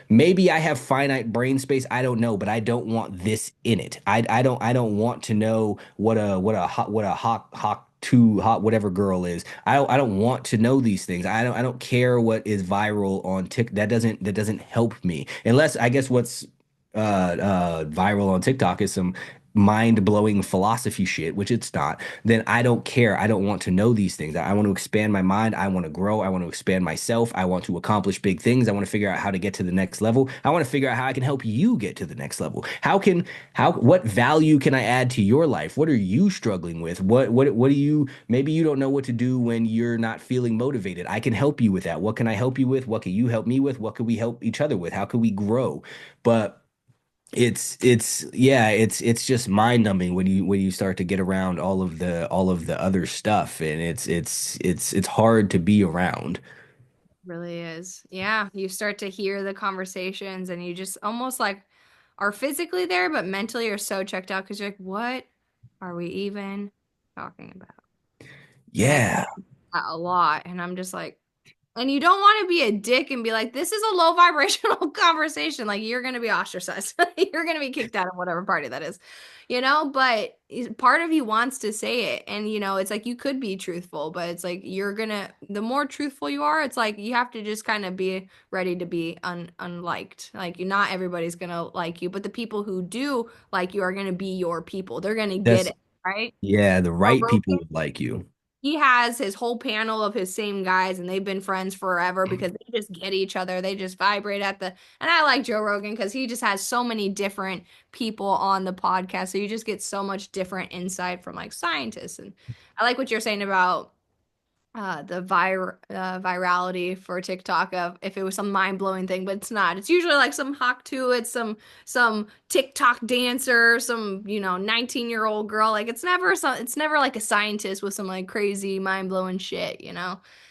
Maybe I have finite brain space, I don't know, but I don't want this in it. I don't want to know what a hawk two hot whatever girl is. I don't want to know these things. I don't care what is viral on Tik. That doesn't help me. Unless I guess what's viral on TikTok is some mind-blowing philosophy shit, which it's not, then I don't care. I don't want to know these things. I want to expand my mind. I want to grow. I want to expand myself. I want to accomplish big things. I want to figure out how to get to the next level. I want to figure out how I can help you get to the next level. What value can I add to your life? What are you struggling with? What do you, maybe you don't know what to do when you're not feeling motivated. I can help you with that. What can I help you with? What can you help me with? What can we help each other with? How can we grow? But it's just mind numbing when you start to get around all of the other stuff, and it's hard to be around. Really is. Yeah, you start to hear the conversations and you just almost like are physically there, but mentally are so checked out because you're like, what are we even talking about? And I Yeah. that a lot. And I'm just like, and you don't want to be a dick and be like, this is a low vibrational conversation. Like, you're going to be ostracized. You're going to be kicked out of whatever party that is, But part of you wants to say it. And, it's like you could be truthful, but it's like the more truthful you are, it's like you have to just kind of be ready to be unliked. Like, not everybody's going to like you, but the people who do like you are going to be your people. They're going to get That's it, right? yeah, the Joe right people Rogan, would like you. he has his whole panel of his same guys and they've been friends forever because they just get each other. They just vibrate and I like Joe Rogan because he just has so many different people on the podcast. So you just get so much different insight from like scientists. And I like what you're saying about virality for TikTok of if it was some mind-blowing thing, but it's not. It's usually like some hawk to it, some TikTok dancer, some 19-year-old girl. Like it's never like a scientist with some like crazy mind-blowing shit.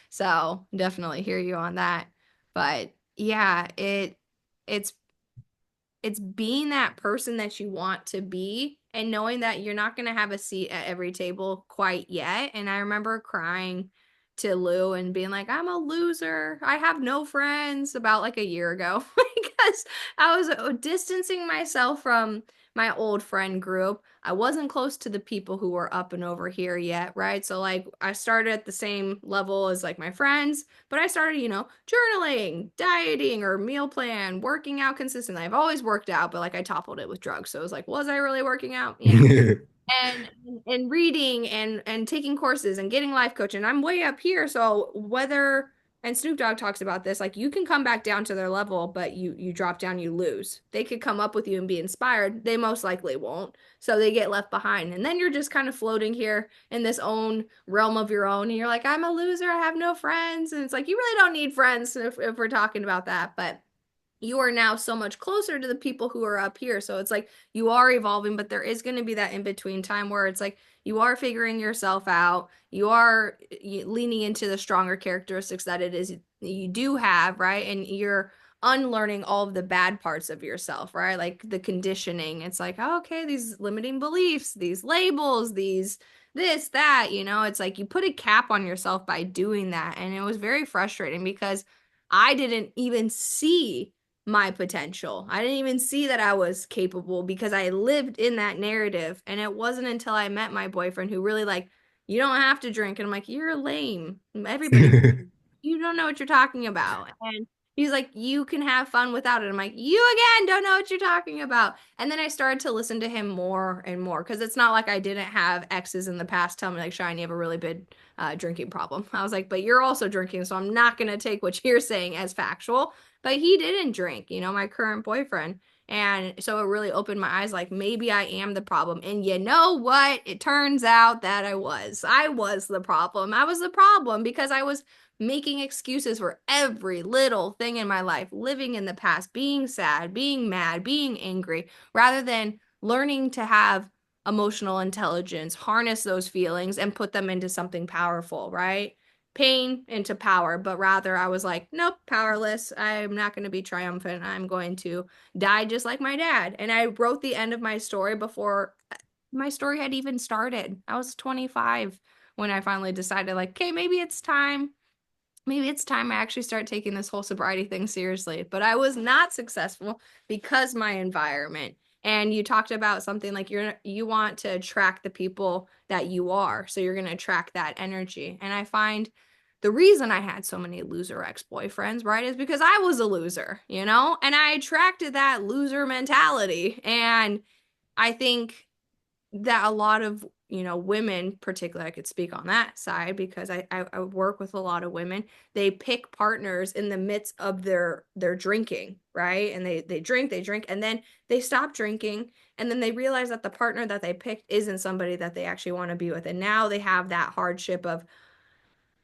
So definitely hear you on that. But yeah, it's it's being that person that you want to be and knowing that you're not going to have a seat at every table quite yet. And I remember crying to Lou and being like, I'm a loser. I have no friends about like a year ago because I was distancing myself from my old friend group. I wasn't close to the people who were up and over here yet, right? So like I started at the same level as like my friends, but I started, journaling, dieting or meal plan, working out consistently. I've always worked out, but like I toppled it with drugs. So it was like, was I really working out? And and reading and taking courses and getting life coaching. I'm way up here, so whether and Snoop Dogg talks about this, like you can come back down to their level, but you drop down, you lose. They could come up with you and be inspired. They most likely won't. So they get left behind. And then you're just kind of floating here in this own realm of your own. And you're like, I'm a loser, I have no friends. And it's like you really don't need friends if we're talking about that. But you are now so much closer to the people who are up here. So it's like you are evolving, but there is going to be that in between time where it's like you are figuring yourself out. You are leaning into the stronger characteristics that it is you do have, right? And you're unlearning all of the bad parts of yourself, right? Like the conditioning. It's like, oh, okay, these limiting beliefs, these labels, these this, that, it's like you put a cap on yourself by doing that. And it was very frustrating because I didn't even see my potential. I didn't even see that I was capable because I lived in that narrative. And it wasn't until I met my boyfriend who really like, you don't have to drink. And I'm like, you're lame. Everybody, you don't know what you're talking about. And he's like, you can have fun without it. I'm like, you again don't know what you're talking about. And then I started to listen to him more and more because it's not like I didn't have exes in the past tell me like, Shine, you have a really big drinking problem. I was like, but you're also drinking, so I'm not going to take what you're saying as factual. But he didn't drink, my current boyfriend. And so it really opened my eyes like maybe I am the problem. And you know what? It turns out that I was. I was the problem. I was the problem because I was making excuses for every little thing in my life, living in the past, being sad, being mad, being angry, rather than learning to have emotional intelligence, harness those feelings and put them into something powerful, right? Pain into power, but rather I was like, nope, powerless. I'm not going to be triumphant. I'm going to die just like my dad. And I wrote the end of my story before my story had even started. I was 25 when I finally decided, like, okay, maybe it's time. Maybe it's time I actually start taking this whole sobriety thing seriously. But I was not successful because my environment. And you talked about something like you want to attract the people that you are. So you're going to attract that energy. And I find the reason I had so many loser ex-boyfriends, right, is because I was a loser, And I attracted that loser mentality. And I think that a lot of women, particularly, I could speak on that side because I work with a lot of women. They pick partners in the midst of their drinking, right? And they drink and then they stop drinking, and then they realize that the partner that they picked isn't somebody that they actually want to be with, and now they have that hardship of,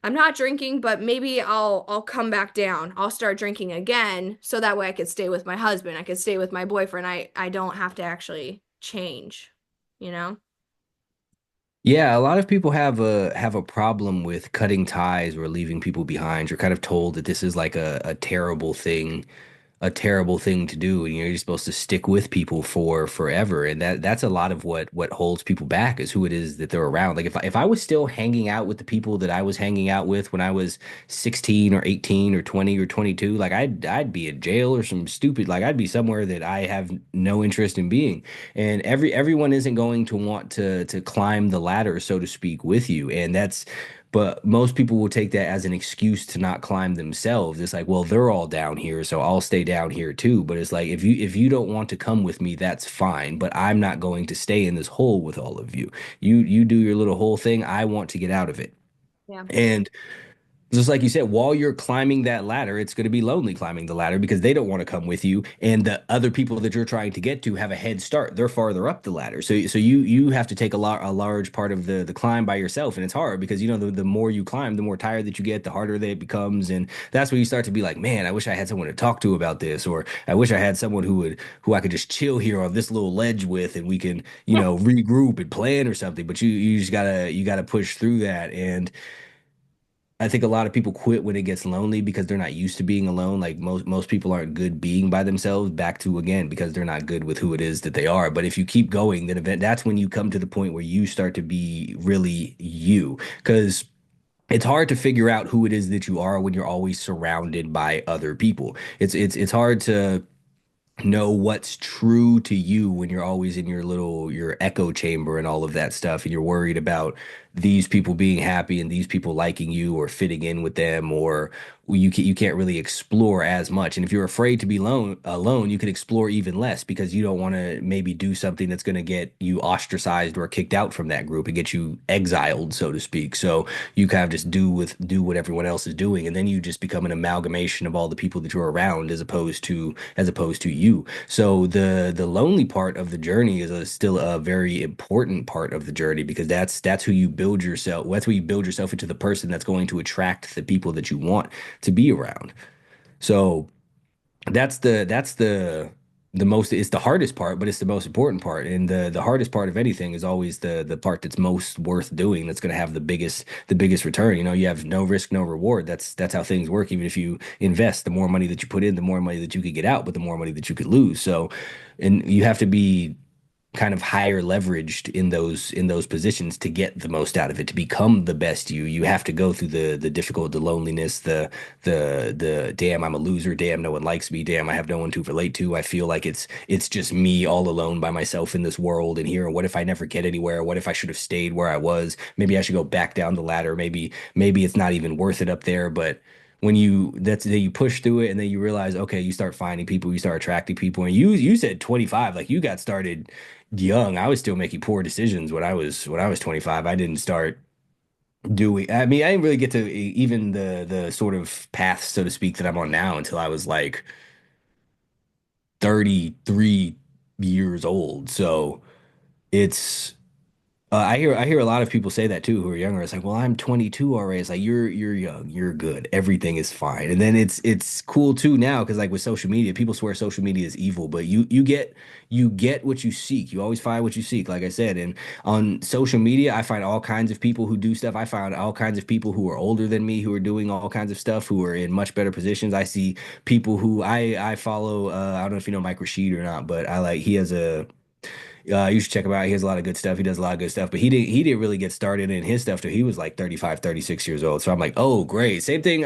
I'm not drinking, but maybe I'll come back down. I'll start drinking again so that way I could stay with my husband. I could stay with my boyfriend. I don't have to actually change, you know? Yeah, a lot of people have a problem with cutting ties or leaving people behind. You're kind of told that this is like a terrible thing to do, and you're supposed to stick with people for forever. And that's a lot of what holds people back is who it is that they're around. Like if I was still hanging out with the people that I was hanging out with when I was 16 or 18 or 20 or 22, like I'd be in jail or some stupid, like I'd be somewhere that I have no interest in being. And everyone isn't going to want to climb the ladder, so to speak, with you. And that's but most people will take that as an excuse to not climb themselves. It's like, well, they're all down here, so I'll stay down here too. But it's like if you don't want to come with me, that's fine. But I'm not going to stay in this hole with all of you. You do your little hole thing. I want to get out of it. Yeah. And just like you said, while you're climbing that ladder, it's going to be lonely climbing the ladder because they don't want to come with you, and the other people that you're trying to get to have a head start. They're farther up the ladder, so you have to take a large part of the climb by yourself, and it's hard because the more you climb, the more tired that you get, the harder that it becomes, and that's when you start to be like, man, I wish I had someone to talk to about this, or I wish I had someone who I could just chill here on this little ledge with, and we can regroup and plan or something. But you just gotta push through that. And I think a lot of people quit when it gets lonely because they're not used to being alone. Like most people aren't good being by themselves. Back to again because they're not good with who it is that they are. But if you keep going, that's when you come to the point where you start to be really you. Because it's hard to figure out who it is that you are when you're always surrounded by other people. It's hard to know what's true to you when you're always in your echo chamber and all of that stuff, and you're worried about these people being happy and these people liking you or fitting in with them, or you can't really explore as much. And if you're afraid to be alone, you could explore even less because you don't want to maybe do something that's going to get you ostracized or kicked out from that group and get you exiled, so to speak. So you kind of just do what everyone else is doing, and then you just become an amalgamation of all the people that you're around as opposed to you. So the lonely part of the journey is still a very important part of the journey because that's who you build yourself. That's where you build yourself into the person that's going to attract the people that you want to be around. So that's the most it's the hardest part, but it's the most important part. And the hardest part of anything is always the part that's most worth doing, that's going to have the biggest return. You have no risk, no reward. That's how things work. Even if you invest, the more money that you put in, the more money that you could get out, but the more money that you could lose. So, and you have to be kind of higher leveraged in those positions to get the most out of it, to become the best you have to go through the difficult, the loneliness, the damn, I'm a loser, damn, no one likes me, damn, I have no one to relate to, I feel like it's just me all alone by myself in this world. And here, what if I never get anywhere? What if I should have stayed where I was? Maybe I should go back down the ladder. Maybe it's not even worth it up there. But when you push through it, and then you realize, okay, you start finding people, you start attracting people. And you said 25, like you got started young. I was still making poor decisions when I was 25. I didn't start doing, I mean, I didn't really get to even the sort of path, so to speak, that I'm on now until I was like 33 years old. So it's I hear a lot of people say that too who are younger. It's like, well, I'm 22 already. It's like you're young, you're good, everything is fine. And then it's cool too now because like with social media, people swear social media is evil, but you get what you seek. You always find what you seek, like I said. And on social media, I find all kinds of people who do stuff. I found all kinds of people who are older than me who are doing all kinds of stuff, who are in much better positions. I see people who I follow. I don't know if you know Mike Rashid or not, but I like he has a you should check him out. He has a lot of good stuff. He does a lot of good stuff, but he didn't really get started in his stuff till he was like 35, 36 years old. So I'm like, oh, great. Same thing.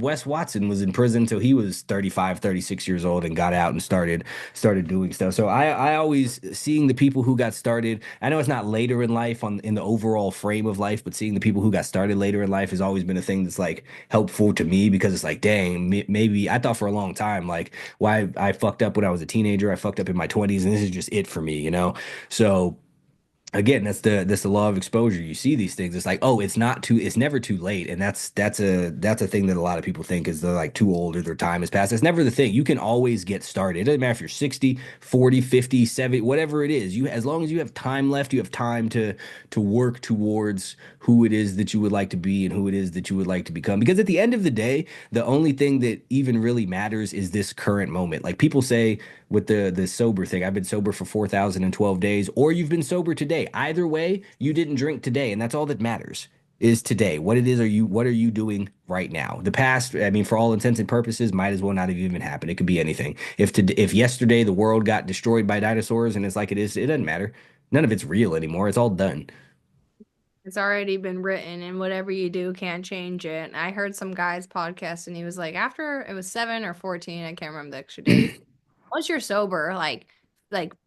Wes Watson was in prison till he was 35, 36 years old and got out and started doing stuff. So I always seeing the people who got started. I know it's not later in life on in the overall frame of life, but seeing the people who got started later in life has always been a thing that's like helpful to me because it's like, dang, maybe I thought for a long time like why I fucked up when I was a teenager. I fucked up in my 20s, and this is just it for me, you know? So again, that's the law of exposure. You see these things, it's like, oh, it's never too late. And that's a thing that a lot of people think is they're like too old or their time has passed. That's never the thing. You can always get started. It doesn't matter if you're 60, 40, 50, 70, whatever it is. You as long as you have time left, you have time to work towards who it is that you would like to be and who it is that you would like to become. Because at the end of the day, the only thing that even really matters is this current moment. Like people say with the sober thing, I've been sober for 4,012 days, or you've been sober today. Either way, you didn't drink today, and that's all that matters is today. What are you doing right now? The past, I mean, for all intents and purposes, might as well not have even happened. It could be anything. If yesterday the world got destroyed by dinosaurs and it's like it is, it doesn't matter. None of it's real anymore. It's all done. It's already been written, and whatever you do can't change it. I heard some guy's podcast, and he was like, after it was 7 or 14, I can't remember the extra date. Once you're sober, like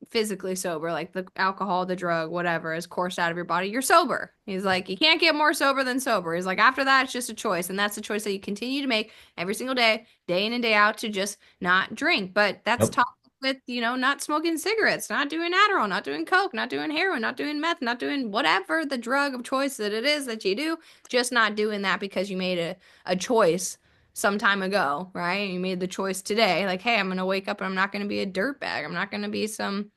physically sober, like the alcohol, the drug, whatever is coursed out of your body, you're sober. He's like, you can't get more sober than sober. He's like, after that, it's just a choice, and that's the choice that you continue to make every single day in and day out, to just not drink. But that's Yep. taught with, not smoking cigarettes, not doing Adderall, not doing coke, not doing heroin, not doing meth, not doing whatever the drug of choice that it is that you do, just not doing that because you made a choice some time ago, right? You made the choice today, like, hey, I'm gonna wake up and I'm not gonna be a dirtbag. I'm not gonna be some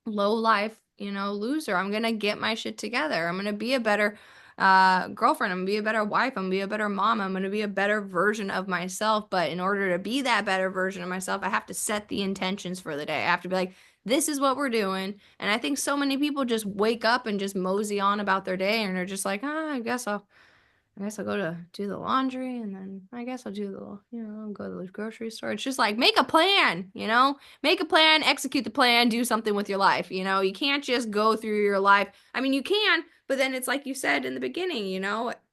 low life, loser. I'm gonna get my shit together. I'm gonna be a better girlfriend. I'm gonna be a better wife. I'm gonna be a better mom. I'm gonna be a better version of myself. But in order to be that better version of myself, I have to set the intentions for the day. I have to be like, this is what we're doing. And I think so many people just wake up and just mosey on about their day, and they're just like, ah, I guess I'll go to do the laundry, and then I guess I'll do I'll go to the grocery store. It's just like make a plan, make a plan, execute the plan, do something with your life. You can't just go through your life. I mean, you can, but then it's like you said in the beginning,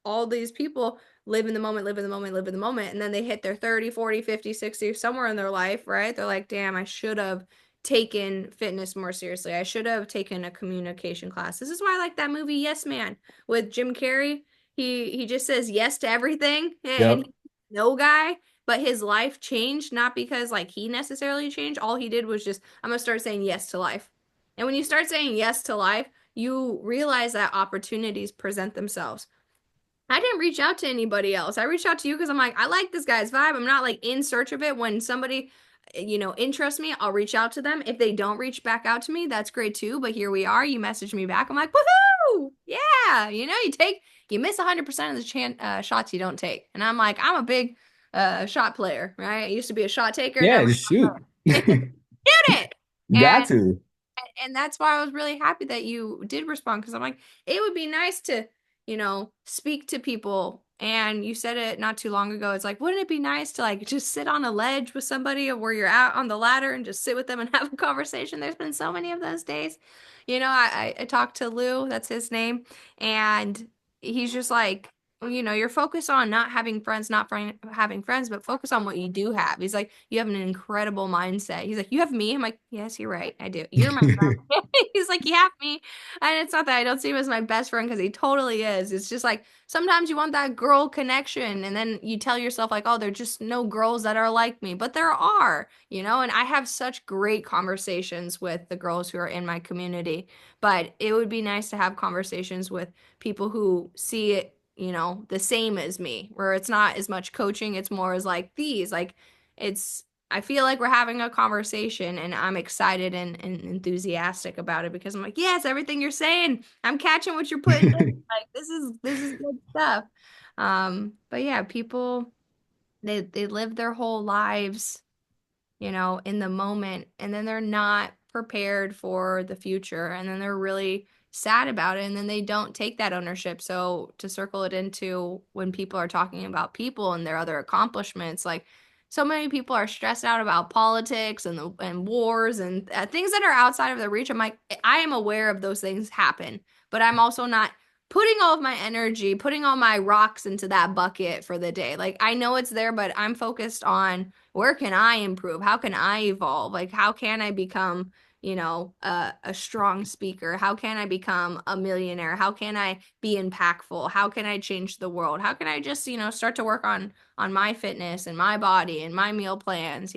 all these people live in the moment, live in the moment, live in the moment. And then they hit their 30, 40, 50, 60, somewhere in their life, right? They're like, damn, I should have taken fitness more seriously. I should have taken a communication class. This is why I like that movie, Yes Man, with Jim Carrey. He just says yes to everything, and Yep. he's no guy, but his life changed not because like he necessarily changed. All he did was just, I'm gonna start saying yes to life. And when you start saying yes to life, you realize that opportunities present themselves. I didn't reach out to anybody else. I reached out to you because I'm like, I like this guy's vibe. I'm not like in search of it. When somebody, interests me, I'll reach out to them. If they don't reach back out to me, that's great too. But here we are. You message me back. I'm like, woohoo! Yeah. You miss 100% of the shots you don't take. And I'm like, I'm a big shot player, right? I used to be a shot taker. Now Yeah, I'm just shoot. a shoot it. Got And to. and that's why I was really happy that you did respond, because I'm like, it would be nice to, speak to people. And you said it not too long ago. It's like, wouldn't it be nice to like just sit on a ledge with somebody, or where you're out on the ladder and just sit with them and have a conversation? There's been so many of those days. I talked to Lou, that's his name, and he's just like, you're focused on not having friends, not having friends, but focus on what you do have. He's like, you have an incredible mindset. He's like, you have me. I'm like, yes, you're right. I do. You're my friend. He's like, you have me. And it's not that I don't see him as my best friend, because he totally is. It's just like sometimes you want that girl connection, and then you tell yourself like, oh, there's just no girls that are like me, but there are, and I have such great conversations with the girls who are in my community. But it would be nice to have conversations with people who see it, the same as me, where it's not as much coaching, it's more as like these, like it's I feel like we're having a conversation and I'm excited and enthusiastic about it because I'm like, yes, everything you're saying, I'm catching what you're putting in. Like this is good stuff. But yeah, people they live their whole lives, in the moment, and then they're not prepared for the future, and then they're really sad about it, and then they don't take that ownership. So to circle it into when people are talking about people and their other accomplishments, like so many people are stressed out about politics and wars and things that are outside of their reach. I'm like, I am aware of those things happen, but I'm also not putting all of my energy, putting all my rocks into that bucket for the day. Like I know it's there, but I'm focused on where can I improve? How can I evolve? Like, how can I become, a strong speaker? How can I become a millionaire? How can I be impactful? How can I change the world? How can I just, start to work on my fitness and my body and my meal plans,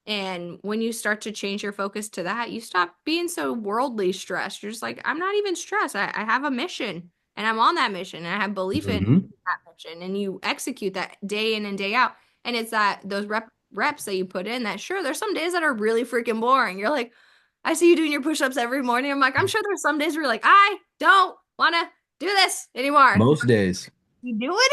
And when you start to change your focus to that, you stop being so worldly stressed. You're just like, I'm not even stressed. I have a mission and I'm on that mission and I have belief in Hmm. that mission and you execute that day in and day out. And it's that those reps that you put in that sure, there's some days that are really freaking boring. You're like, I see you doing your push-ups every morning. I'm like, I'm sure there's some days where you're like, I don't want to do this anymore. Most days. You do it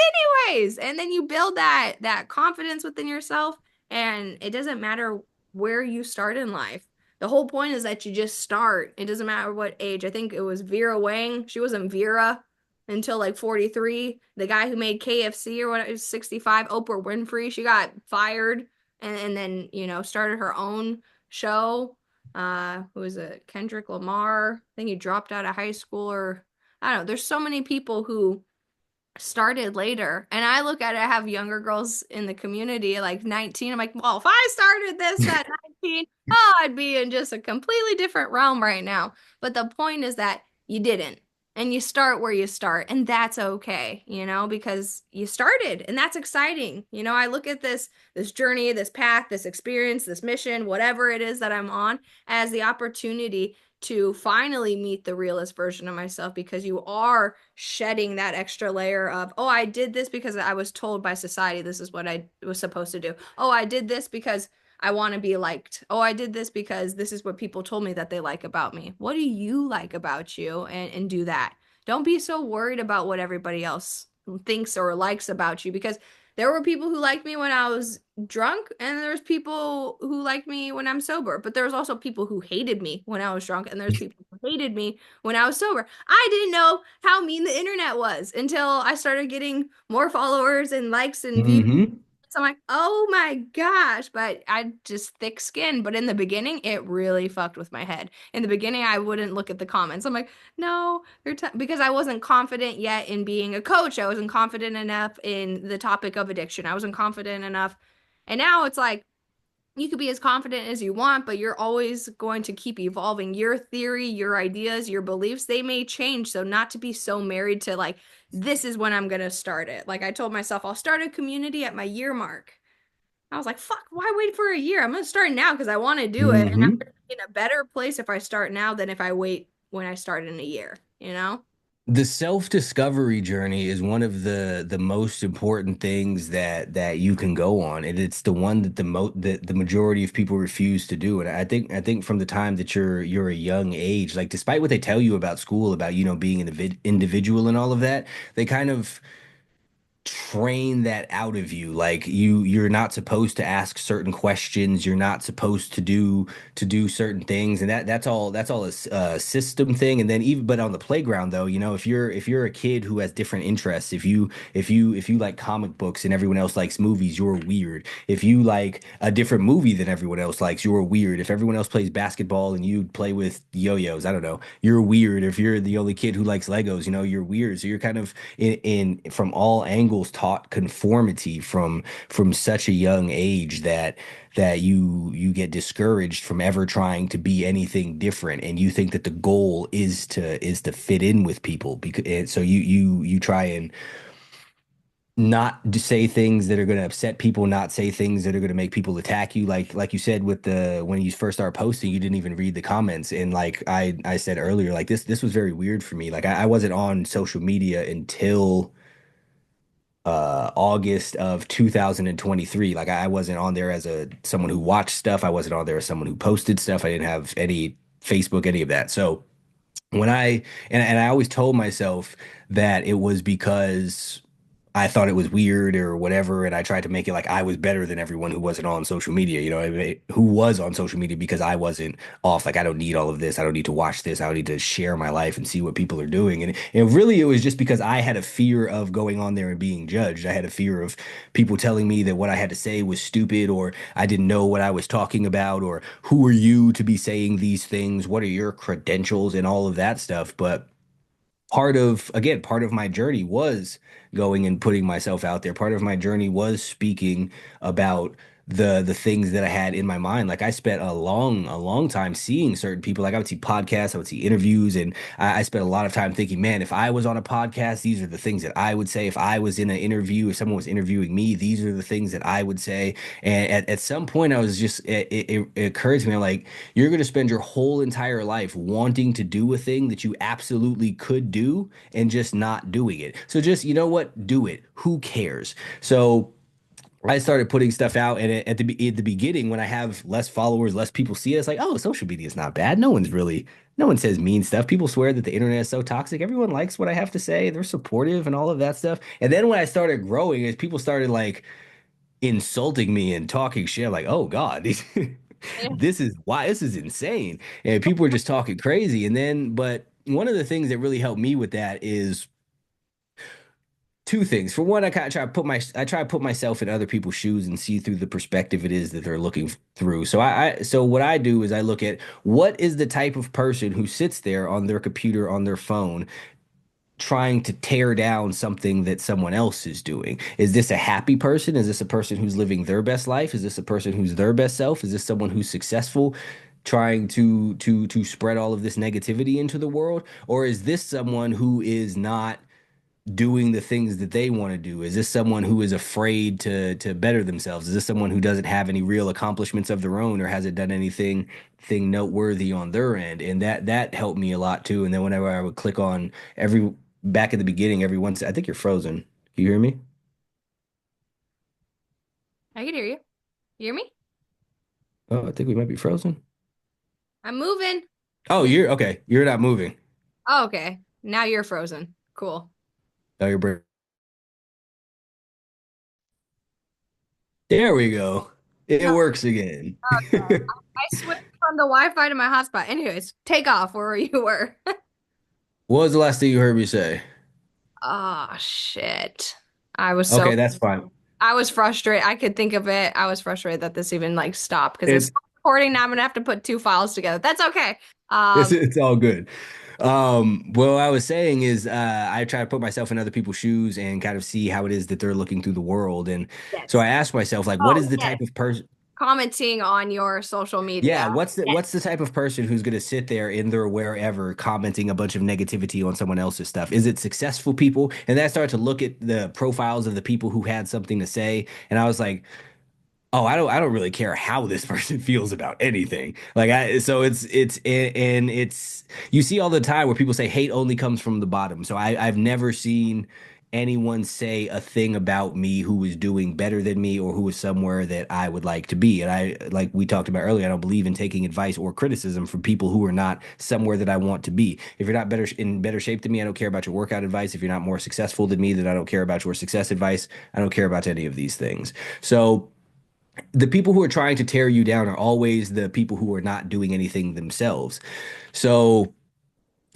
anyways, and then you build that confidence within yourself, and it doesn't matter where you start in life. The whole point is that you just start. It doesn't matter what age. I think it was Vera Wang. She wasn't Vera until like 43. The guy who made KFC or what, was 65. Oprah Winfrey, she got fired and then, started her own show. Who was it? Kendrick Lamar. I think he dropped out of high school, or I don't know. There's so many people who started later. And I look at it, I have younger girls in the community, like 19. I'm like, well, if I started this at 19, oh, I'd be in just a completely different realm right now. But the point is that you didn't. And you start where you start, and that's okay, because you started, and that's exciting. I look at this journey, this path, this experience, this mission, whatever it is that I'm on, as the opportunity to finally meet the realist version of myself because you are shedding that extra layer of, oh, I did this because I was told by society this is what I was supposed to do. Oh, I did this because I want to be liked. Oh, I did this because this is what people told me that they like about me. What do you like about you? And do that. Don't be so worried about what everybody else thinks or likes about you because there were people who liked me when I was drunk, and there's people who like me when I'm sober. But there's also people who hated me when I was drunk, and there's people who hated me when I was sober. I didn't know how mean the internet was until I started getting more followers and likes and views. Hmm. So I'm like, oh my gosh, but I just thick skin. But in the beginning, it really fucked with my head. In the beginning, I wouldn't look at the comments. I'm like, no, because I wasn't confident yet in being a coach. I wasn't confident enough in the topic of addiction. I wasn't confident enough. And now it's like, you could be as confident as you want, but you're always going to keep evolving. Your theory, your ideas, your beliefs, they may change. So not to be so married to like, this is when I'm going to start it. Like I told myself, I'll start a community at my year mark. I was like, fuck, why wait for a year? I'm going to start now because I want to do it. And I'm Hmm. in a better place if I start now than if I wait when I start in a year, you know? The self-discovery journey is one of the most important things that you can go on, and it's the one that the majority of people refuse to do. And I think from the time that you're a young age, like despite what they tell you about school about being an individual and all of that, they kind of train that out of you. Like you're not supposed to ask certain questions, you're not supposed to do certain things, and that's all a system thing. And then even but on the playground though, if you're a kid who has different interests, if you like comic books and everyone else likes movies, you're weird. If you like a different movie than everyone else likes, you're weird. If everyone else plays basketball and you play with yo-yos, I don't know, you're weird. If you're the only kid who likes Legos, you're weird. So you're kind of in from all angles taught conformity from such a young age that you get discouraged from ever trying to be anything different, and you think that the goal is to fit in with people, because so you try and not say things that are going to upset people, not say things that are going to make people attack you. Like you said with the when you first started posting, you didn't even read the comments. And like I said earlier, like this was very weird for me. Like I wasn't on social media until August of 2023. Like I wasn't on there as a someone who watched stuff. I wasn't on there as someone who posted stuff. I didn't have any Facebook, any of that. So when and I always told myself that it was because I thought it was weird or whatever, and I tried to make it like I was better than everyone who wasn't on social media, you know what I mean? Who was on social media because I wasn't off. Like I don't need all of this. I don't need to watch this. I don't need to share my life and see what people are doing. And really it was just because I had a fear of going on there and being judged. I had a fear of people telling me that what I had to say was stupid or I didn't know what I was talking about or who are you to be saying these things? What are your credentials and all of that stuff? But part of my journey was going and putting myself out there. Part of my journey was speaking about the things that I had in my mind. Like I spent a long time seeing certain people. Like I would see podcasts, I would see interviews, and I spent a lot of time thinking, man, if I was on a podcast, these are the things that I would say. If I was in an interview, if someone was interviewing me, these are the things that I would say. And at some point, I was just it occurred to me, like, you're going to spend your whole entire life wanting to do a thing that you absolutely could do and just not doing it. So just, you know what? Do it. Who cares? So I started putting stuff out, and at the beginning, when I have less followers, less people see it, it's like, oh, social media is not bad. No one says mean stuff. People swear that the internet is so toxic. Everyone likes what I have to say. They're supportive and all of that stuff. And then when I started growing, as people started like insulting me and talking shit, I'm like, oh God, Yeah. this is insane. And people were just talking crazy. And then, but one of the things that really helped me with that is two things. For one, I try to put myself in other people's shoes and see through the perspective it is that they're looking through. So what I do is I look at what is the type of person who sits there on their computer, on their phone, trying to tear down something that someone else is doing. Is this a happy person? Is this a person who's living their best life? Is this a person who's their best self? Is this someone who's successful, trying to spread all of this negativity into the world? Or is this someone who is not doing the things that they want to do? Is this someone who is afraid to better themselves? Is this someone who doesn't have any real accomplishments of their own or hasn't done anything thing noteworthy on their end? And that helped me a lot too. And then whenever I would click on every back at the beginning, every once I think you're frozen. Can you hear me? I can hear you. You hear me? Oh, I think we might be frozen. I'm moving. Oh, you're okay. You're not moving. Oh, okay. Now you're frozen. Cool. Oh, you're there we go. It Oh, works again. okay. I switched from the Wi-Fi to my hotspot. Anyways, take off where you were. What was the last thing you heard me say? Oh shit. I was so Okay, that's fine. I was frustrated. I could think of it. I was frustrated that this even like stopped because it's It's recording now. I'm gonna have to put two files together. That's okay. Um, it's all good. What I was saying is, I try to put myself in other people's shoes and kind of see how it is that they're looking through the world. And so yes. I asked myself, like, what Oh, is the yes. type of person? Commenting on your social media. Yeah, Yes. what's the type of person who's going to sit there in their wherever commenting a bunch of negativity on someone else's stuff? Is it successful people? And then I started to look at the profiles of the people who had something to say, and I was like, oh, I don't really care how this person feels about anything. Like it's you see all the time where people say hate only comes from the bottom. So I've never seen anyone say a thing about me who is doing better than me or who is somewhere that I would like to be. And I, like we talked about earlier, I don't believe in taking advice or criticism from people who are not somewhere that I want to be. If you're not better in better shape than me, I don't care about your workout advice. If you're not more successful than me, then I don't care about your success advice. I don't care about any of these things. So the people who are trying to tear you down are always the people who are not doing anything themselves. So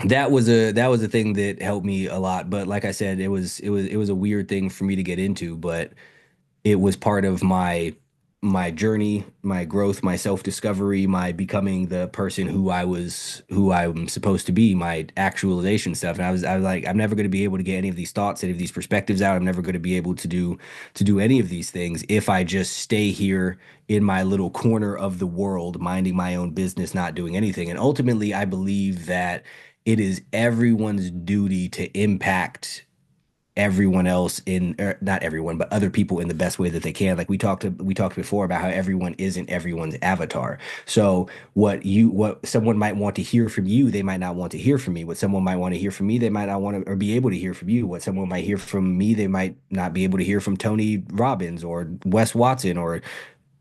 that was a thing that helped me a lot. But like I said, it was a weird thing for me to get into, but it was part of my journey, my growth, my self-discovery, my becoming the person who I'm supposed to be, my actualization stuff. And I was like, I'm never going to be able to get any of these thoughts, any of these perspectives out. I'm never going to be able to do any of these things if I just stay here in my little corner of the world, minding my own business, not doing anything. And ultimately, I believe that it is everyone's duty to impact everyone else in not everyone but other people in the best way that they can. Like we talked before about how everyone isn't everyone's avatar. So what someone might want to hear from you, they might not want to hear from me. What someone might want to hear from me, they might not want to or be able to hear from you. What someone might hear from me, they might not be able to hear from Tony Robbins or Wes Watson or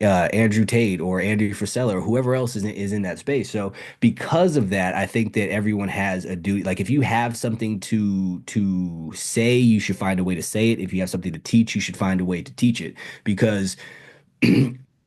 Andrew Tate or Andy Frisella or whoever else is in that space. So because of that, I think that everyone has a duty. Like if you have something to say, you should find a way to say it. If you have something to teach, you should find a way to teach it. Because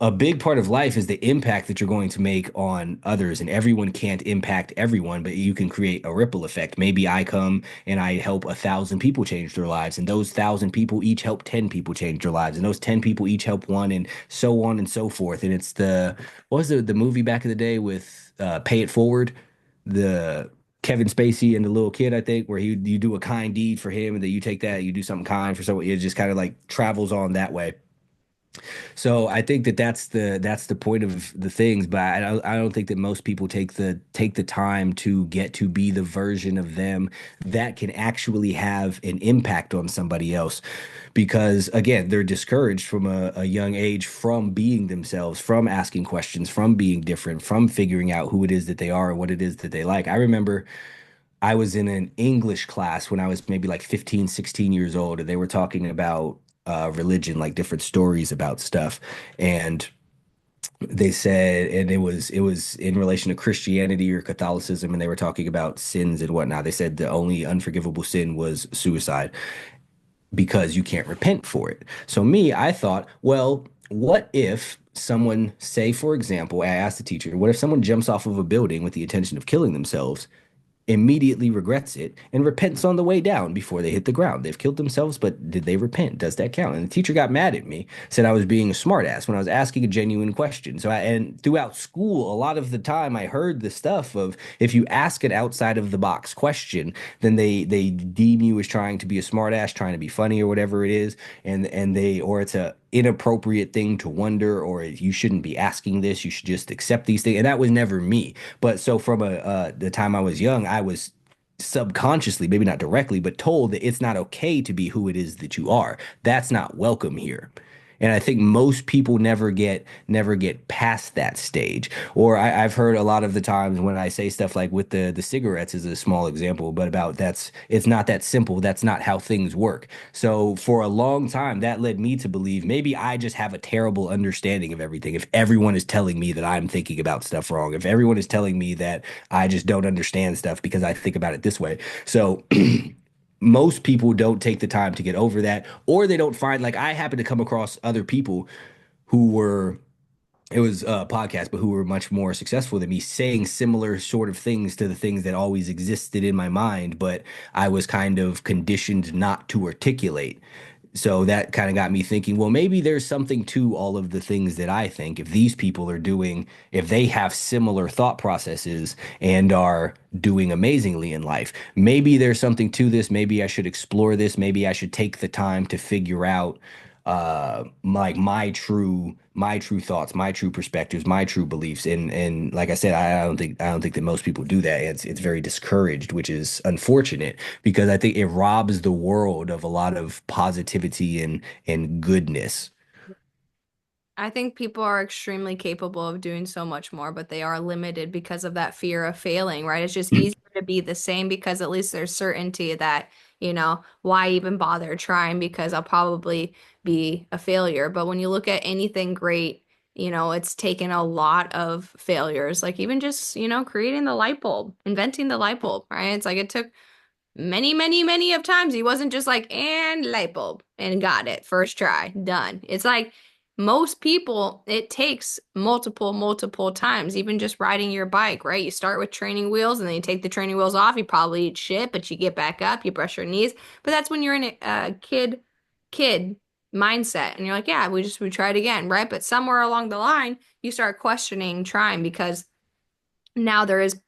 a big part of life is the impact that you're going to make on others, and everyone can't impact everyone, but you can create a ripple effect. Maybe I come and I help 1,000 people change their lives, and those 1,000 people each help 10 people change their lives, and those 10 people each help one, and so on and so forth. And it's what was the movie back in the day with Pay It Forward, the Kevin Spacey and the little kid, I think, where you do a kind deed for him, and then you take that, you do something kind for someone. It just kind of like travels on that way. So I think that that's the point of the things, but I don't think that most people take the time to get to be the version of them that can actually have an impact on somebody else, because again, they're discouraged from a young age from being themselves, from asking questions, from being different, from figuring out who it is that they are and what it is that they like. I remember I was in an English class when I was maybe like 15, 16 years old, and they were talking about religion, like different stories about stuff. And they said, and it was in relation to Christianity or Catholicism, and they were talking about sins and whatnot. They said the only unforgivable sin was suicide because you can't repent for it. So me, I thought, well, what if someone, say for example, I asked the teacher, what if someone jumps off of a building with the intention of killing themselves, immediately regrets it and repents on the way down before they hit the ground? They've killed themselves, but did they repent? Does that count? And the teacher got mad at me, said I was being a smartass when I was asking a genuine question. And throughout school, a lot of the time I heard the stuff of if you ask an outside of the box question, then they deem you as trying to be a smartass, trying to be funny or whatever it is, and they or it's a inappropriate thing to wonder, or you shouldn't be asking this, you should just accept these things. And that was never me. But so from the time I was young, I was subconsciously, maybe not directly, but told that it's not okay to be who it is that you are. That's not welcome here. And I think most people never get past that stage. Or I've heard a lot of the times when I say stuff like with the cigarettes is a small example, but about it's not that simple. That's not how things work. So for a long time, that led me to believe maybe I just have a terrible understanding of everything. If everyone is telling me that I'm thinking about stuff wrong, if everyone is telling me that I just don't understand stuff because I think about it this way. So most people don't take the time to get over that, or they don't find, like, I happen to come across other people who were, it was a podcast, but who were much more successful than me, saying similar sort of things to the things that always existed in my mind, but I was kind of conditioned not to articulate. So that kind of got me thinking, well, maybe there's something to all of the things that I think. If these people are doing, if they have similar thought processes and are doing amazingly in life, maybe there's something to this. Maybe I should explore this. Maybe I should take the time to figure out like my true thoughts, my true perspectives, my true beliefs. And like I said, I don't think that most people do that. It's very discouraged, which is unfortunate because I think it robs the world of a lot of positivity and goodness. I think people are extremely capable of doing so much more, but they are limited because of that fear of failing, right? It's just easier to be the same because at least there's certainty that, why even bother trying because I'll probably be a failure. But when you look at anything great, it's taken a lot of failures, like even just, creating the light bulb, inventing the light bulb, right? It's like it took many, many, many of times. He wasn't just like, and light bulb and got it first try, done. It's like most people, it takes multiple, multiple times, even just riding your bike, right? You start with training wheels and then you take the training wheels off. You probably eat shit, but you get back up, you brush your knees. But that's when you're in a kid mindset and you're like, yeah, we try it again, right? But somewhere along the line, you start questioning trying because now there is,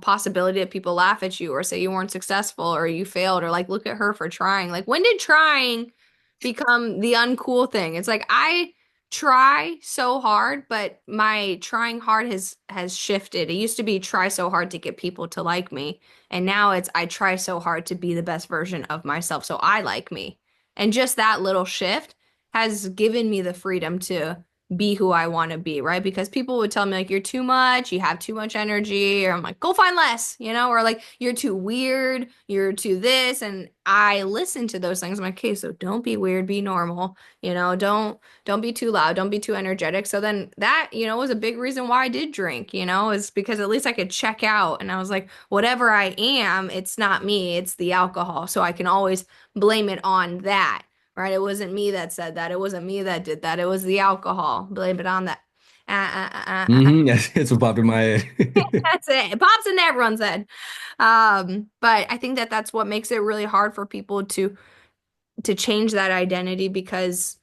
possibility that people laugh at you or say you weren't successful or you failed or like, look at her for trying. Like, when did trying become the uncool thing? It's like, I try so hard, but my trying hard has shifted. It used to be try so hard to get people to like me, and now it's I try so hard to be the best version of myself so I like me. And just that little shift has given me the freedom to be who I want to be, right? Because people would tell me like you're too much, you have too much energy, or I'm like, go find less, or like you're too weird, you're too this, and I listen to those things. I'm like, okay, so don't be weird, be normal, don't be too loud, don't be too energetic. So then that, was a big reason why I did drink, is because at least I could check out. And I was like, whatever I am, it's not me, it's the alcohol. So I can always blame it on that, right? It wasn't me that said that. It wasn't me that did that. It was the alcohol. Blame it on that. That's what popped in my head. That's it. It pops in everyone's head. But I think that that's what makes it really hard for people to change that identity because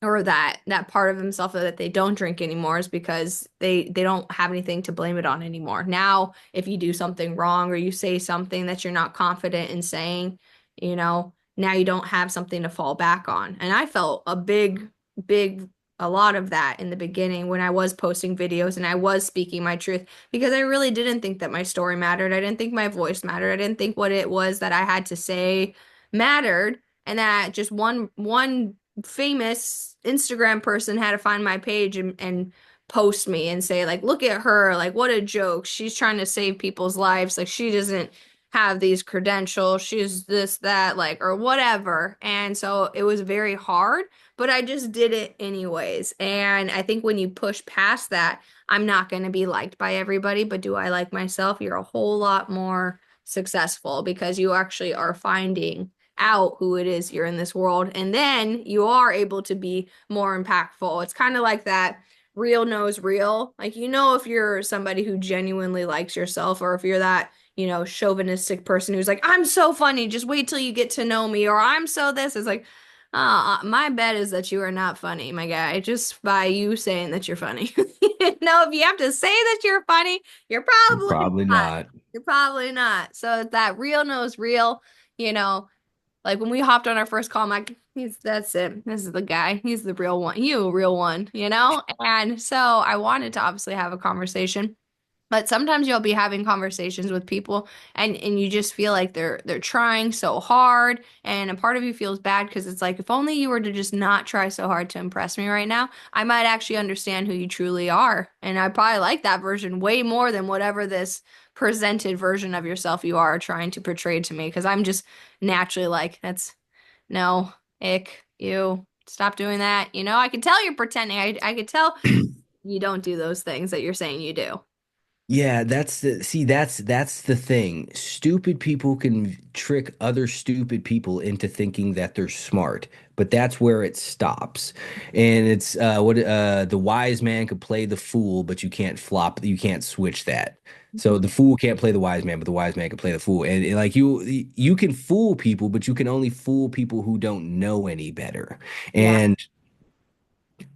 or that part of himself that they don't drink anymore is because they don't have anything to blame it on anymore. Now, if you do something wrong or you say something that you're not confident in saying, now you don't have something to fall back on. And I felt big a lot of that in the beginning when I was posting videos and I was speaking my truth because I really didn't think that my story mattered. I didn't think my voice mattered. I didn't think what it was that I had to say mattered and that just one famous Instagram person had to find my page and post me and say like look at her, like what a joke, she's trying to save people's lives, like she doesn't have these credentials, she's this that like or whatever. And so it was very hard, but I just did it anyways. And I think when you push past that, I'm not going to be liked by everybody, but do I like myself? You're a whole lot more successful because you actually are finding out who it is you're in this world. And then you are able to be more impactful. It's kind of like that real knows real. Like, if you're somebody who genuinely likes yourself, or if you're that, chauvinistic person who's like, I'm so funny, just wait till you get to know me, or I'm so this. It's like, my bet is that you are not funny, my guy, just by you saying that you're funny. No, if you have to say that you're funny, you're probably Probably not. not. You're probably not. So that real knows real, you know, like when we hopped on our first call, I'm like, that's it. This is the guy. He's the real one. You real one. And so I wanted to obviously have a conversation. But sometimes you'll be having conversations with people and you just feel like they're trying so hard and a part of you feels bad because it's like if only you were to just not try so hard to impress me right now, I might actually understand who you truly are. And I probably like that version way more than whatever this presented version of yourself you are trying to portray to me because I'm just naturally like that's no, ick, you stop doing that. I could tell you're pretending. I could tell you don't do those things that you're saying you do. Yeah, that's the thing. Stupid people can trick other stupid people into thinking that they're smart, but that's where it stops. And it's what the wise man could play the fool, but you can't switch that. So the fool can't play the wise man, but the wise man can play the fool. And like you can fool people, but you can only fool people who don't know any better. Yeah. And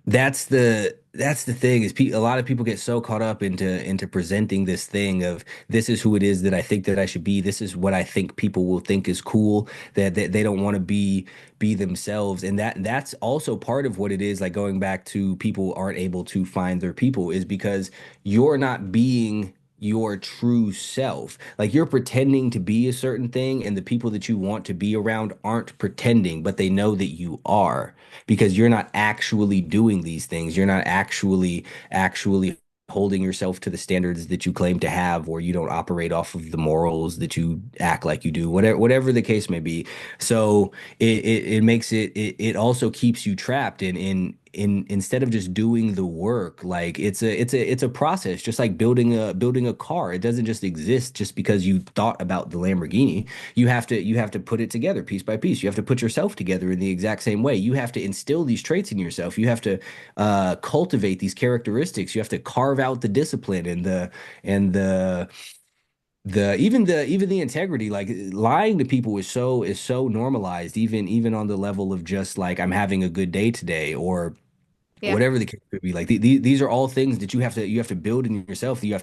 that's the thing is a lot of people get so caught up into presenting this thing of this is who it is that I think that I should be. This is what I think people will think is cool that they don't want to be themselves. And that's also part of what it is like going back to people aren't able to find their people is because you're not being your true self. Like you're pretending to be a certain thing, and the people that you want to be around aren't pretending, but they know that you are because you're not actually doing these things. You're not actually holding yourself to the standards that you claim to have, or you don't operate off of the morals that you act like you do, whatever the case may be. So it makes it also keeps you trapped in instead of just doing the work. Like it's a process, just like building a car. It doesn't just exist just because you thought about the Lamborghini. You have to put it together piece by piece. You have to put yourself together in the exact same way. You have to instill these traits in yourself. You have to cultivate these characteristics. You have to carve out the discipline and the even the integrity. Like lying to people is so normalized, even on the level of just like I'm having a good day today, or Yeah. whatever the case could be. Like these are all things that you have to build in yourself, that you have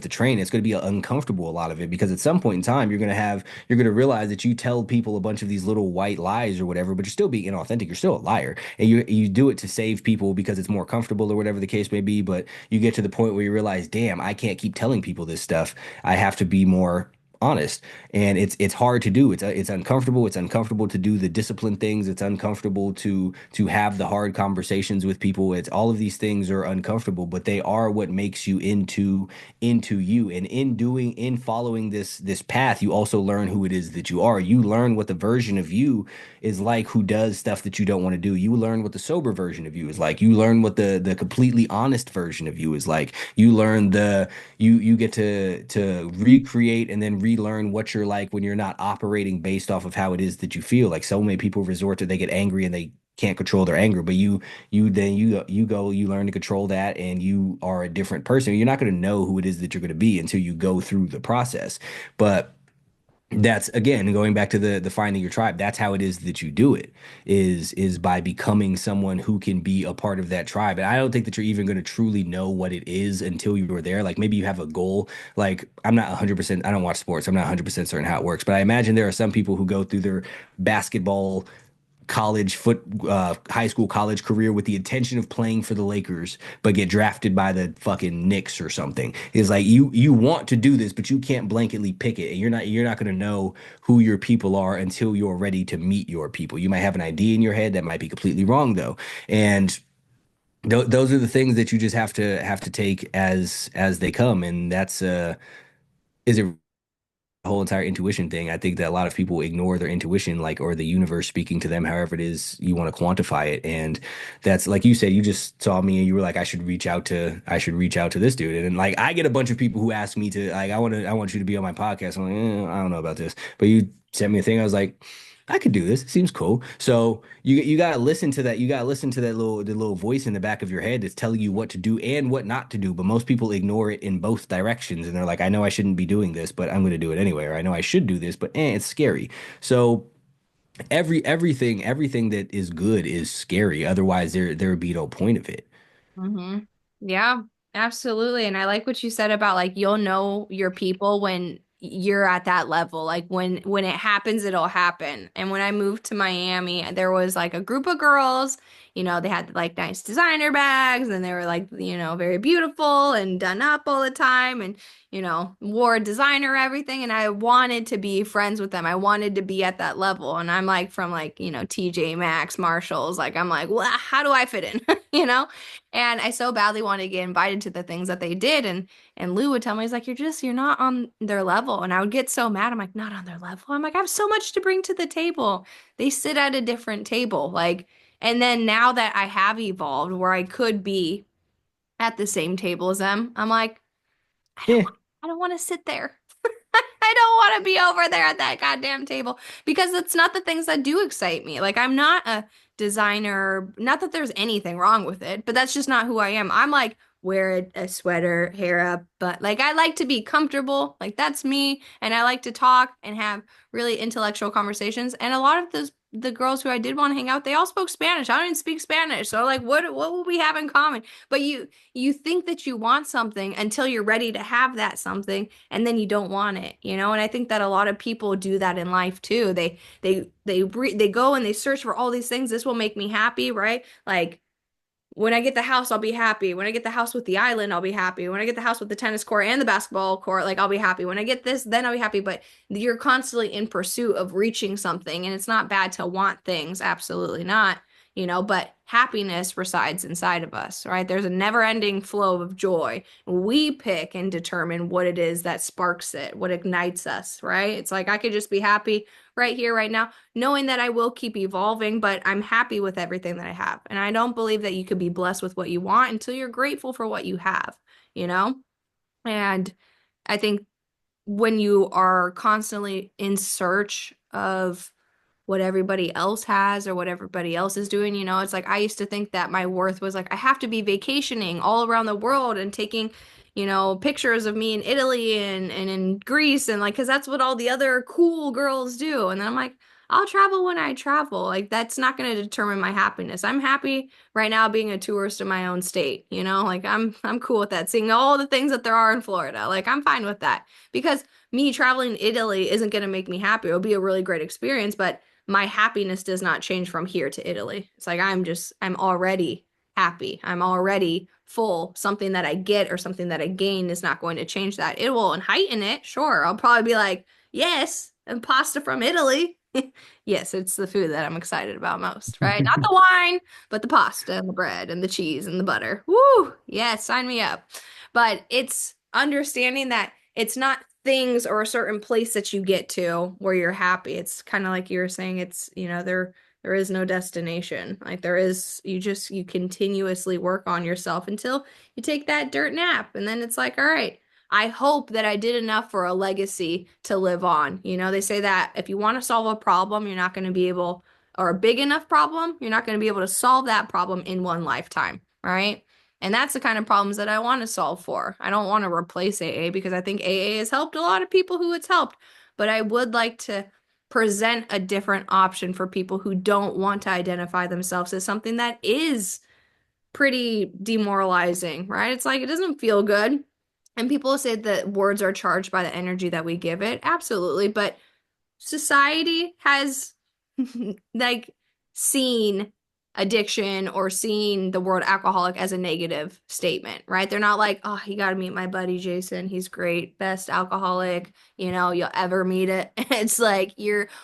to train. It's going to be uncomfortable, a lot of it, because at some point in time you're going to realize that you tell people a bunch of these little white lies or whatever, but you're still being inauthentic. You're still a liar, and you do it to save people because it's more comfortable or whatever the case may be. But you get to the point where you realize, damn, I can't keep telling people this stuff. I have to be more honest, and it's hard to do. It's uncomfortable. It's uncomfortable to do the disciplined things. It's uncomfortable to have the hard conversations with people. It's all of these things are uncomfortable, but they are what makes you into you. And in following this path, you also learn who it is that you are. You learn what the version of you is like who does stuff that you don't want to do. You learn what the sober version of you is like. You learn what the completely honest version of you is like. You learn you get to recreate and then relearn what you're like when you're not operating based off of how it is that you feel. Like so many people resort to, they get angry and they can't control their anger, but you learn to control that, and you are a different person. You're not going to know who it is that you're going to be until you go through the process. But that's, again, going back to the finding your tribe. That's how it is that you do it, is by becoming someone who can be a part of that tribe. And I don't think that you're even going to truly know what it is until you were there. Like maybe you have a goal. Like I'm not 100%, I don't watch sports, I'm not 100% certain how it works, but I imagine there are some people who go through their basketball, high school, college career with the intention of playing for the Lakers, but get drafted by the fucking Knicks or something. It's like you want to do this, but you can't blanketly pick it, and you're not going to know who your people are until you're ready to meet your people. You might have an idea in your head that might be completely wrong though, and those are the things that you just have to take as they come, and that's is it whole entire intuition thing. I think that a lot of people ignore their intuition, like, or the universe speaking to them, however it is you want to quantify it. And that's like you said, you just saw me and you were like, I should reach out to this dude. And then, like, I get a bunch of people who ask me to, like, I want you to be on my podcast. I'm like, I don't know about this, but you sent me a thing. I was like, I could do this. It seems cool. So you gotta listen to that. You gotta listen to that the little voice in the back of your head that's telling you what to do and what not to do. But most people ignore it in both directions, and they're like, I know I shouldn't be doing this, but I'm gonna do it anyway. Or I know I should do this, but it's scary. So everything that is good is scary. Otherwise, there would be no point of it. hmm Yeah, absolutely. And I like what you said about like you'll know your people when you're at that level. Like when it happens, it'll happen. And when I moved to Miami, there was like a group of girls, they had like nice designer bags and they were like, very beautiful and done up all the time and wore designer everything. And I wanted to be friends with them. I wanted to be at that level. And I'm like from like, TJ Maxx, Marshalls, like I'm like, well, how do I fit in? You know? And I so badly wanted to get invited to the things that they did. And Lou would tell me, he's like, you're not on their level. And I would get so mad. I'm like, not on their level. I'm like, I have so much to bring to the table. They sit at a different table. Like, and then now that I have evolved where I could be at the same table as them, I'm like, Yeah, I don't want to sit there. I don't want to be over there at that goddamn table because it's not the things that do excite me. Like, I'm not a designer, not that there's anything wrong with it, but that's just not who I am. I'm like, wear a sweater, hair up, but like, I like to be comfortable. Like, that's me. And I like to talk and have really intellectual conversations. And a lot of the girls who I did want to hang out, they all spoke Spanish. I don't even speak Spanish. So like what will we have in common? But you think that you want something until you're ready to have that something and then you don't want it. And I think that a lot of people do that in life too. They go and they search for all these things. This will make me happy, right? Like when I get the house, I'll be happy. When I get the house with the island, I'll be happy. When I get the house with the tennis court and the basketball court, like I'll be happy. When I get this, then I'll be happy. But you're constantly in pursuit of reaching something, and it's not bad to want things, absolutely not. But happiness resides inside of us, right? There's a never-ending flow of joy. We pick and determine what it is that sparks it, what ignites us, right? It's like I could just be happy right here, right now, knowing that I will keep evolving, but I'm happy with everything that I have. And I don't believe that you could be blessed with what you want until you're grateful for what you have, you know? And I think when you are constantly in search of what everybody else has or what everybody else is doing, it's like I used to think that my worth was like I have to be vacationing all around the world and taking, pictures of me in Italy and in Greece and like, because that's what all the other cool girls do. And then I'm like, I'll travel when I travel. Like, that's not going to determine my happiness. I'm happy right now being a tourist in my own state, like I'm cool with that. Seeing all the things that there are in Florida. Like, I'm fine with that because me traveling to Italy isn't going to make me happy. It'll be a really great experience, but my happiness does not change from here to Italy. It's like I'm already happy. I'm already full. Something that I get or something that I gain is not going to change that. It will heighten it, sure. I'll probably be like, yes, and pasta from Italy. Yes, it's the food that I'm excited about most, right? Not the wine, but the pasta and the bread and the cheese and the butter. Woo! Yes, sign me up. But it's understanding that it's not things or a certain place that you get to where you're happy. It's kind of like you were saying, there is no destination. Like you continuously work on yourself until you take that dirt nap. And then it's like, all right, I hope that I did enough for a legacy to live on. They say that if you want to solve a problem, you're not going to be able, or a big enough problem, you're not going to be able to solve that problem in one lifetime, right? And that's the kind of problems that I want to solve for. I don't want to replace AA because I think AA has helped a lot of people who it's helped, but I would like to present a different option for people who don't want to identify themselves as something that is pretty demoralizing, right? It's like it doesn't feel good. And people say that words are charged by the energy that we give it. Absolutely. But society has like seen addiction or seen the word alcoholic as a negative statement, right? They're not like, oh, you got to meet my buddy Jason. He's great, best alcoholic, you'll ever meet it. It's like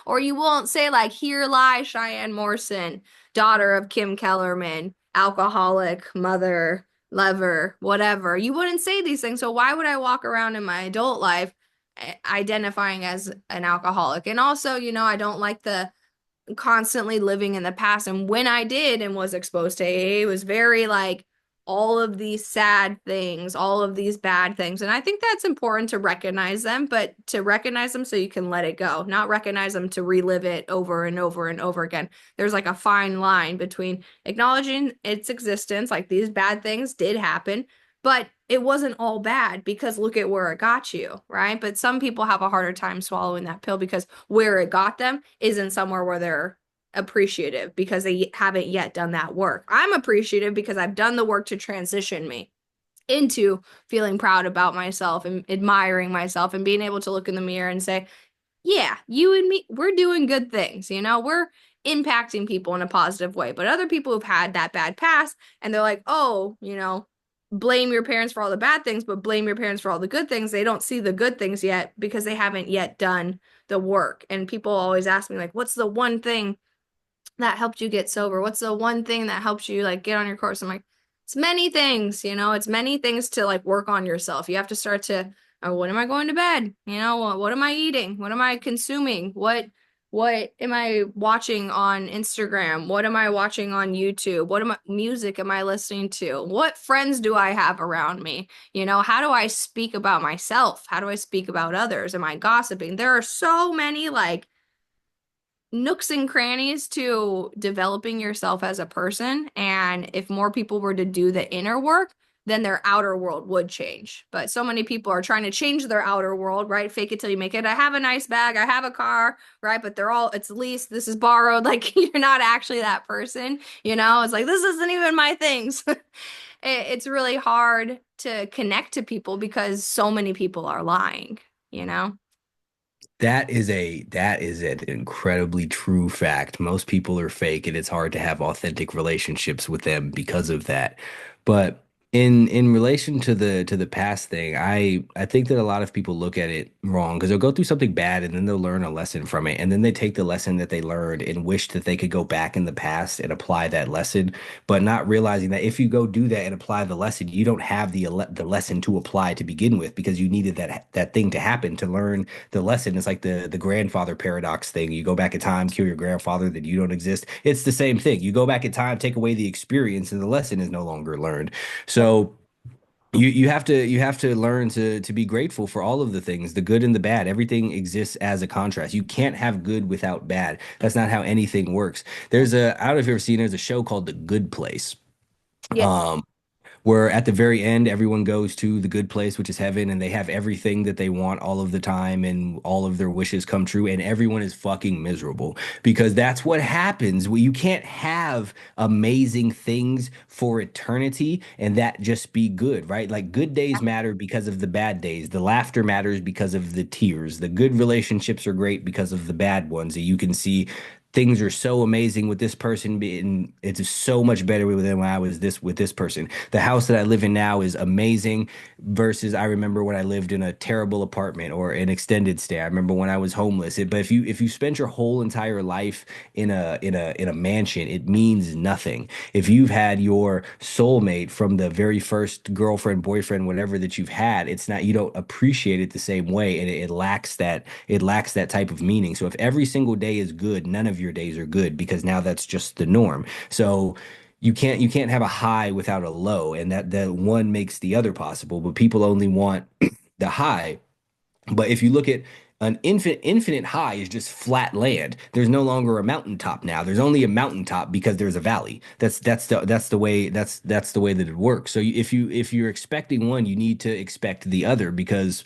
or you won't say like, here lies Cheyenne Morrison, daughter of Kim Kellerman, alcoholic, mother, lover, whatever. You wouldn't say these things. So why would I walk around in my adult life identifying as an alcoholic? And also, I don't like the constantly living in the past. And when I did and was exposed to AA, it was very like all of these sad things, all of these bad things. And I think that's important to recognize them, but to recognize them so you can let it go, not recognize them to relive it over and over and over again. There's like a fine line between acknowledging its existence, like these bad things did happen, but it wasn't all bad because look at where it got you, right? But some people have a harder time swallowing that pill because where it got them isn't somewhere where they're appreciative because they haven't yet done that work. I'm appreciative because I've done the work to transition me into feeling proud about myself and admiring myself and being able to look in the mirror and say, yeah, you and me, we're doing good things. We're impacting people in a positive way. But other people who've had that bad past and they're like, oh, blame your parents for all the bad things, but blame your parents for all the good things. They don't see the good things yet because they haven't yet done the work. And people always ask me, like, what's the one thing that helped you get sober? What's the one thing that helps you like get on your course? I'm like, it's many things, it's many things to like work on yourself. You have to start to, oh, when am I going to bed? What am I eating? What am I consuming? What am I watching on Instagram? What am I watching on YouTube? Music am I listening to? What friends do I have around me? How do I speak about myself? How do I speak about others? Am I gossiping? There are so many like nooks and crannies to developing yourself as a person. And if more people were to do the inner work, then their outer world would change. But so many people are trying to change their outer world, right? Fake it till you make it. I have a nice bag, I have a car, right? But it's leased, this is borrowed. Like you're not actually that person, It's like, this isn't even my things. It's really hard to connect to people because so many people are lying, you know? That is an incredibly true fact. Most people are fake, and it's hard to have authentic relationships with them because of that. But in relation to the past thing, I think that a lot of people look at it wrong because they'll go through something bad and then they'll learn a lesson from it, and then they take the lesson that they learned and wish that they could go back in the past and apply that lesson, but not realizing that if you go do that and apply the lesson, you don't have the lesson to apply to begin with because you needed that thing to happen to learn the lesson. Is like the grandfather paradox thing. You go back in time, kill your grandfather, then you don't exist. It's the same thing. You go back in time, take away the experience, and the lesson is no longer learned. So you have to learn to be grateful for all of the things, the good and the bad. Everything exists as a contrast. You can't have good without bad. That's not how anything works. I don't know if you've ever seen, there's a show called The Good Place. Yeah. Um, where at the very end everyone goes to the good place, which is heaven, and they have everything that they want all of the time and all of their wishes come true, and everyone is fucking miserable because that's what happens. You can't have amazing things for eternity and that just be good, right? Like good days matter because of the bad days. The laughter matters because of the tears. The good relationships are great because of the bad ones. That you can see things are so amazing with this person being it's so much better than when I was this with this person. The house that I live in now is amazing versus I remember when I lived in a terrible apartment or an extended stay. I remember when I was homeless. But if you spend your whole entire life in a mansion, it means nothing. If you've had your soulmate from the very first girlfriend, boyfriend, whatever that you've had, it's not you don't appreciate it the same way, and it lacks that type of meaning. So if every single day is good, none of your days are good because now that's just the norm. So you can't have a high without a low, and that one makes the other possible. But people only want the high. But if you look at an infinite high is just flat land. There's no longer a mountaintop now. There's only a mountaintop because there's a valley. That's the way that it works. So if you're expecting one, you need to expect the other because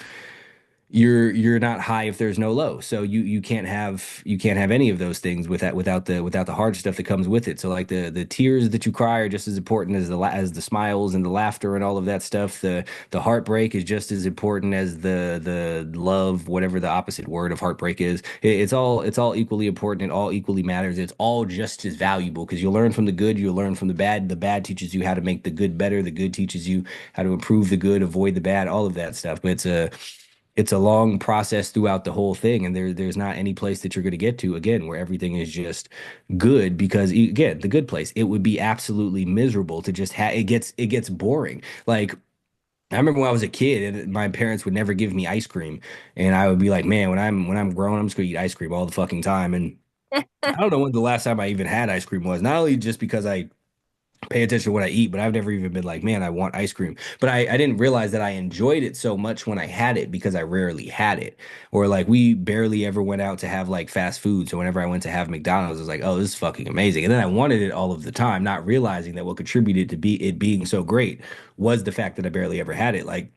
you're not high if there's no low. So you can't have any of those things without the hard stuff that comes with it. So like the tears that you cry are just as important as the smiles and the laughter and all of that stuff. The heartbreak is just as important as the love, whatever the opposite word of heartbreak is. It's all equally important. It all equally matters. It's all just as valuable because you'll learn from the good, you'll learn from the bad. The bad teaches you how to make the good better. The good teaches you how to improve the good, avoid the bad, all of that stuff. But it's a long process throughout the whole thing, and there's not any place that you're going to get to again where everything is just good because again, the good place, it would be absolutely miserable to just have it gets boring. Like I remember when I was a kid and my parents would never give me ice cream, and I would be like, man, when I'm grown, I'm just gonna eat ice cream all the fucking time. And I don't know when the last time I even had ice cream was. Not only just because I pay attention to what I eat, but I've never even been like, man, I want ice cream. But I didn't realize that I enjoyed it so much when I had it because I rarely had it. Or like we barely ever went out to have like fast food. So whenever I went to have McDonald's, I was like, oh, this is fucking amazing. And then I wanted it all of the time, not realizing that what contributed to be it being so great was the fact that I barely ever had it. Like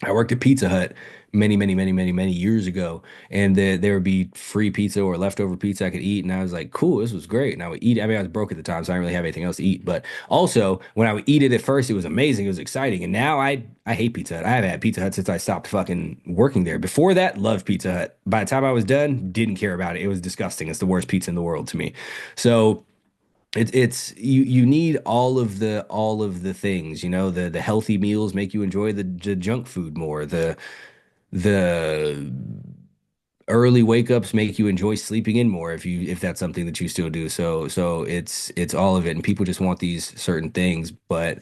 I worked at Pizza Hut many, many, many, many, many years ago, and there would be free pizza or leftover pizza I could eat, and I was like, "Cool, this was great." And I would eat. I mean, I was broke at the time, so I didn't really have anything else to eat. But also, when I would eat it at first, it was amazing, it was exciting, and now I hate Pizza Hut. I haven't had Pizza Hut since I stopped fucking working there. Before that, loved Pizza Hut. By the time I was done, didn't care about it. It was disgusting. It's the worst pizza in the world to me. So you need all of the things, the healthy meals make you enjoy the junk food more. The early wake ups make you enjoy sleeping in more if that's something that you still do. So it's all of it, and people just want these certain things. But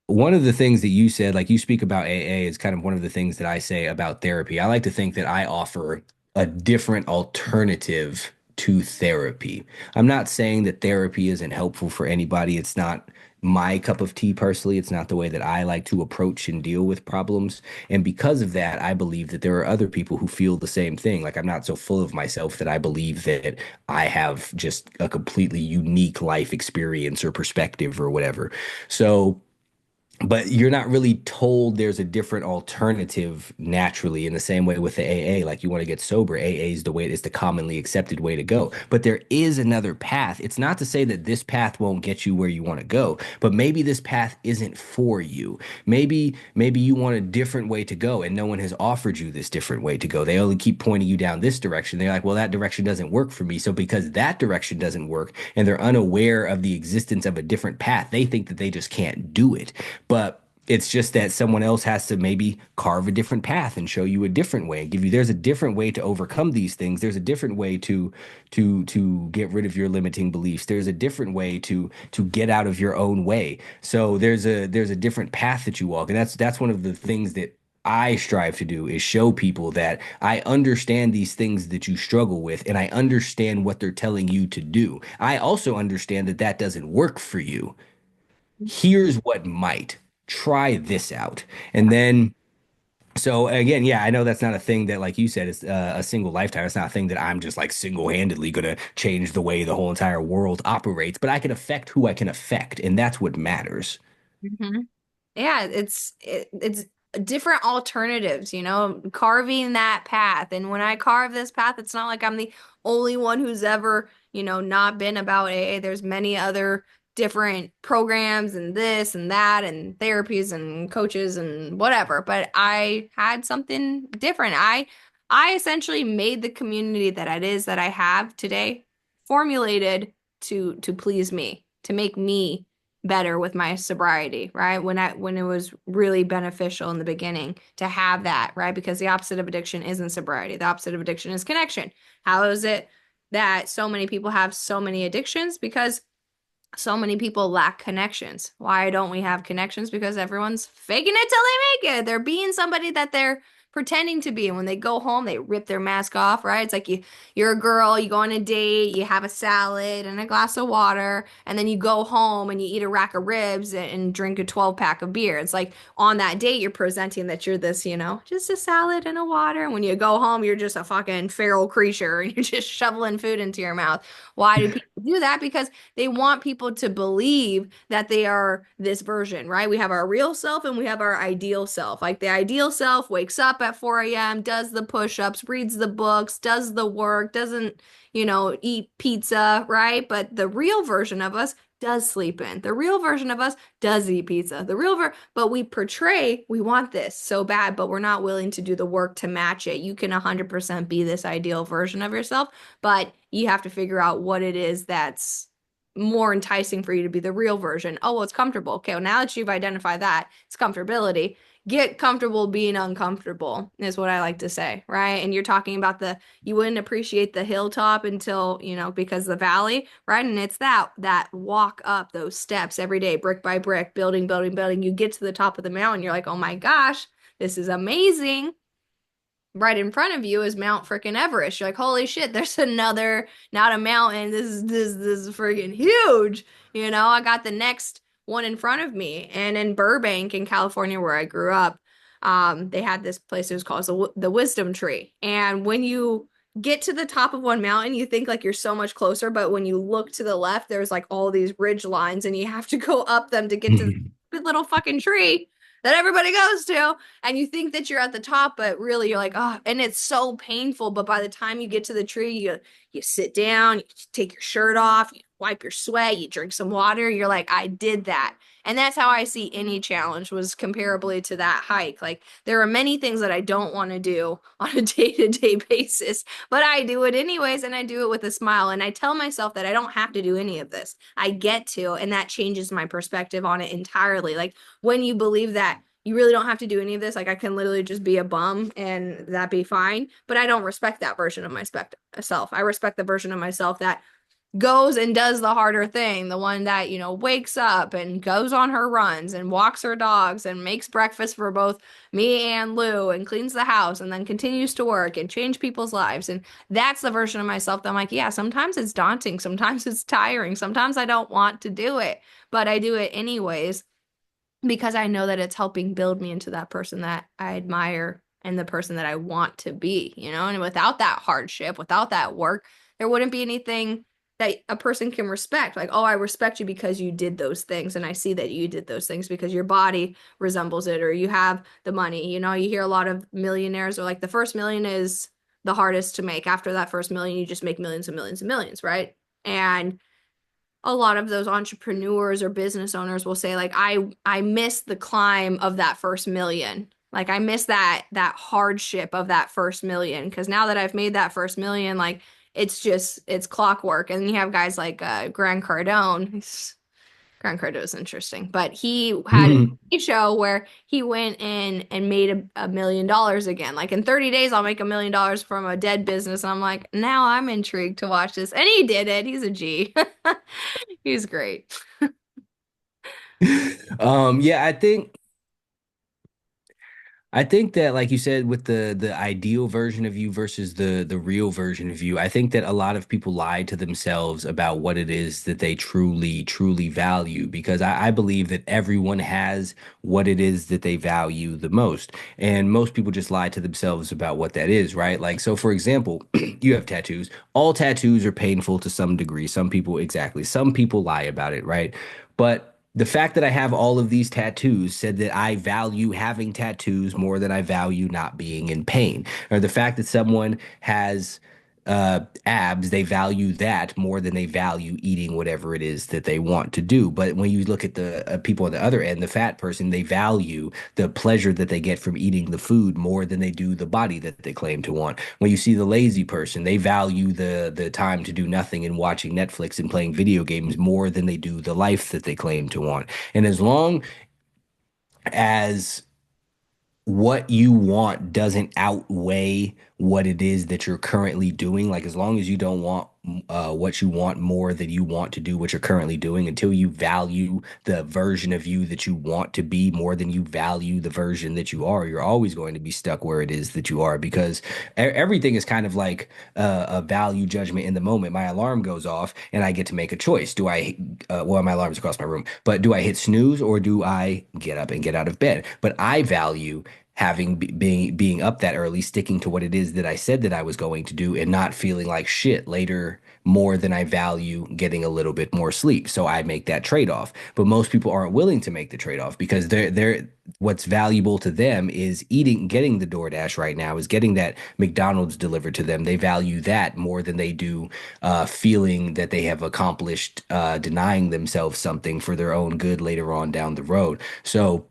one of the things that you said, like you speak about AA, is kind of one of the things that I say about therapy. I like to think that I offer a different alternative to therapy. I'm not saying that therapy isn't helpful for anybody. It's not my cup of tea personally. It's not the way that I like to approach and deal with problems. And because of that, I believe that there are other people who feel the same thing. Like I'm not so full of myself that I believe that I have just a completely unique life experience or perspective or whatever. So, but you're not really told there's a different alternative naturally in the same way with the AA. Like you want to get sober, AA is the way, it's the commonly accepted way to go. But there is another path. It's not to say that this path won't get you where you want to go, but maybe this path isn't for you. Maybe you want a different way to go and no one has offered you this different way to go. They only keep pointing you down this direction. They're like, well, that direction doesn't work for me. So because that direction doesn't work and they're unaware of the existence of a different path, they think that they just can't do it. But it's just that someone else has to maybe carve a different path and show you a different way and give you there's a different way to overcome these things. There's a different way to get rid of your limiting beliefs. There's a different way to get out of your own way. So there's a different path that you walk. And that's one of the things that I strive to do is show people that I understand these things that you struggle with and I understand what they're telling you to do. I also understand that that doesn't work for you. Here's what might. Try this out. And then So again, yeah, I know that's not a thing that, like you said, is a single lifetime. It's not a thing that I'm just like single-handedly gonna change the way the whole entire world operates, but I can affect who I can affect, and that's what matters. Mhm. Yeah, it's different alternatives, carving that path. And when I carve this path, it's not like I'm the only one who's ever, not been about AA. There's many other different programs and this and that and therapies and coaches and whatever. But I had something different. I essentially made the community that it is that I have today, formulated to please me, to make me better with my sobriety, right? When it was really beneficial in the beginning to have that, right? Because the opposite of addiction isn't sobriety. The opposite of addiction is connection. How is it that so many people have so many addictions? Because so many people lack connections. Why don't we have connections? Because everyone's faking it till they make it. They're being somebody that they're pretending to be. And when they go home, they rip their mask off, right? It's like you're a girl, you go on a date, you have a salad and a glass of water, and then you go home and you eat a rack of ribs and drink a 12 pack of beer. It's like on that date, you're presenting that you're this, just a salad and a water. And when you go home, you're just a fucking feral creature and you're just shoveling food into your mouth. Why do people do that? Because they want people to believe that they are this version, right? We have our real self and we have our ideal self. Like the ideal self wakes up at 4 a.m., does the push-ups, reads the books, does the work, doesn't, eat pizza, right? But the real version of us does sleep in. The real version of us does eat pizza. But we portray we want this so bad, but we're not willing to do the work to match it. You can 100% be this ideal version of yourself, but you have to figure out what it is that's more enticing for you to be the real version. Oh, well, it's comfortable. Okay, well, now that you've identified that, it's comfortability. Get comfortable being uncomfortable, is what I like to say, right? And you're talking about you wouldn't appreciate the hilltop until, because the valley, right? And it's that walk up those steps every day, brick by brick, building, building, building. You get to the top of the mountain, you're like, oh my gosh, this is amazing. Right in front of you is Mount freaking Everest. You're like, holy shit, there's another, not a mountain. This is freaking huge. I got the next one in front of me. And in Burbank, in California, where I grew up, they had this place. It was called the Wisdom Tree. And when you get to the top of one mountain, you think like you're so much closer. But when you look to the left, there's like all these ridge lines, and you have to go up them to get to the little fucking tree that everybody goes to, and you think that you're at the top, but really you're like, oh, and it's so painful. But by the time you get to the tree, you sit down, you take your shirt off, you wipe your sweat, you drink some water, you're like, I did that. And that's how I see any challenge, was comparably to that hike. Like there are many things that I don't want to do on a day-to-day basis, but I do it anyways, and I do it with a smile. And I tell myself that I don't have to do any of this. I get to, and that changes my perspective on it entirely. Like when you believe that you really don't have to do any of this, like I can literally just be a bum and that be fine. But I don't respect that version of myself. I respect the version of myself that goes and does the harder thing, the one that, wakes up and goes on her runs and walks her dogs and makes breakfast for both me and Lou and cleans the house and then continues to work and change people's lives. And that's the version of myself that I'm like, yeah, sometimes it's daunting, sometimes it's tiring, sometimes I don't want to do it, but I do it anyways because I know that it's helping build me into that person that I admire and the person that I want to be, And without that hardship, without that work, there wouldn't be anything that a person can respect. Like, oh, I respect you because you did those things. And I see that you did those things because your body resembles it or you have the money. You hear a lot of millionaires are like, the first million is the hardest to make. After that first million, you just make millions and millions and millions, right? And a lot of those entrepreneurs or business owners will say like I miss the climb of that first million. Like I miss that hardship of that first million because now that I've made that first million, like it's clockwork. And you have guys like Grant Cardone. Grant Cardone is interesting, but he had a show where he went in and made a $1 million again. Like in 30 days, I'll make $1 million from a dead business. And I'm like, now I'm intrigued to watch this. And he did it. He's a G. He's great. Yeah, I think I think that, like you said, with the ideal version of you versus the real version of you, I think that a lot of people lie to themselves about what it is that they truly value. Because I believe that everyone has what it is that they value the most, and most people just lie to themselves about what that is, right? Like, so for example, you have tattoos. All tattoos are painful to some degree. Some people, exactly. Some people lie about it, right? But the fact that I have all of these tattoos said that I value having tattoos more than I value not being in pain. Or the fact that someone has abs, they value that more than they value eating whatever it is that they want to do. But when you look at the people on the other end, the fat person, they value the pleasure that they get from eating the food more than they do the body that they claim to want. When you see the lazy person, they value the time to do nothing and watching Netflix and playing video games more than they do the life that they claim to want. And as long as what you want doesn't outweigh what it is that you're currently doing. Like, as long as you don't want what you want more than you want to do what you're currently doing, until you value the version of you that you want to be more than you value the version that you are, you're always going to be stuck where it is that you are, because everything is kind of like a value judgment in the moment. My alarm goes off and I get to make a choice. Do I, well, my alarm's across my room, but do I hit snooze or do I get up and get out of bed? But I value having being up that early, sticking to what it is that I said that I was going to do, and not feeling like shit later more than I value getting a little bit more sleep. So I make that trade-off. But most people aren't willing to make the trade-off because they're what's valuable to them is eating, getting the DoorDash right now, is getting that McDonald's delivered to them. They value that more than they do feeling that they have accomplished denying themselves something for their own good later on down the road. So,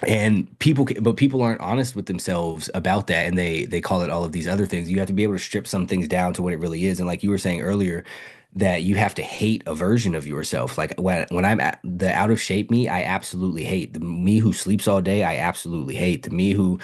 and but people aren't honest with themselves about that, and they call it all of these other things. You have to be able to strip some things down to what it really is. And like you were saying earlier, that you have to hate a version of yourself. Like when I'm at the out of shape me, I absolutely hate the me who sleeps all day. I absolutely hate the me who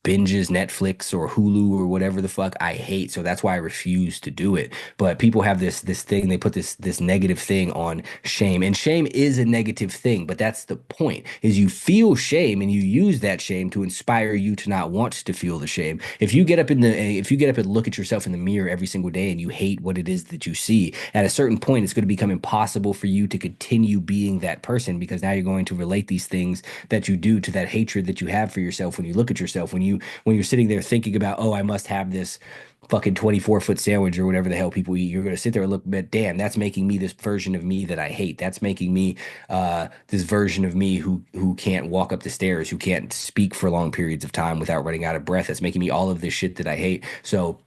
binges Netflix or Hulu or whatever the fuck. I hate. So that's why I refuse to do it. But people have this thing, they put this negative thing on shame. And shame is a negative thing, but that's the point. Is you feel shame and you use that shame to inspire you to not want to feel the shame. If you get up and look at yourself in the mirror every single day and you hate what it is that you see, at a certain point it's going to become impossible for you to continue being that person, because now you're going to relate these things that you do to that hatred that you have for yourself when you look at yourself, when you're sitting there thinking about, oh, I must have this fucking 24-foot sandwich or whatever the hell people eat. You're going to sit there and look, but damn, that's making me this version of me that I hate. That's making me this version of me who can't walk up the stairs, who can't speak for long periods of time without running out of breath. That's making me all of this shit that I hate. So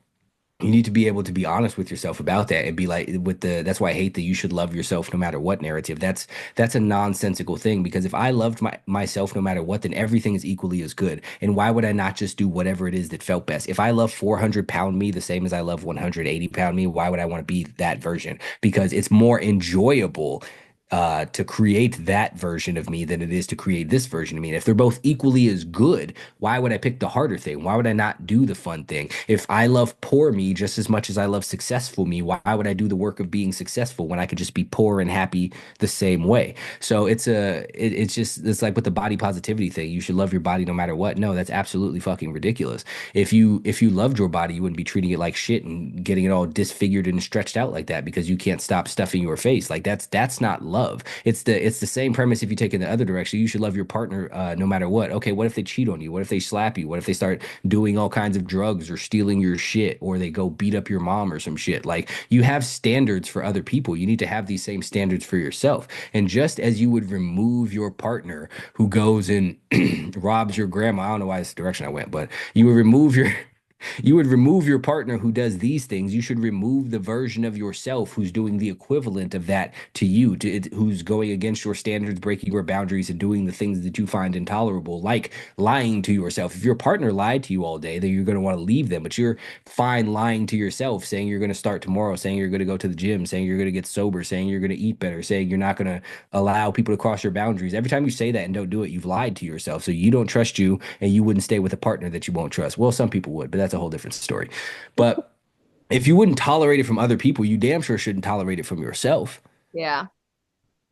you need to be able to be honest with yourself about that and be like, with the that's why I hate the you should love yourself no matter what narrative. That's a nonsensical thing, because if I loved myself no matter what, then everything is equally as good. And why would I not just do whatever it is that felt best? If I love 400-pound me the same as I love 180-pound me, why would I want to be that version? Because it's more enjoyable to create that version of me than it is to create this version of me. And if they're both equally as good, why would I pick the harder thing? Why would I not do the fun thing? If I love poor me just as much as I love successful me, why would I do the work of being successful when I could just be poor and happy the same way? So it's like with the body positivity thing. You should love your body no matter what. No, that's absolutely fucking ridiculous. If you loved your body, you wouldn't be treating it like shit and getting it all disfigured and stretched out like that because you can't stop stuffing your face. Like that's not love. It's the same premise if you take it in the other direction. You should love your partner no matter what. Okay, what if they cheat on you? What if they slap you? What if they start doing all kinds of drugs or stealing your shit, or they go beat up your mom or some shit? Like, you have standards for other people. You need to have these same standards for yourself. And just as you would remove your partner who goes and robs your grandma, I don't know why this direction I went, but you would remove your you would remove your partner who does these things. You should remove the version of yourself who's doing the equivalent of that to you, who's going against your standards, breaking your boundaries, and doing the things that you find intolerable, like lying to yourself. If your partner lied to you all day, then you're going to want to leave them. But you're fine lying to yourself, saying you're going to start tomorrow, saying you're going to go to the gym, saying you're going to get sober, saying you're going to eat better, saying you're not going to allow people to cross your boundaries. Every time you say that and don't do it, you've lied to yourself. So you don't trust you, and you wouldn't stay with a partner that you won't trust. Well, some people would, but that's a whole different story. But if you wouldn't tolerate it from other people, you damn sure shouldn't tolerate it from yourself. Yeah.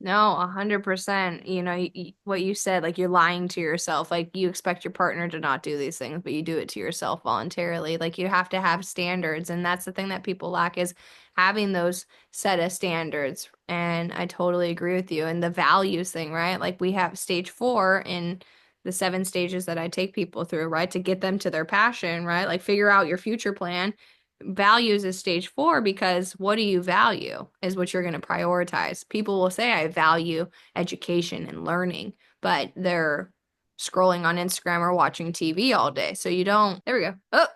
No, 100%. What you said, like you're lying to yourself. Like you expect your partner to not do these things, but you do it to yourself voluntarily. Like you have to have standards, and that's the thing that people lack is having those set of standards. And I totally agree with you. And the values thing, right? Like we have stage 4 in the 7 stages that I take people through, right? To get them to their passion, right? Like figure out your future plan. Values is stage 4 because what do you value is what you're going to prioritize. People will say, I value education and learning, but they're scrolling on Instagram or watching TV all day. So you don't, there we go. Oh, are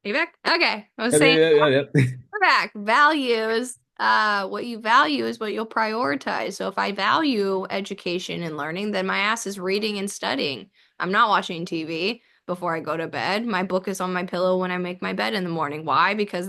you back? Okay. I was Yep, saying, yep, yep, yep. we're back. Values, what you value is what you'll prioritize. So if I value education and learning, then my ass is reading and studying. I'm not watching TV before I go to bed. My book is on my pillow when I make my bed in the morning. Why? Because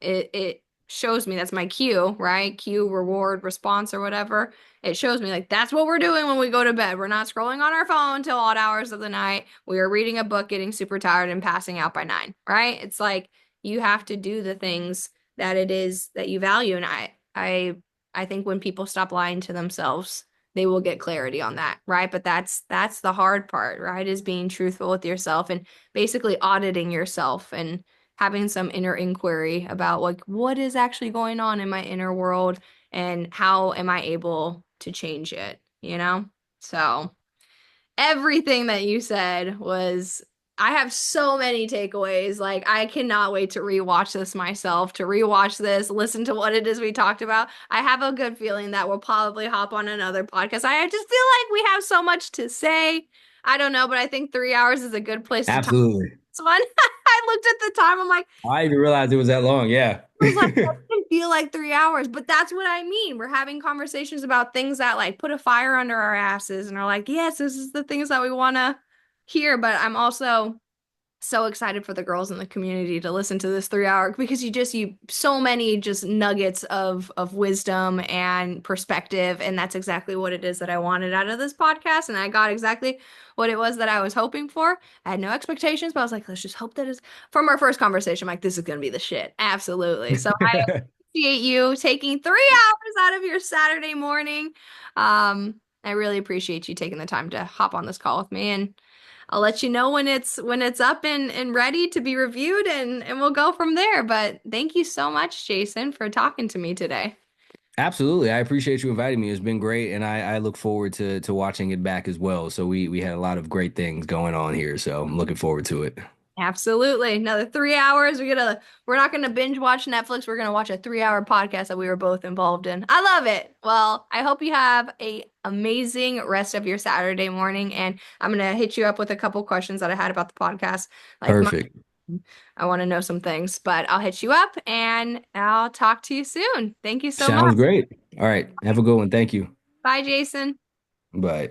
it shows me that's my cue, right? Cue, reward, response, or whatever. It shows me like that's what we're doing when we go to bed. We're not scrolling on our phone till odd hours of the night. We are reading a book, getting super tired, and passing out by 9, right? It's like you have to do the things that it is that you value. And I think when people stop lying to themselves, they will get clarity on that, right? But that's the hard part, right? Is being truthful with yourself and basically auditing yourself and having some inner inquiry about like what is actually going on in my inner world and how am I able to change it, you know? So everything that you said was I have so many takeaways. Like I cannot wait to rewatch this myself, to rewatch this, listen to what it is we talked about. I have a good feeling that we'll probably hop on another podcast. I just feel like we have so much to say. I don't know, but I think 3 hours is a good place to talk Absolutely. this one. I looked at the time. I'm like, I didn't even realize it was that long. Yeah. I was like, that didn't feel like 3 hours, but that's what I mean. We're having conversations about things that like put a fire under our asses and are like, yes, this is the things that we want to hear. But I'm also so excited for the girls in the community to listen to this 3 hour because you so many just nuggets of wisdom and perspective, and that's exactly what it is that I wanted out of this podcast, and I got exactly what it was that I was hoping for. I had no expectations, but I was like, let's just hope that is from our first conversation. I'm like, this is gonna be the shit, absolutely. So I appreciate you taking 3 hours out of your Saturday morning. I really appreciate you taking the time to hop on this call with me, and I'll let you know when it's up and ready to be reviewed and we'll go from there. But thank you so much, Jason, for talking to me today. Absolutely. I appreciate you inviting me. It's been great, and I look forward to watching it back as well. So we had a lot of great things going on here, so I'm looking forward to it. Absolutely. Another 3 hours. We're not gonna binge watch Netflix. We're gonna watch a 3 hour podcast that we were both involved in. I love it. Well, I hope you have a amazing rest of your Saturday morning. And I'm gonna hit you up with a couple questions that I had about the podcast. Like Perfect. I want to know some things, but I'll hit you up and I'll talk to you soon. Thank you so much. Sounds great. All right. Have a good one. Thank you. Bye, Jason. Bye.